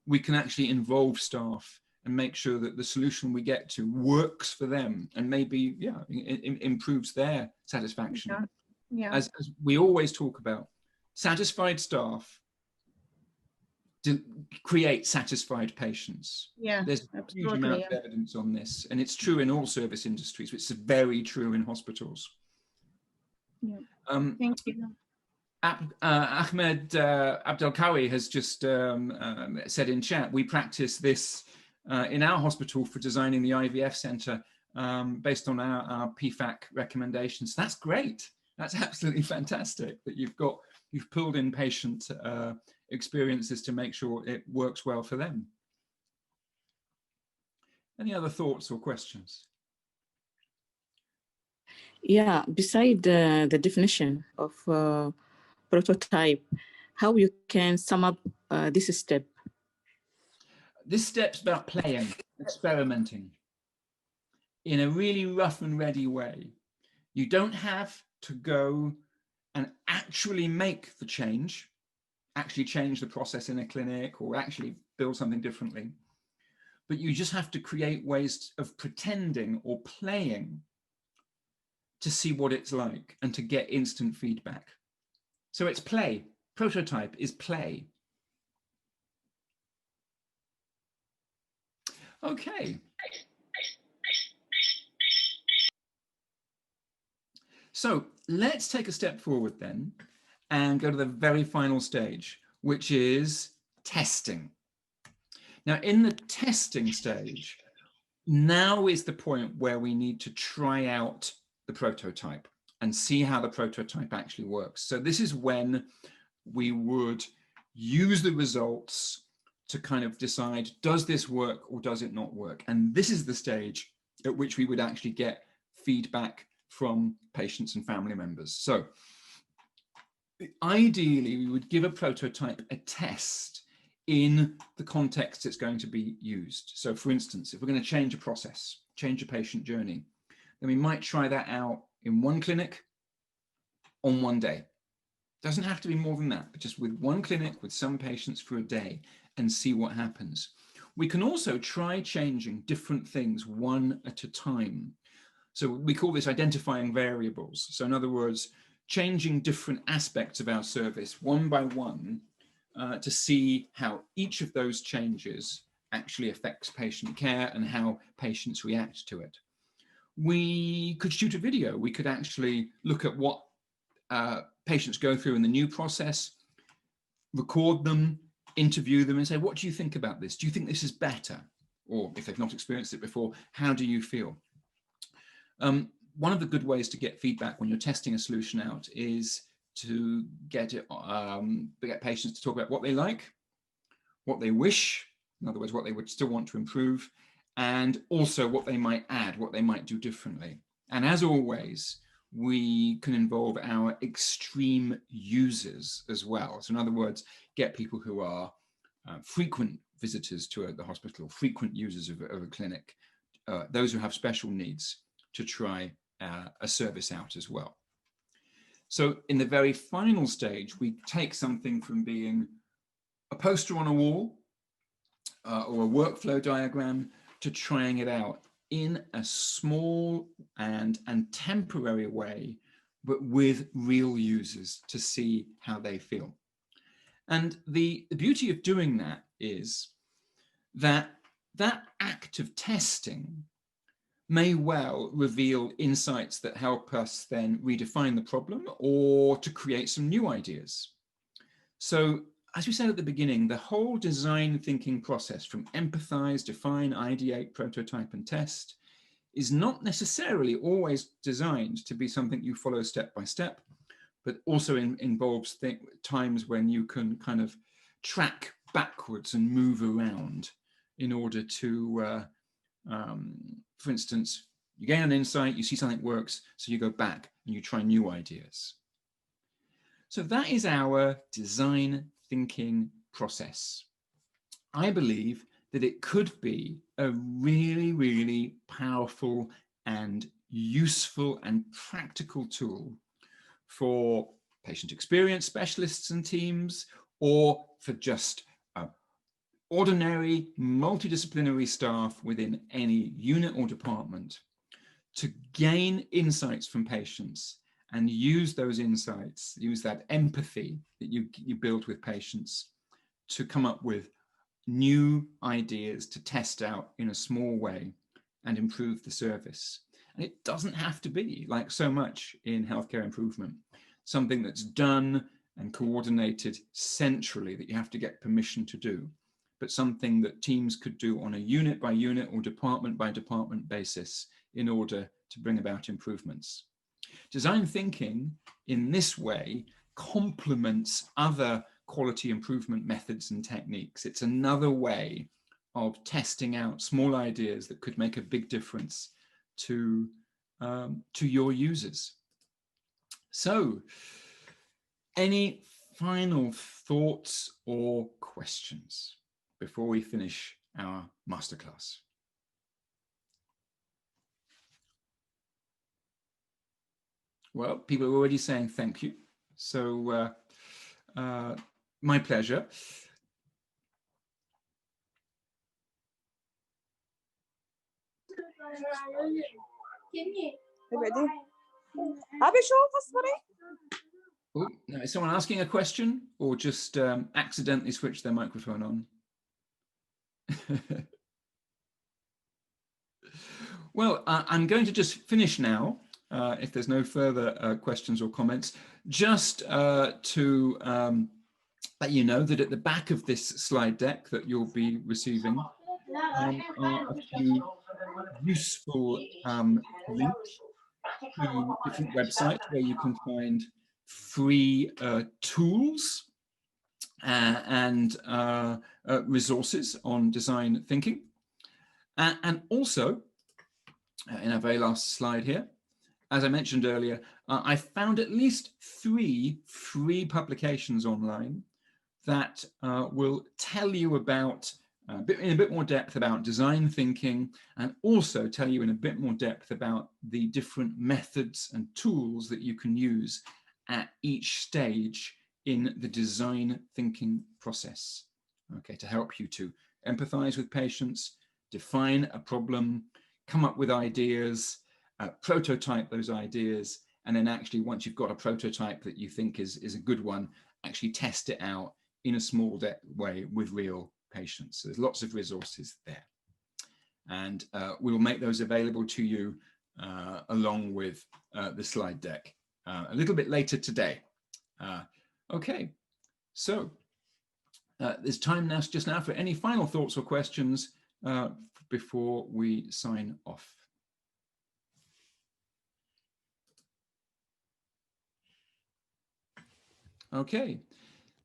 we can actually involve staff and make sure that the solution we get to works for them and maybe, improves their satisfaction. Yeah. As we always talk about, satisfied staff create satisfied patients. Yeah, there's a huge amount of evidence on this, and it's true in all service industries, which is very true in hospitals. Yeah. Thank you. Ahmed Abdelkawi has just said in chat, we practice this in our hospital for designing the IVF center based on our PFAC recommendations. That's great. That's absolutely fantastic that you've pulled in patient experiences to make sure it works well for them. Any other thoughts or questions? Yeah, beside the definition of prototype, how you can sum up this step? This step's about playing, experimenting in a really rough and ready way. You don't have to go and actually make the change, actually change the process in a clinic or actually build something differently. But you just have to create ways of pretending or playing to see what it's like and to get instant feedback. So it's play. Prototype is play. Okay. So let's take a step forward then and go to the very final stage, which is testing. Now, in the testing stage, now is the point where we need to try out the prototype and see how the prototype actually works. So this is when we would use the results to kind of decide, does this work or does it not work? And this is the stage at which we would actually get feedback from patients and family members. So ideally, we would give a prototype a test in the context it's going to be used. So for instance, if we're going to change a process, change a patient journey, then we might try that out in one clinic on one day. Doesn't have to be more than that, but just with one clinic with some patients for a day and see what happens. We can also try changing different things one at a time. So we call this identifying variables. So in other words, changing different aspects of our service one by one to see how each of those changes actually affects patient care and how patients react to it. We could shoot a video. We could actually look at what patients go through in the new process, record them, interview them and say, what do you think about this? Do you think this is better? Or if they've not experienced it before, how do you feel? One of the good ways to get feedback when you're testing a solution out is to get patients to talk about what they like, what they wish, in other words, what they would still want to improve, and also what they might add, what they might do differently. And as always, we can involve our extreme users as well. So in other words, get people who are frequent visitors to the hospital, frequent users of a clinic, those who have special needs, to try a service out as well. So in the very final stage, we take something from being a poster on a wall or a workflow diagram to trying it out in a small and temporary way but with real users to see how they feel. And the beauty of doing that is that that act of testing may well reveal insights that help us then redefine the problem or to create some new ideas. So, as we said at the beginning, the whole design thinking process from empathize, define, ideate, prototype, and test is not necessarily always designed to be something you follow step by step, but also involves times when you can kind of track backwards and move around in order to, for instance, you gain an insight, you see something works, so you go back and you try new ideas. So that is our design thinking process. I believe that it could be a really, really powerful and useful and practical tool for patient experience specialists and teams, or for just ordinary multidisciplinary staff within any unit or department to gain insights from patients and use those insights, use that empathy that you build with patients to come up with new ideas to test out in a small way and improve the service. And it doesn't have to be, like so much in healthcare improvement, something that's done and coordinated centrally that you have to get permission to do, but something that teams could do on a unit by unit or department by department basis in order to bring about improvements. Design thinking in this way complements other quality improvement methods and techniques. It's another way of testing out small ideas that could make a big difference to your users. So, any final thoughts or questions before we finish our masterclass? Well, people are already saying thank you. So my pleasure. Oh, now, is someone asking a question or just accidentally switched their microphone on? Well, I'm going to just finish now, if there's no further questions or comments, just to let you know that at the back of this slide deck that you'll be receiving are a few useful links to different websites where you can find free tools and resources on design thinking. And also, in our very last slide here, as I mentioned earlier, I found at least 3 free publications online that will tell you about, in a bit more depth about design thinking, and also tell you in a bit more depth about the different methods and tools that you can use at each stage in the design thinking process, okay, to help you to empathize with patients, define a problem, come up with ideas, prototype those ideas, and then actually once you've got a prototype that you think is a good one, actually test it out in a small way with real patients. So there's lots of resources there. And we will make those available to you along with the slide deck a little bit later today. Okay, so there's time now, just now, for any final thoughts or questions before we sign off. Okay,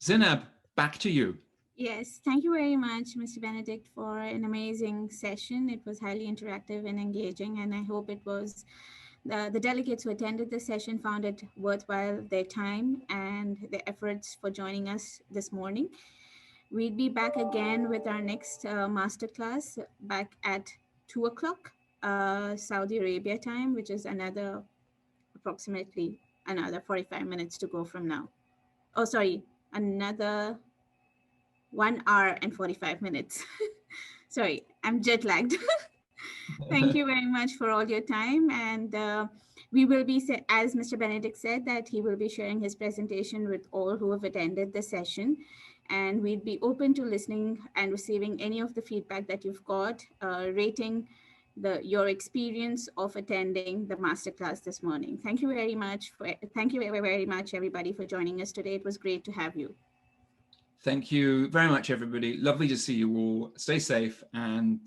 Zainab, back to you. Yes, thank you very much, Mr. Benedict, for an amazing session. It was highly interactive and engaging, and I hope it was the delegates who attended the session found it worthwhile their time and their efforts for joining us this morning. We'll be back again with our next masterclass back at 2 o'clock Saudi Arabia time, which is approximately another 45 minutes to go from now. Oh, sorry, another 1 hour and 45 minutes. Sorry, I'm jet lagged. Thank you very much for all your time. And We will be, as Mr. Benedict said, that he will be sharing his presentation with all who have attended the session. And we'd be open to listening and receiving any of the feedback that you've got, rating your experience of attending the masterclass this morning. Thank you very much, everybody, for joining us today. It was great to have you. Thank you very much, everybody. Lovely to see you all. Stay safe, and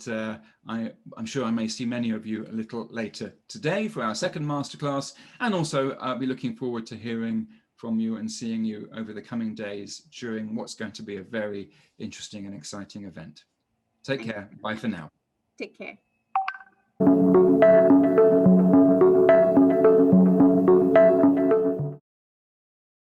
I'm sure I may see many of you a little later today for our second masterclass, and also I'll be looking forward to hearing from you and seeing you over the coming days during what's going to be a very interesting and exciting event. Take care. Bye for now. Take care.